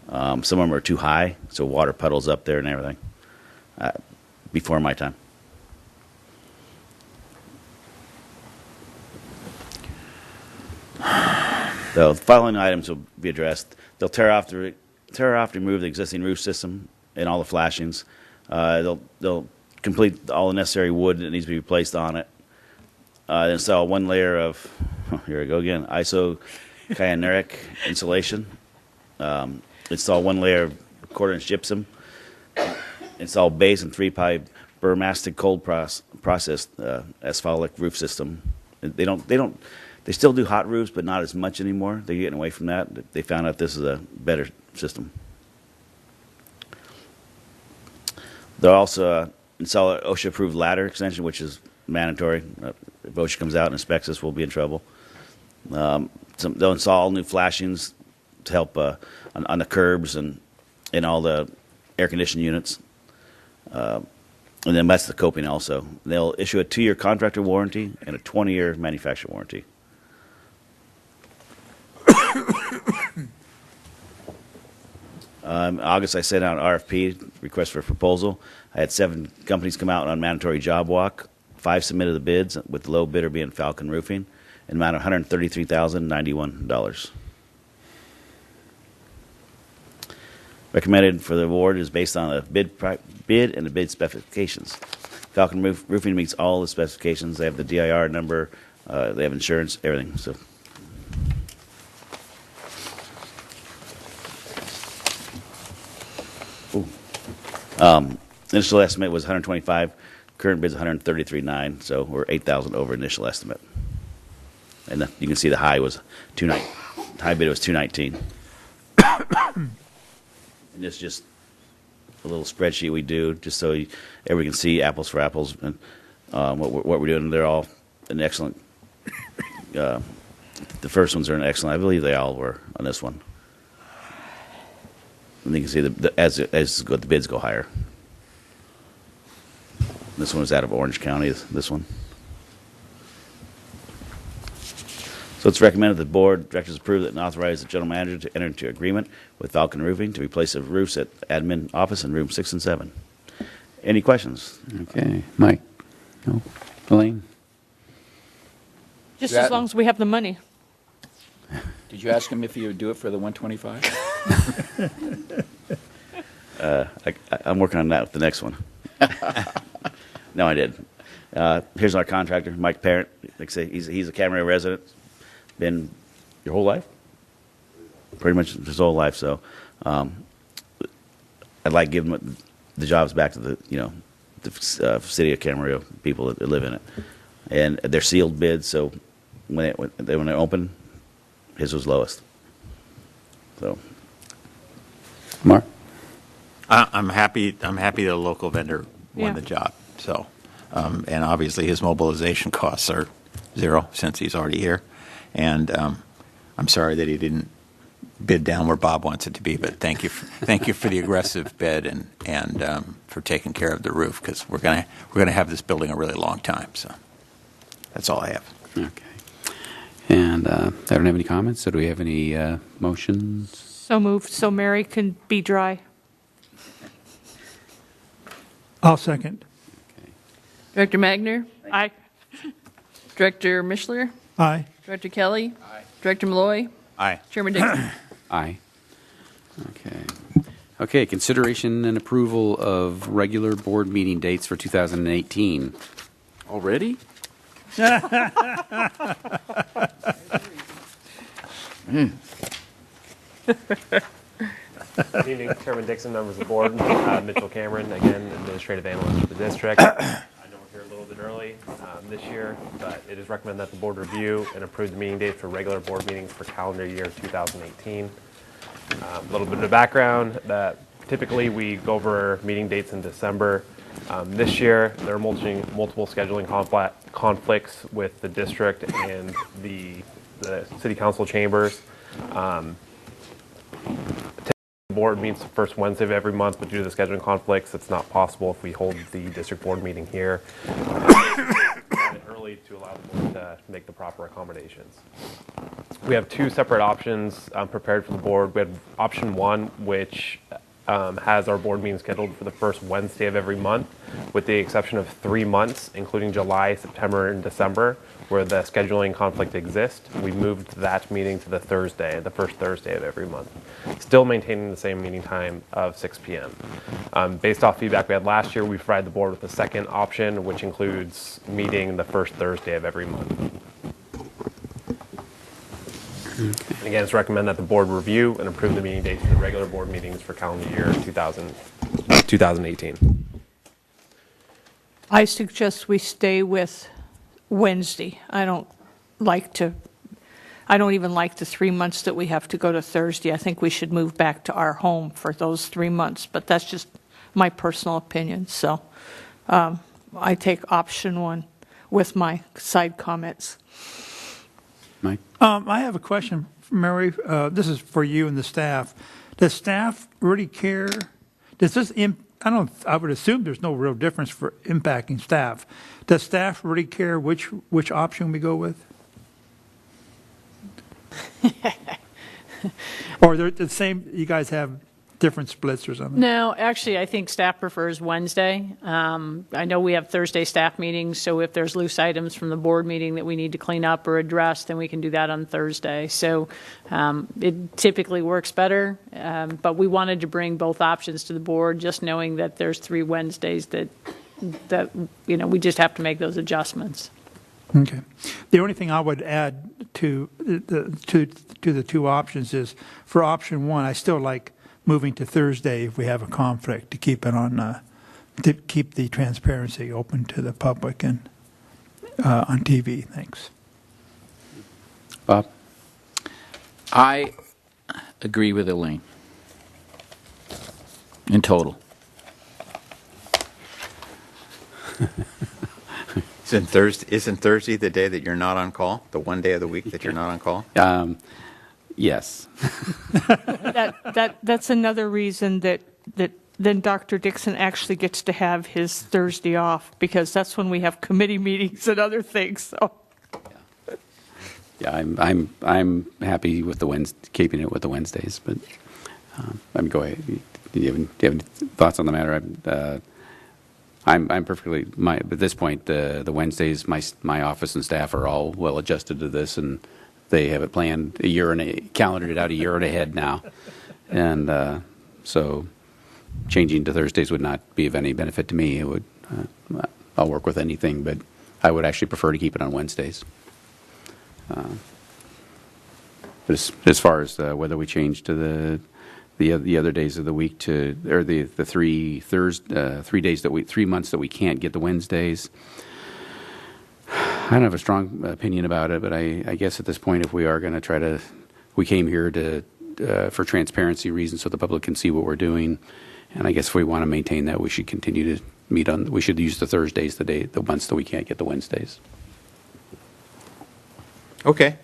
Some of them are too high, so water puddles up there and everything. Before my time. The following items will be addressed. They'll tear off, remove the existing roof system and all the flashings. They'll complete all the necessary wood that needs to be replaced on it. Install one layer of, here we go again, isocyanuric insulation. Install one layer of quarter-inch gypsum. Install base and 3-pipe Burmastic cold processed asphalic roof system. They still do hot roofs, but not as much anymore. They're getting away from that. They found out this is a better system. They'll also install an OSHA-approved ladder extension, which is mandatory. If OSHA comes out and inspects us, we'll be in trouble. They'll install new flashings to help on the curbs and in all the air conditioning units. And then that's the coping also. They'll issue a 2-year contractor warranty and a 20-year manufacturer warranty. August, I sent out an RFP, request for proposal. I had 7 companies come out on mandatory job walk. 5 submitted the bids, with the low bidder being Falcon Roofing, an amount of $133,091. Recommended for the award is based on the bid and the bid specifications. Falcon Roofing meets all the specifications. They have the DIR number, they have insurance, everything. So. Initial estimate was 125. Current bid is 133.9, so we're 8,000 over initial estimate. And you can see the high was high bid was 219. And this is just a little spreadsheet we do, just so everyone can see apples for apples and what we're doing. They're all an excellent. The first ones are an excellent. I believe they all were on this one. And you can see as the bids go higher. This one was out of Orange County, this one. So it's recommended that the board of directors approve and authorize the general manager to enter into agreement with Falcon Roofing to replace the roofs at admin office in room 6 and 7. Any questions? Okay. Mike? No? Elaine? Just as long as we have the money. Did you ask him if he would do it for the 125? I'm working on that with the next one. No, I did. Here's our contractor, Mike Parent. Like I say, he's a Camarillo resident. Been your whole life? Pretty much his whole life. So I'd like to give him the jobs back to the city of Camarillo people that live in it. And they're sealed bids, so when they open, his was lowest. So, Mark? I'm happy the local vendor won the job. So, and obviously his mobilization costs are 0 since he's already here. And I'm sorry that he didn't bid down where Bob wants it to be, but thank you for the aggressive bid and for taking care of the roof, because we're gonna have this building a really long time. So that's all I have. Okay. And I don't have any comments. So do we have any motions? So moved, so Mary can be dry. I'll second. Director Magner? Aye. Director Mishler? Aye. Director Kelly? Aye. Director Malloy? Aye. Chairman Dixon? Aye. Okay. Okay, consideration and approval of regular board meeting dates for 2018. Already? Good evening, Chairman Dixon, members of the board. Mitchell Cameron, again, administrative analyst for the district. I know we're here a little bit early this year, but it is recommended that the board review and approve the meeting dates for regular board meetings for calendar year 2018. A little bit of background, that typically we go over meeting dates in December. This year, there are multiple scheduling conflicts with the district and the city council chambers. The board meets the first Wednesday of every month, but due to the scheduling conflicts, it's not possible if we hold the district board meeting here early to allow the board to make the proper accommodations. We have 2 separate options prepared for the board. We have option 1, which has our board meeting scheduled for the first Wednesday of every month, with the exception of 3 months, including July, September, and December, where the scheduling conflict exists. We moved that meeting to the first Thursday of every month, still maintaining the same meeting time of 6 p.m. Based off feedback we had last year, we provided the board with the second option, which includes meeting the first Thursday of every month. And again, it's recommended that the board review and approve the meeting dates for the regular board meetings for calendar year 2018. I suggest we stay with Wednesday. I don't even like the 3 months that we have to go to Thursday. I think we should move back to our home for those 3 months, but that's just my personal opinion. So I take option 1. with my side comments. Mike? I have a question, Mary. This is for you and the staff. Does staff really care? Does this I would assume there's no real difference for impacting staff. Does staff really care which option we go with? Or they're the same, you guys have different splits or something? No, actually, I think staff prefers Wednesday. I know we have Thursday staff meetings, so if there's loose items from the board meeting that we need to clean up or address, then we can do that on Thursday. So it typically works better, but we wanted to bring both options to the board, just knowing that there's 3 Wednesdays that we just have to make those adjustments. Okay. The only thing I would add to the 2 options is, for option 1, I still like moving to Thursday if we have a conflict, to keep it on, to keep the transparency open to the public and on TV. Thanks. Bob? I agree with Elaine in total. Isn't Thursday the day that you're not on call? The one day of the week that you're not on call? Yes. That's another reason that then Dr. Dixon actually gets to have his Thursday off, because that's when we have committee meetings and other things. So. Yeah, I'm happy with keeping it with the Wednesdays, but go ahead. Do you have any thoughts on the matter? I'm perfectly at this point. The Wednesdays, my office and staff are all well adjusted to this, and they have it planned calendared it out a year and ahead now, and so changing to Thursdays would not be of any benefit to me. It would. I'll work with anything, but I would actually prefer to keep it on Wednesdays. But as far as whether we change to the other days of the week or the 3 days 3 months that we can't get the Wednesdays, I don't have a strong opinion about it, but I guess at this point, if we are going to we came here for transparency reasons so the public can see what we're doing, and I guess if we want to maintain that, we should continue to we should use the Thursdays, the months that we can't get the Wednesdays. Okay.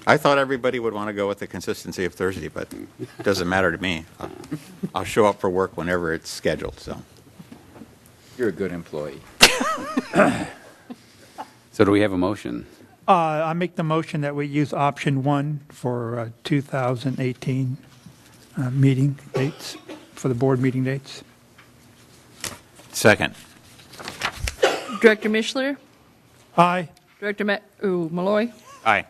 I thought everybody would want to go with the consistency of Thursday, but it doesn't matter to me. I'll show up for work whenever it's scheduled. So You're a good employee. So do we have a motion? I make the motion that we use option 1 for 2018 meeting dates, for the board meeting dates. Second. Director Mishler? Aye. Director Malloy? Aye.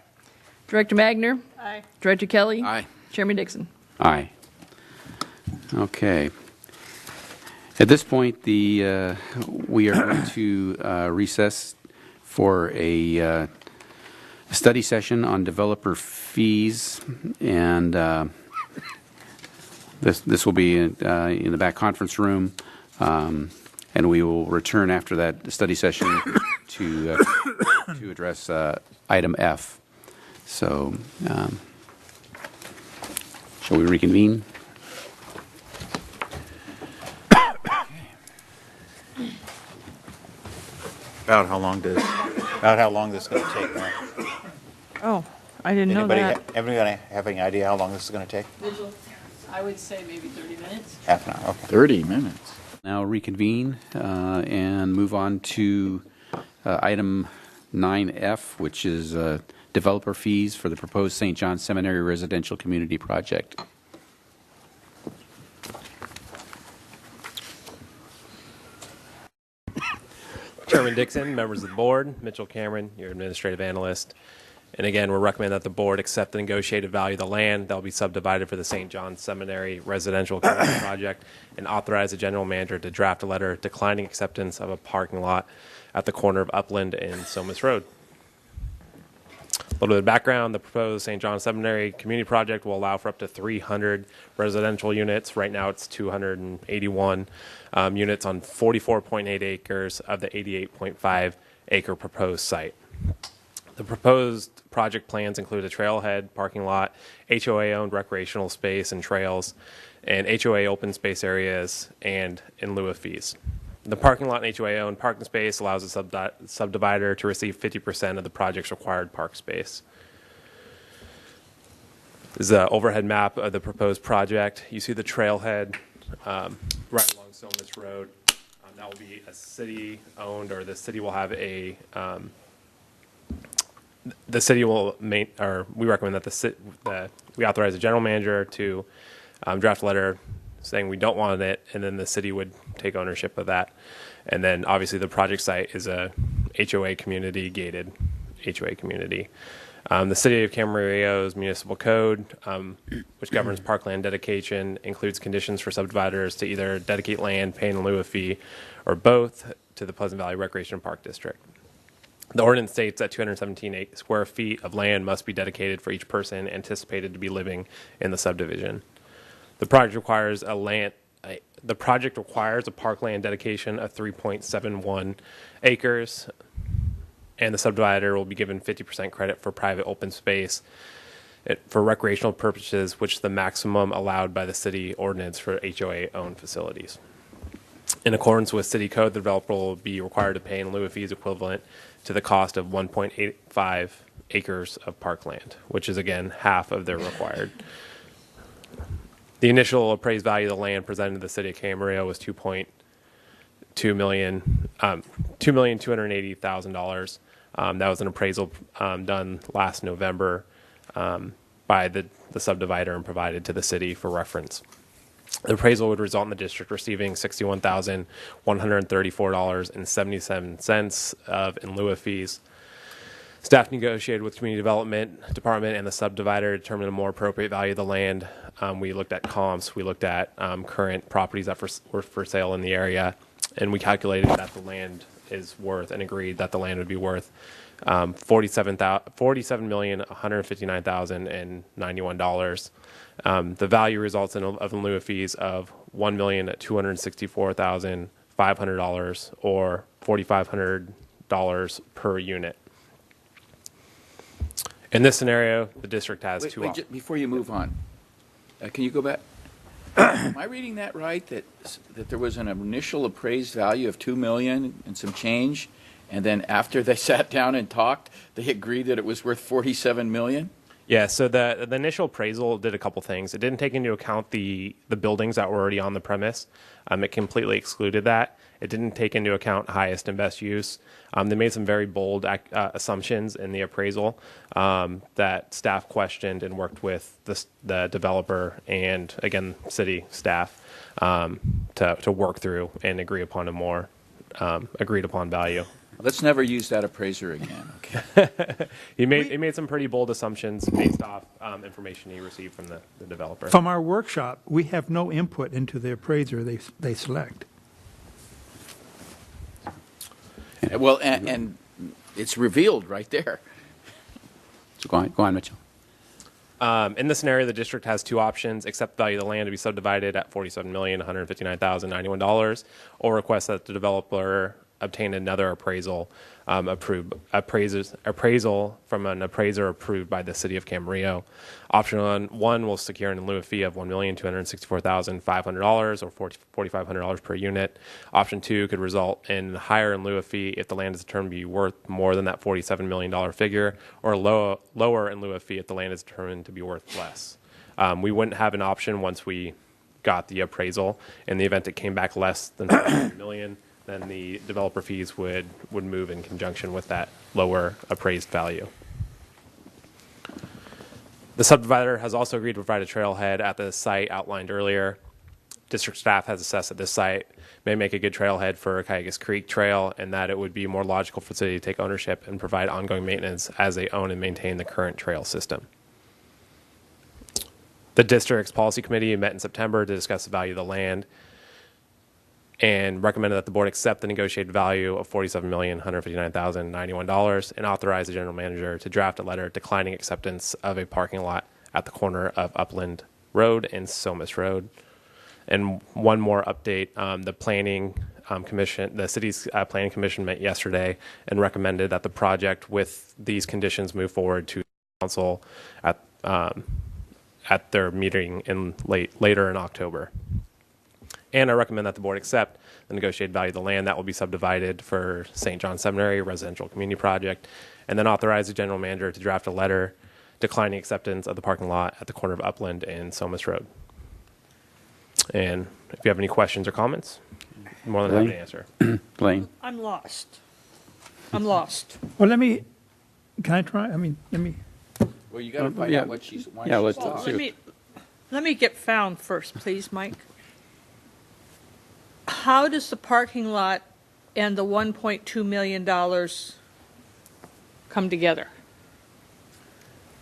Director Magner? Aye. Director Kelly? Aye. Chairman Dixon? Aye. Okay. At this point, we are going to recess for a study session on developer fees, and this will be in the back conference room, and we will return after that study session to address item F. So, shall we reconvene? About how long this is going to take now? Oh, I didn't know that. Everybody have any idea how long this is going to take? I would say maybe 30 minutes. Half an hour, okay. 30 minutes. Now reconvene and move on to item 9F, which is developer fees for the proposed St. John's Seminary Residential Community Project. Chairman Dixon, members of the board, Mitchell Cameron, your administrative analyst. And again, we recommend that the board accept the negotiated value of the land that will be subdivided for the St. John's Seminary Residential Community Project, and authorize the general manager to draft a letter declining acceptance of a parking lot at the corner of Upland and Somas Road. A little bit of background: the proposed St. John's Seminary Community Project will allow for up to 300 residential units. Right now it's 281 units on 44.8 acres of the 88.5 acre proposed site. The proposed project plans include a trailhead, parking lot, HOA-owned recreational space and trails, and HOA open space areas, and in lieu of fees. The parking lot and HOA-owned parking space allows a subdivider to receive 50% of the project's required park space. This is an overhead map of the proposed project. You see the trailhead right along Somas Road. That will be a city-owned, or the city will have a. The city will we recommend that we authorize the general manager to draft a letter saying we don't want it, and then the city would take ownership of that. And then obviously the project site is a HOA community, gated HOA community. The City of Camarillo's municipal code, which governs parkland dedication, includes conditions for subdividers to either dedicate land, pay in lieu of fee, or both to the Pleasant Valley Recreation Park District. The ordinance states that 217 square feet of land must be dedicated for each person anticipated to be living in the subdivision. The project requires a parkland dedication of 3.71 acres, and the subdivider will be given 50% credit for private open space for recreational purposes, which is the maximum allowed by the city ordinance for HOA-owned facilities. In accordance with city code, the developer will be required to pay in lieu of fees equivalent to the cost of 1.85 acres of parkland, which is, again, half of their required. The initial appraised value of the land presented to the city of Camarillo was $2,280,000. That was an appraisal done last November by the subdivider and provided to the city for reference. The appraisal would result in the district receiving $61,134.77 in lieu of fees. Staff negotiated with Community Development Department and the subdivider to determine a more appropriate value of the land. We looked at comps, we looked at current properties that were for sale in the area, and we calculated that the land is worth, and agreed that the land would be worth $47,159,091. The value results in lieu of fees of $1,264,500, or $4,500 per unit. In this scenario, the district has two options. Before you move on, can you go back? Am I reading that right, that there was an initial appraised value of $2 million and some change, and then after they sat down and talked, they agreed that it was worth $47 million? Yeah, so the initial appraisal did a couple things. It didn't take into account the buildings that were already on the premise. It completely excluded that. It didn't take into account highest and best use. They made some very bold assumptions in the appraisal that staff questioned and worked with the developer and, again, city staff to work through and agree upon a more agreed upon value. Let's never use that appraiser again. Okay. He made some pretty bold assumptions based off information he received from the developer. From our workshop, we have no input into the appraiser they select. Well, and it's revealed right there. So go on, Mitchell. In this scenario, the district has two options: accept the value of the land to be subdivided at $47,159,091, or request that the developer obtain another appraisal from an appraiser approved by the city of Camarillo. Option one will secure an in lieu of fee of $1,264,500, or $4,500 per unit. Option two could result in higher in lieu of fee if the land is determined to be worth more than that $47 million figure, or lower in lieu of fee if the land is determined to be worth less. We wouldn't have an option once we got the appraisal. In the event it came back less than $47 million, then the developer fees would move in conjunction with that lower appraised value. The subdivider has also agreed to provide a trailhead at the site outlined earlier. District staff has assessed that this site may make a good trailhead for Cayugas Creek Trail, and that it would be more logical for the city to take ownership and provide ongoing maintenance as they own and maintain the current trail system. The district's policy committee met in September to discuss the value of the land and recommended that the board accept the negotiated value of $47,159,091 and authorize the general manager to draft a letter declining acceptance of a parking lot at the corner of Upland Road and Somas Road. And one more update, the planning commission, the city's planning commission met yesterday and recommended that the project with these conditions move forward to council at their meeting later in October. And I recommend that the board accept the negotiated value of the land that will be subdivided for St. John Seminary residential community project, and then authorize the general manager to draft a letter declining acceptance of the parking lot at the corner of Upland and Somas Road. And if you have any questions or comments, I'm more than happy to answer. Blaine? I'm lost. I'm lost. Well, can I try? I mean, let me. Well, you got to find out what she's. Why Yeah, she's let's lost. Let me get found first, please, Mike. How does the parking lot and the $1.2 million come together?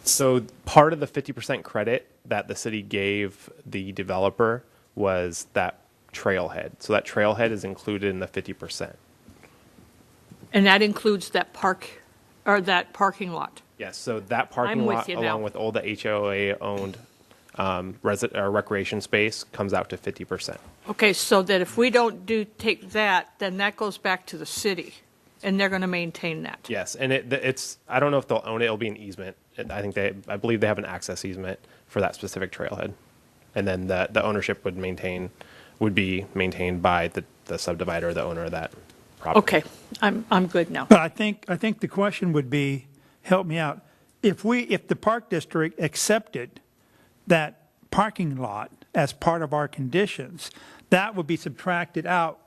So part of the 50% credit that the city gave the developer was that trailhead. So that trailhead is included in the 50%. And that includes that parking lot. Yes, so that parking I'm with lot, you now. along with all the HOA-owned recreation space, comes out to 50%. Okay, so that if we don't take that, then that goes back to the city, and they're going to maintain that. Yes, and it's, I don't know if they'll own it, it'll be an easement. I believe they have an access easement for that specific trailhead. And then the ownership would be maintained by the subdivider or the owner of that property. Okay, I'm good now. But I think the question would be, help me out, if the park district accepted that parking lot as part of our conditions, that would be subtracted out.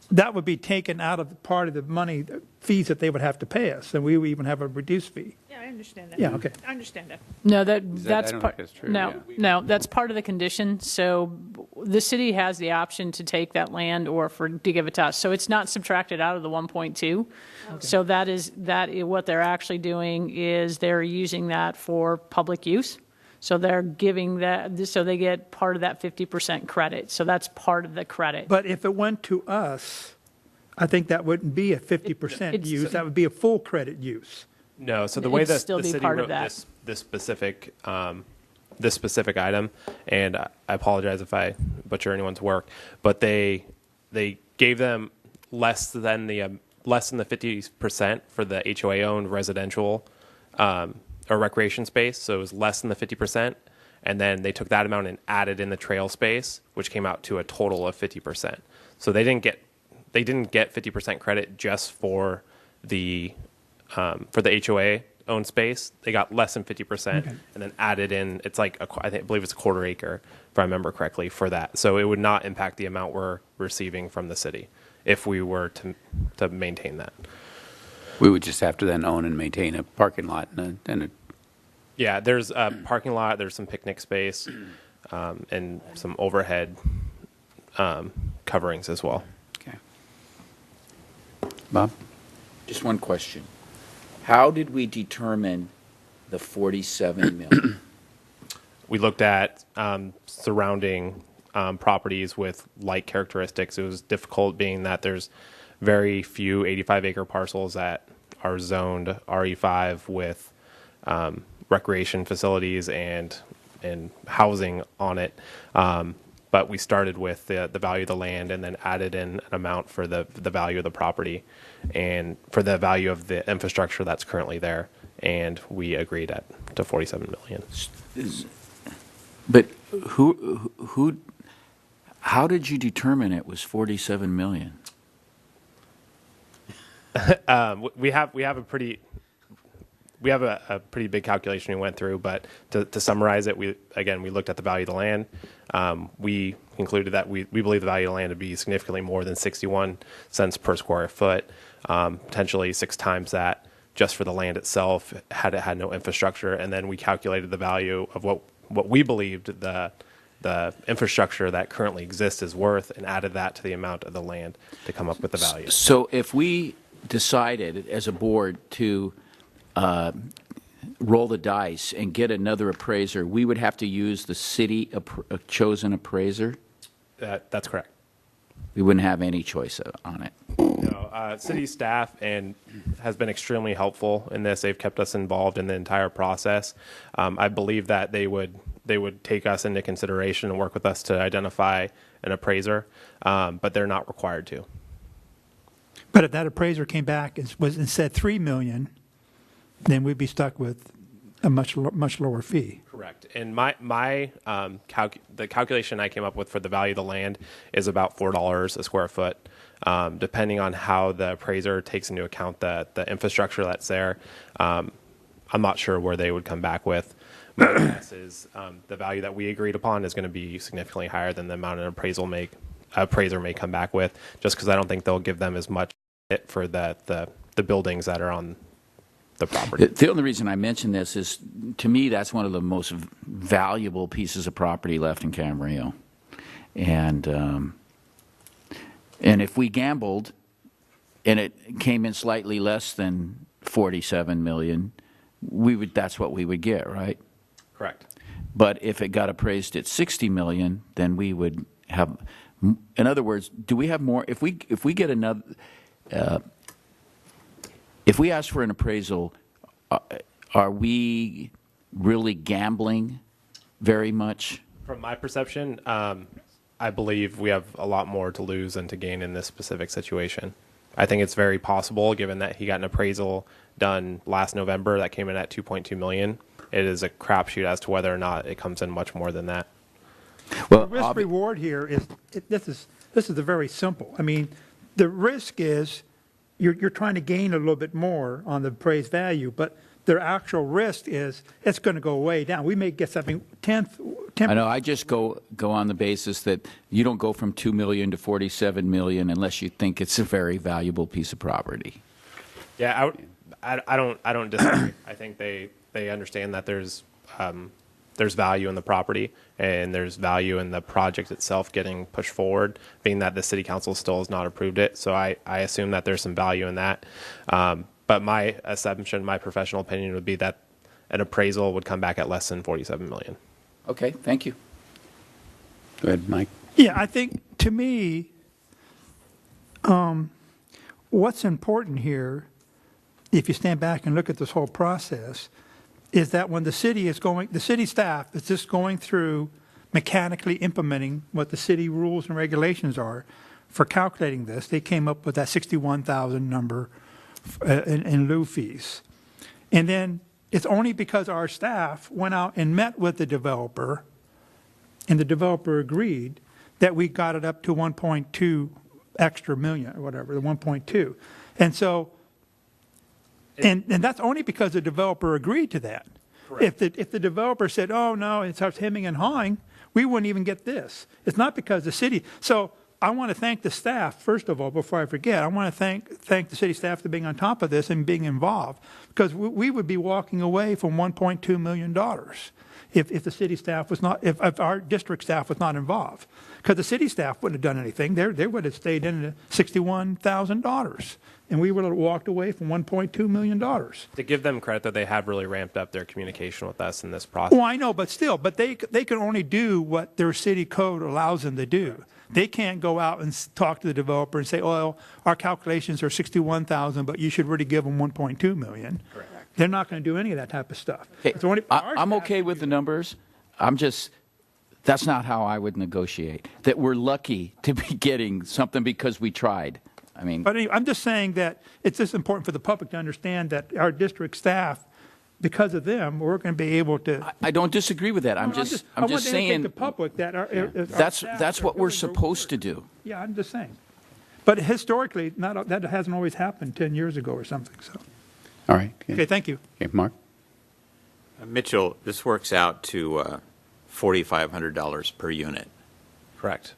That would be taken out of part of the money, the fees that they would have to pay us, and we would even have a reduced fee. Yeah, I understand that. Yeah, okay. I understand that. No, I that's don't part. think that's true, No, yeah. no, that's part of the condition. So the city has the option to take that land or to give it to us. So it's not subtracted out of the 1.2. So what they're actually doing is they're using that for public use. So they're giving that, so they get part of that 50% credit. So that's part of the credit. But if it went to us, I think that wouldn't be a 50% use, that would be a full credit use. No, so the way It'd that still the be city part of wrote that. this specific item, and I apologize if I butcher anyone's work, but they gave them less than the 50% for the HOA-owned residential or recreation space, so it was less than the 50%, and then they took that amount and added in the trail space, which came out to a total of 50%. So they didn't get 50% credit just for the HOA owned space. They got less than 50%, and then added in. It's like I believe it's a quarter acre, if I remember correctly, for that. So it would not impact the amount we're receiving from the city if we were to maintain that. We would just have to then own and maintain a parking lot and a Yeah, there's a parking lot. There's some picnic space, and some overhead coverings as well. Okay. Bob? Just one question. How did we determine the 47 million? We looked at surrounding properties with like characteristics. It was difficult being that there's very few 85-acre parcels that are zoned RE5 with recreation facilities and housing on it. But we started with the value of the land and then added in an amount for the value of the property and for the value of the infrastructure that's currently there. And we agreed to 47 million. But how did you determine it was 47 million? We have a pretty big calculation we went through, but to summarize it, we looked at the value of the land. We concluded that we believe the value of the land to be significantly more than 61 cents per square foot, potentially 6 times that just for the land itself had it had no infrastructure. And then we calculated the value of what we believed the infrastructure that currently exists is worth and added that to the amount of the land to come up with the value. So if we decided as a board to roll the dice and get another appraiser, we would have to use the city chosen appraiser? That's correct. We wouldn't have any choice on it. No, city staff has been extremely helpful in this. They've kept us involved in the entire process. I believe that they would take us into consideration and work with us to identify an appraiser, but they're not required to. But if that appraiser came back and said $3 million, then we'd be stuck with a much lower fee. Correct. And the calculation I came up with for the value of the land is about $4 a square foot, depending on how the appraiser takes into account the infrastructure that's there. I'm not sure where they would come back with. My guess is the value that we agreed upon is going to be significantly higher than the amount an appraiser may come back with, just because I don't think they'll give them as much for the buildings that are on the property. The only reason I mention this is, to me, that's one of the most valuable pieces of property left in Camarillo. And if we gambled and it came in slightly less than 47 million, that's what we would get, right? Correct. But if it got appraised at 60 million, then we would have, in other words, do we have more? If we get another, if we ask for an appraisal, are we really gambling very much? From my perception, I believe we have a lot more to lose than to gain in this specific situation. I think it's very possible, given that he got an appraisal done last November that came in at 2.2 million. It is a crapshoot as to whether or not it comes in much more than that. Well, the risk reward here is this is very simple. I mean, the risk is you're trying to gain a little bit more on the appraised value, but their actual risk is it's going to go way down. We may get something 10. I know. I just go on the basis that you don't go from 2 million to 47 million unless you think it's a very valuable piece of property. Yeah, I don't disagree. I think they understand that there's value in the property and there's value in the project itself getting pushed forward, being that the city council still has not approved it. So I assume that there's some value in that. But my assumption, my professional opinion would be that an appraisal would come back at less than 47 million. Okay, thank you. Go ahead, Mike. Yeah, I think to me, what's important here, if you stand back and look at this whole process, is that when the city staff is just going through mechanically implementing what the city rules and regulations are for calculating this, they came up with that 61,000 number in lieu fees. And then it's only because our staff went out and met with the developer and the developer agreed that we got it up to 1.2 extra million or whatever, the 1.2. And so, and that's only because the developer agreed to that. Correct. If the developer said, oh no, it starts hemming and hawing, we wouldn't even get this. It's not because the city, so I want to thank the staff, first of all, before I forget. I want to thank the city staff for being on top of this and being involved, because we would be walking away from $1.2 million if the city staff was not, if our district staff was not involved. Because the city staff wouldn't have done anything. They would have stayed in at $61,000, and we would have walked away from $1.2 million. To give them credit that they have really ramped up their communication with us in this process. Well, I know, but still, they can only do what their city code allows them to do. They can't go out and talk to the developer and say, oh, our calculations are 61,000, but you should really give them 1.2 million. Correct. They're not going to do any of that type of stuff. Hey, I'm okay with the numbers. That's not how I would negotiate. That we're lucky to be getting something because we tried. I mean, but anyway, I'm just saying that it's just important for the public to understand that our district staff, because of them, we're going to be able to. I don't disagree with that. I'm just saying the public that that's what we're supposed to do. Yeah, I'm just saying. But historically, that hasn't always happened 10 years ago or something. So. All right. Okay, thank you. Okay, Mark. Mitchell, this works out to $4,500 per unit. Correct.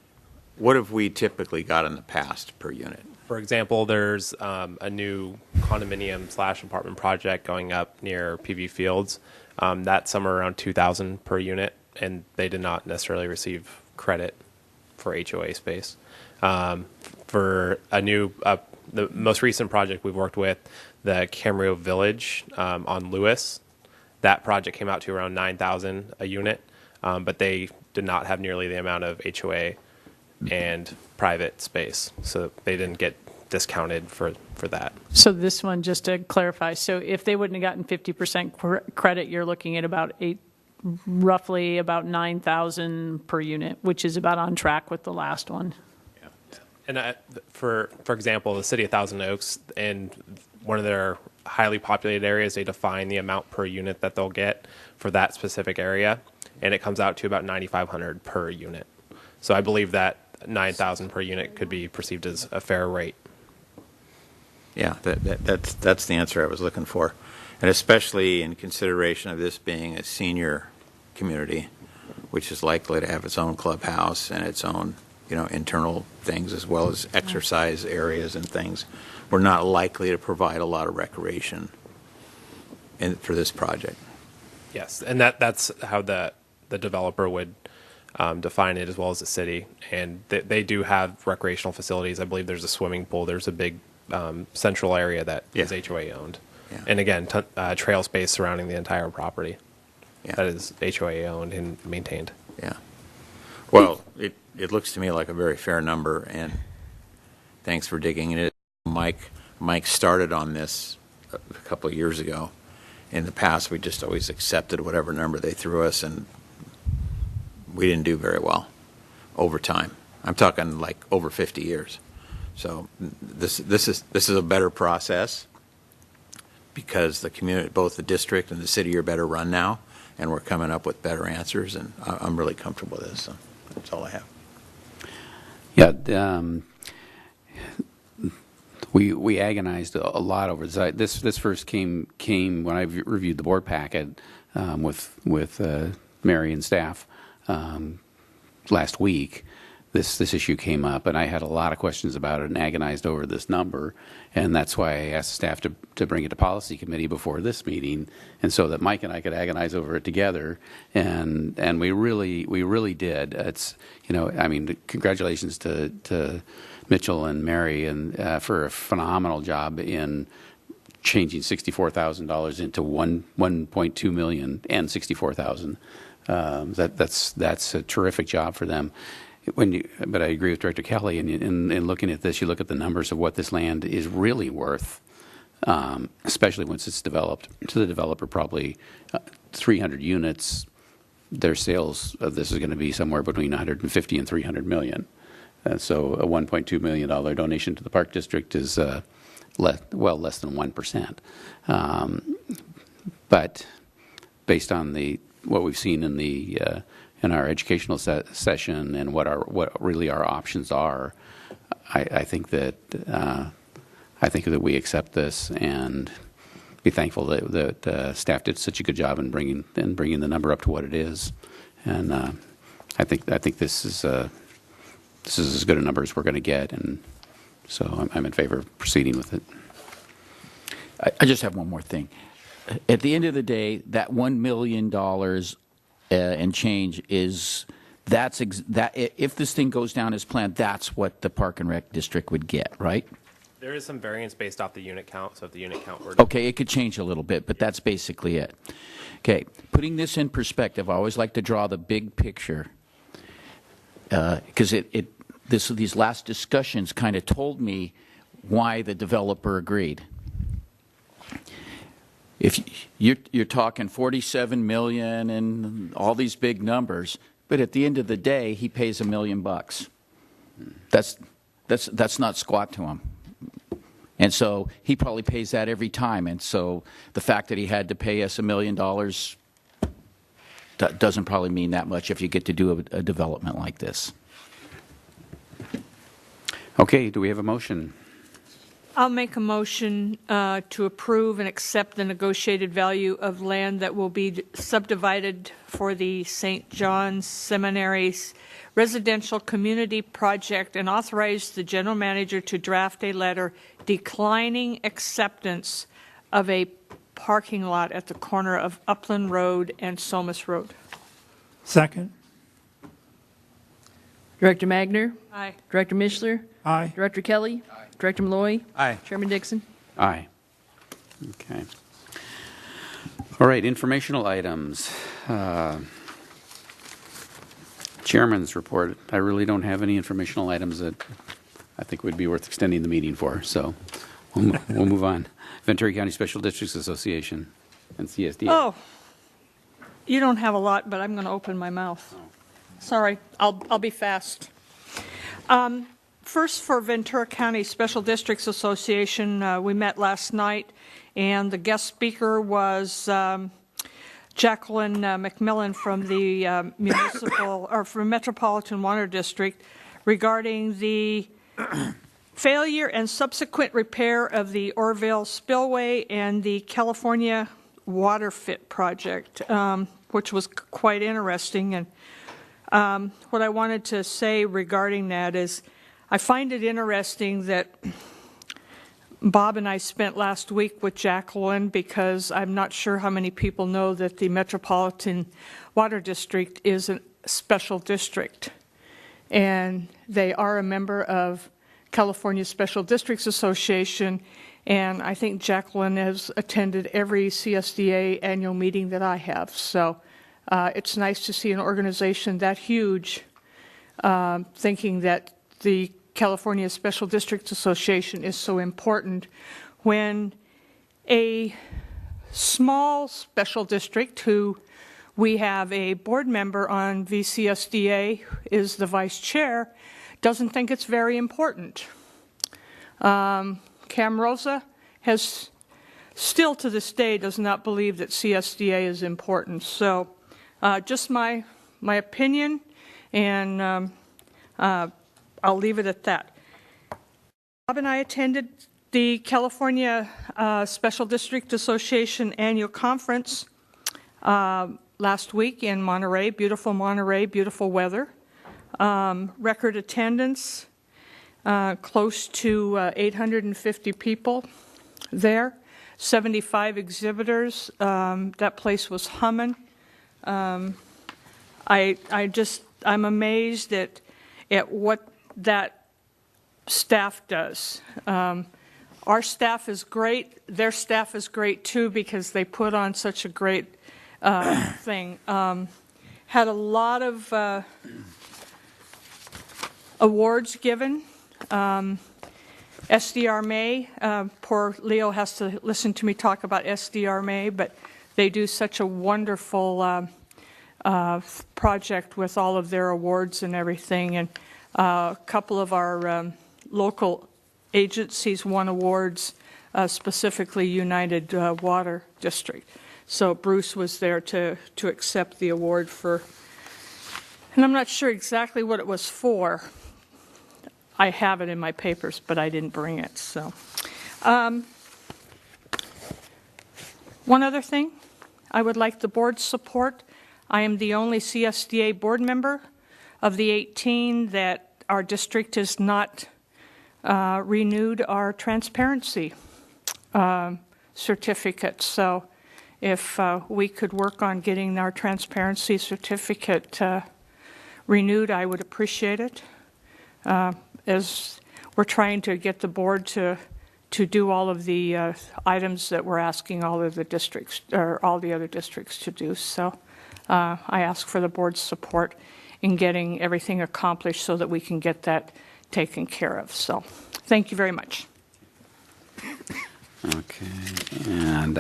What have we typically got in the past per unit? For example, there's a new condominium/apartment project going up near PV Fields. That's somewhere around $2,000 per unit, and they did not necessarily receive credit for HOA space. For a new, the most recent project we've worked with, the Camarillo Village on Lewis, that project came out to around $9,000 a unit, but they did not have nearly the amount of HOA and private space, so they didn't get discounted for that. So this one, just to clarify, so if they wouldn't have gotten 50% credit, you're looking at roughly about $9,000 per unit, which is about on track with the last one. Yeah. And for example, the city of Thousand Oaks, and one of their highly populated areas, they define the amount per unit that they'll get for that specific area, and it comes out to about $9,500 per unit. So I believe that $9,000 per unit could be perceived as a fair rate. Yeah, that's the answer I was looking for. And especially in consideration of this being a senior community, which is likely to have its own clubhouse and its own, internal things as well as exercise areas and things. We're not likely to provide a lot of recreation for this project. Yes, and that's how the developer would define it, as well as the city. And they do have recreational facilities. I believe there's a swimming pool. There's a big central area that is HOA owned. Yeah. And again, trail space surrounding the entire property. Yeah. That is HOA owned and maintained. Yeah. Well, it looks to me like a very fair number, and thanks for digging in it. Mike started on this a couple of years ago. In the past, we just always accepted whatever number they threw us, and we didn't do very well over time. I'm talking like over 50 years. So this is a better process because the community, both the district and the city, are better run now, and we're coming up with better answers, and I'm really comfortable with this. So that's all I have. Yeah, we agonized a lot over this. This first came when I reviewed the board packet with Mary and staff last week. This issue came up, and I had a lot of questions about it and agonized over this number, and that's why I asked staff to bring it to policy committee before this meeting, and so that Mike and I could agonize over it together, and we really did. It's congratulations to Mitchell and Mary and for a phenomenal job in changing $64,000 into $1.2 million and $64,000. That's a terrific job for them. But I agree with Director Kelly. In looking at this, you look at the numbers of what this land is really worth, especially once it's developed. To the developer, probably 300 units. Their sales of this is going to be somewhere between 150 and 300 million. So a $1.2 million donation to the Park District is less than 1%. But based on what we've seen in our educational session and what really our options are, I think that we accept this and be thankful that staff did such a good job in bringing the number up to what it is, and I think this is as good a number as we're going to get, and so I'm in favor of proceeding with it. I just have one more thing. At the end of the day, that $1 million and change is that if this thing goes down as planned, that's what the Park and Rec District would get, right? There is some variance based off the unit count. So if the unit count were okay, it could change a little bit, but that's basically it. Okay, putting this in perspective, I always like to draw the big picture because these last discussions kind of told me why the developer agreed. If you're talking 47 million and all these big numbers, but at the end of the day, he pays $1 million. That's not squat to him, and so he probably pays that every time. And so the fact that he had to pay us $1 million doesn't probably mean that much if you get to do a development like this. Okay, do we have a motion? I'll make a motion to approve and accept the negotiated value of land that will be subdivided for the St. John's Seminary's residential community project and authorize the general manager to draft a letter declining acceptance of a parking lot at the corner of Upland Road and Somas Road. Second. Director Magner? Aye. Director Mishler? Aye. Director Kelly? Aye. Director Malloy? Aye. Chairman Dixon? Aye. Okay. All right, informational items. Chairman's report. I really don't have any informational items that I think would be worth extending the meeting for, so we'll move on. Ventura County Special Districts Association and CSDA. Oh, you don't have a lot, but I'm going to open my mouth. Sorry, I'll be fast. First, for Ventura County Special Districts Association, we met last night, and the guest speaker was Jacqueline McMillan from the from Metropolitan Water District regarding the failure and subsequent repair of the Orville Spillway and the California Water Fit project, which was quite interesting. And what I wanted to say regarding that is I find it interesting that Bob and I spent last week with Jacqueline, because I'm not sure how many people know that the Metropolitan Water District is a special district. And they are a member of California Special Districts Association, and I think Jacqueline has attended every CSDA annual meeting that I have. So it's nice to see an organization that huge thinking that the California Special Districts Association is so important, when a small special district who we have a board member on VCSDA is the vice chair, doesn't think it's very important. Cam Rosa has still to this day does not believe that CSDA is important. So just my opinion, and I'll leave it at that. Bob and I attended the California Special District Association annual conference last week in Monterey, beautiful weather. Record attendance, close to 850 people there, 75 exhibitors. That place was humming. I'm amazed at what that staff does. Our staff is great. Their staff is great too, because they put on such a great thing. Had a lot of awards given. SDR May, poor Leo has to listen to me talk about SDR May, but they do such a wonderful project with all of their awards and everything. And a couple of our local agencies won awards, specifically United Water District. So Bruce was there to accept the award for, and I'm not sure exactly what it was for. I have it in my papers, but I didn't bring it. So, one other thing, I would like the board's support. I am the only CSDA board member of the 18 that our district has not renewed our transparency certificate. So, if we could work on getting our transparency certificate renewed, I would appreciate it. As we're trying to get the board to do all of the items that we're asking all of the districts, or all the other districts to do. So I ask for the board's support in getting everything accomplished so that we can get that taken care of. So thank you very much. Okay, and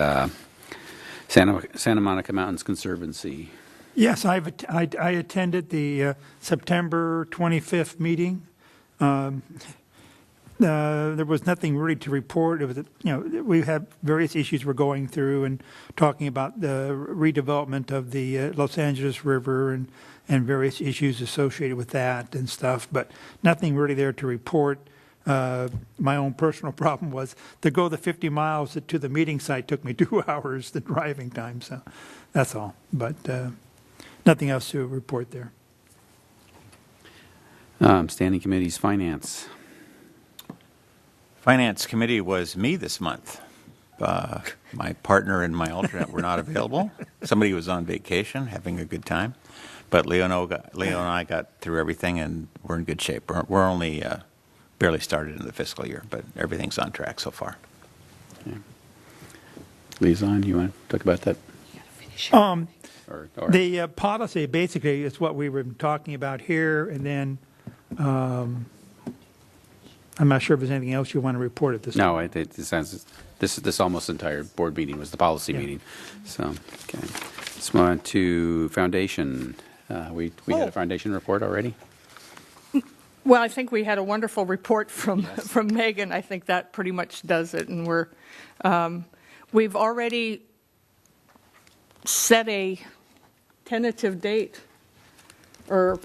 Santa Monica Mountains Conservancy. Yes, I attended the September 25th meeting. There was nothing really to report. It was, we had various issues we're going through and talking about the redevelopment of the Los Angeles River and various issues associated with that and stuff, but nothing really there to report. My own personal problem was to go the 50 miles to the meeting site took me 2 hours, the driving time, so that's all. But nothing else to report there. Standing committees, finance. Finance committee was me this month. My partner and my alternate were not available. Somebody was on vacation, having a good time. But Leo and I got through everything, and we're in good shape. We're only barely started in the fiscal year, but everything's on track so far. Okay. Liaison, you want to talk about that? Or the policy basically is what we were talking about here, and then I'm not sure if there's anything else you want to report at this No, point. it sounds, this almost entire board meeting was the policy meeting. So, okay. Let's move on to foundation. We had a foundation report already? Well, I think we had a wonderful report from Megan. I think that pretty much does it, and We've already set a tentative date, or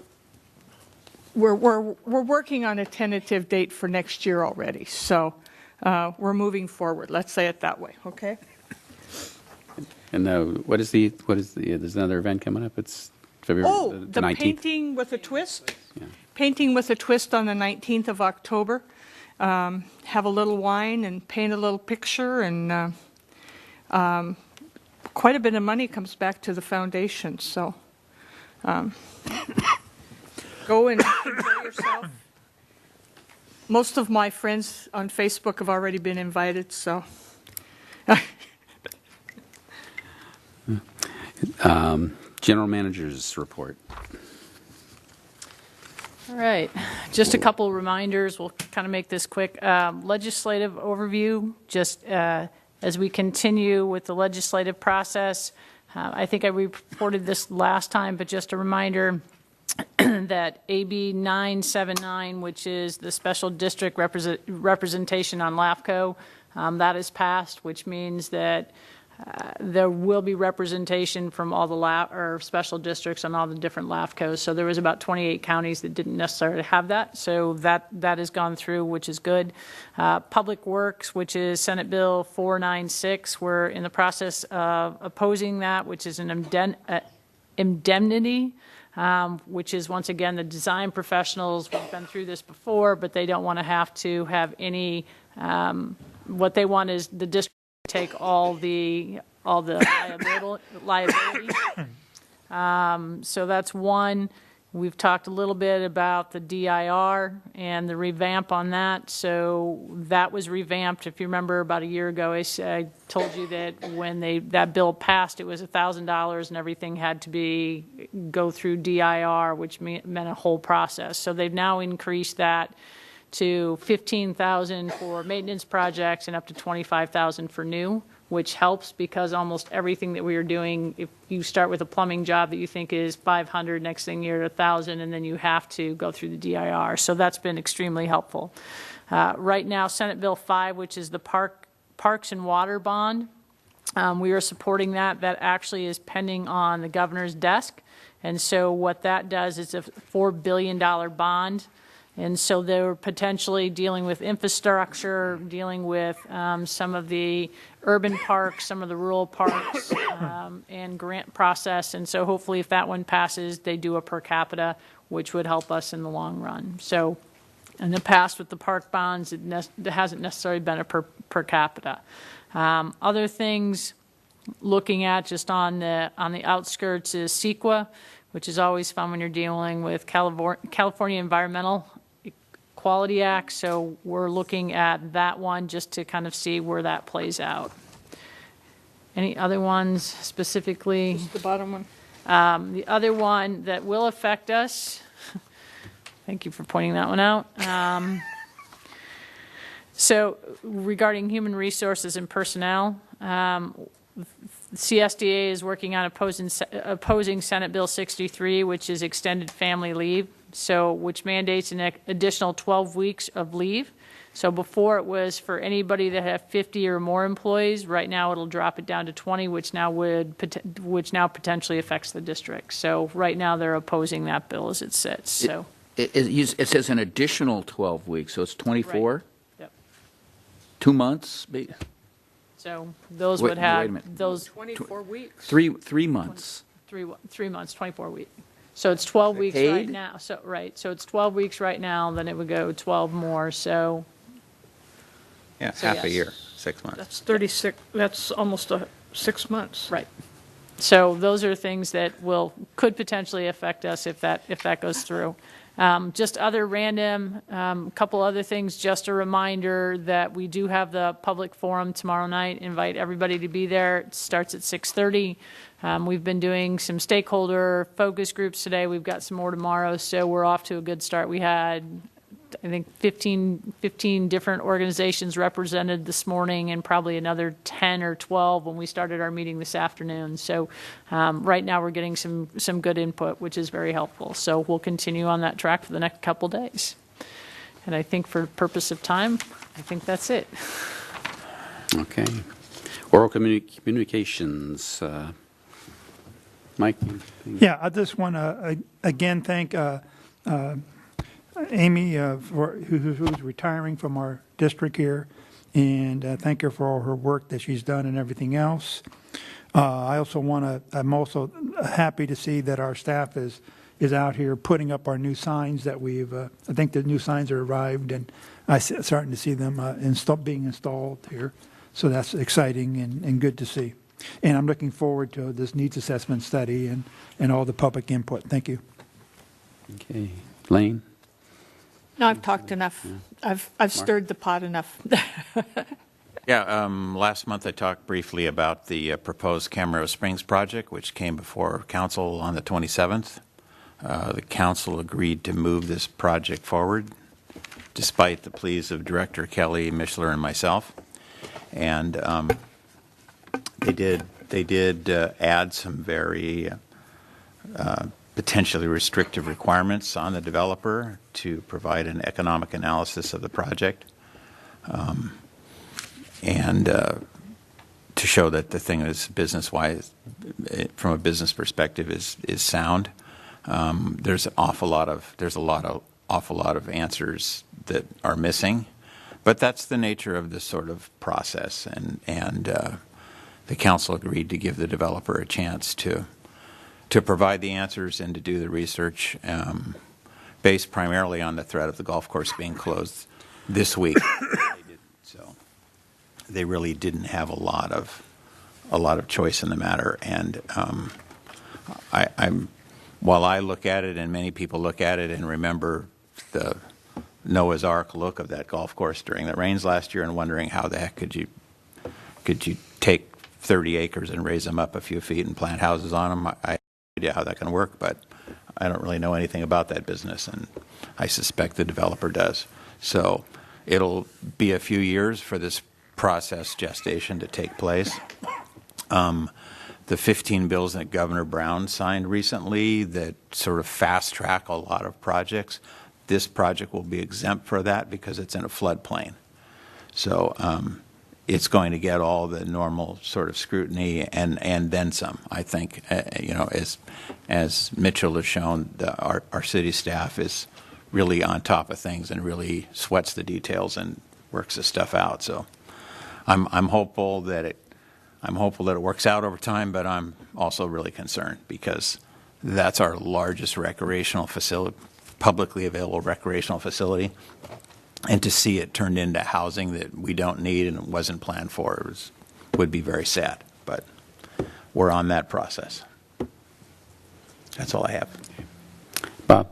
we're working on a tentative date for next year already. So we're moving forward. Let's say it that way. Okay. And there's another event coming up. It's February The 19th. painting with a twist. Yeah. Painting with a twist on the 19th of October. Have a little wine and paint a little picture, and quite a bit of money comes back to the foundation. So go and enjoy yourself. Most of my friends on Facebook have already been invited, so. General Manager's report. All right, just a couple reminders. We'll kind of make this quick. Legislative overview, just as we continue with the legislative process. I think I reported this last time, but just a reminder that AB 979, which is the special district representation on LAFCO, that is passed, which means that there will be representation from all the special districts on all the different LAFCOs. So there was about 28 counties that didn't necessarily have that. So that has gone through, which is good. Public Works, which is Senate Bill 496, we're in the process of opposing that, which is an indemnity, which is, once again, the design professionals. We've been through this before, but they don't want to have any, what they want is the district take all the liability. So that's one. We've talked a little bit about the DIR and the revamp on that. So that was revamped. If you remember, about a year ago, I told you that when that bill passed, it was $1,000 and everything had to go through DIR, which meant a whole process. So they've now increased that to $15,000 for maintenance projects and up to $25,000 for new, which helps because almost everything that we are doing, if you start with a plumbing job that you think is $500, next thing you're at $1,000, and then you have to go through the DIR. So that's been extremely helpful. Right now, Senate Bill 5, which is the Parks and Water Bond, we are supporting that. That actually is pending on the governor's desk. And so what that does is a $4 billion bond. And so they're potentially dealing with infrastructure, dealing with some of the urban parks, some of the rural parks, and grant process. And so hopefully if that one passes, they do a per capita, which would help us in the long run. So in the past with the park bonds, it hasn't necessarily been a per capita. Other things looking at just on the outskirts is CEQA, which is always fun when you're dealing with California Environmental Quality Act, so we're looking at that one just to kind of see where that plays out. Any other ones specifically? Just the bottom one. The other one that will affect us, thank you for pointing that one out. So regarding human resources and personnel, CSDA is working on opposing Senate Bill 63, which is extended family leave. So, which mandates an additional 12 weeks of leave. So before it was for anybody that had 50 or more employees. Right now it'll drop it down to 20, which now potentially affects the district. So right now they're opposing that bill as it sits. So it says an additional 12 weeks, so it's 24. Right. Yep. 2 months. So those wait would have a minute. those 24 weeks. 3 months. 3 months, 24 weeks. So it's 12 weeks paid? right now. So it's 12 weeks right now. Then it would go 12 more. So Yeah, So half a yes. year, 6 months. That's 36. That's almost 6 months. right. So those are things that could potentially affect us if that goes through. Just other random, couple other things. Just a reminder that we do have the public forum tomorrow night. Invite everybody to be there. It starts at 6:30. We've been doing some stakeholder focus groups today. We've got some more tomorrow, so we're off to a good start. We had, I think, 15 different organizations represented this morning, and probably another 10 or 12 when we started our meeting this afternoon. So right now we're getting some good input, which is very helpful. So we'll continue on that track for the next couple days. And I think for purpose of time, I think that's it. Okay. Oral communications. Mike? Yeah, I just want to again thank Amy who's retiring from our district here, and thank her for all her work that she's done and everything else. I'm also happy to see that our staff is out here putting up our new signs that I think the new signs are arrived, and I'm starting to see them being installed here. So that's exciting and good to see. And I'm looking forward to this needs assessment study and all the public input. Thank you. Okay. Lane? No, I've talked enough. I've stirred the pot enough. Yeah, last month I talked briefly about the proposed Camarillo Springs project, which came before council on the 27th. The council agreed to move this project forward, despite the pleas of Director Kelly, Mishler, and myself. And they did add some very potentially restrictive requirements on the developer to provide an economic analysis of the project. And to show that the thing is business-wise, from a business perspective, is sound. There's an awful lot of answers that are missing, but that's the nature of this sort of process. And the council agreed to give the developer a chance to provide the answers and to do the research, based primarily on the threat of the golf course being closed this week. So they really didn't have a lot of choice in the matter. And while I look at it and many people look at it and remember the Noah's Ark look of that golf course during the rains last year and wondering how the heck could you take 30 acres and raise them up a few feet and plant houses on them, I have no idea how that can work, but I don't really know anything about that business, and I suspect the developer does. So it'll be a few years for this process gestation to take place. The 15 bills that Governor Brown signed recently that sort of fast track a lot of projects, this project will be exempt for that because it's in a floodplain. So it's going to get all the normal sort of scrutiny and then some. I think, as Mitchell has shown, our city staff is really on top of things and really sweats the details and works this stuff out. So I'm hopeful that it works out over time, but I'm also really concerned because that's our largest recreational facility, publicly available recreational facility, and to see it turned into housing that we don't need and wasn't planned for would be very sad. But we're on that process. That's all I have. Bob?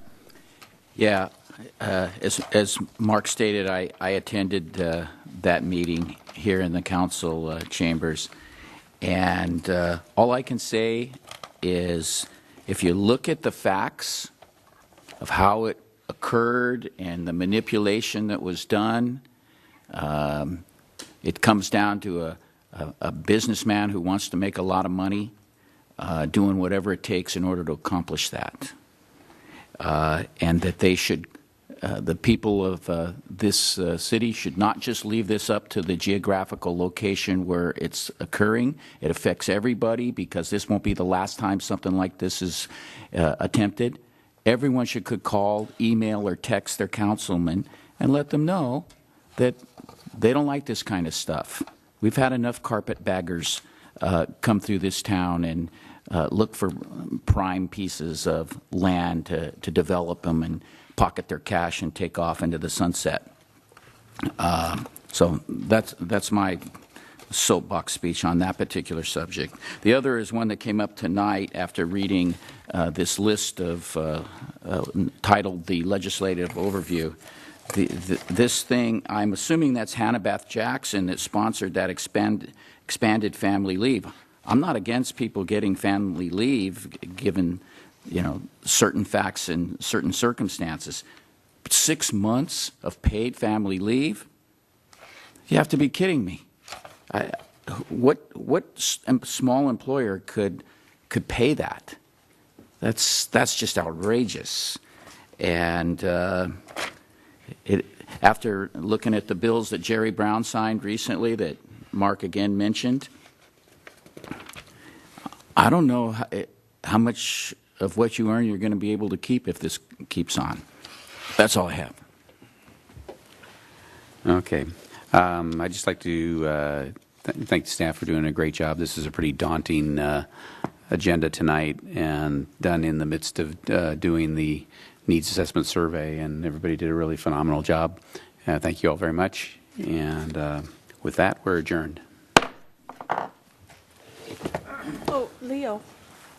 Yeah, as Mark stated, I attended that meeting here in the council chambers, and all I can say is if you look at the facts of how it occurred and the manipulation that was done, it comes down to a businessman who wants to make a lot of money doing whatever it takes in order to accomplish that. And that they should, the people of this city should not just leave this up to the geographical location where it's occurring. It affects everybody because this won't be the last time something like this is attempted. Everyone should could call, email, or text their councilman and let them know that they don't like this kind of stuff. We've had enough carpetbaggers come through this town and look for prime pieces of land to develop them and pocket their cash and take off into the sunset. So that's my soapbox speech on that particular subject. The other is one that came up tonight after reading this list of titled the legislative overview. This thing, I'm assuming that's Hannah Beth Jackson that sponsored that expanded family leave. I'm not against people getting family leave given, certain facts and certain circumstances. But 6 months of paid family leave? You have to be kidding me. What small employer could pay that? That's just outrageous. And after looking at the bills that Jerry Brown signed recently that Mark again mentioned, I don't know how much of what you earn you're going to be able to keep if this keeps on. That's all I have. Okay. I'd just like to thank the staff for doing a great job. This is a pretty daunting agenda tonight, and done in the midst of doing the needs assessment survey, and everybody did a really phenomenal job. Thank you all very much. And with that, we're adjourned. Oh, Leo,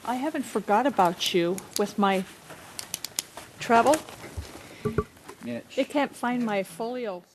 I haven't forgot about you with my travel. Yeah. They can't find my folio.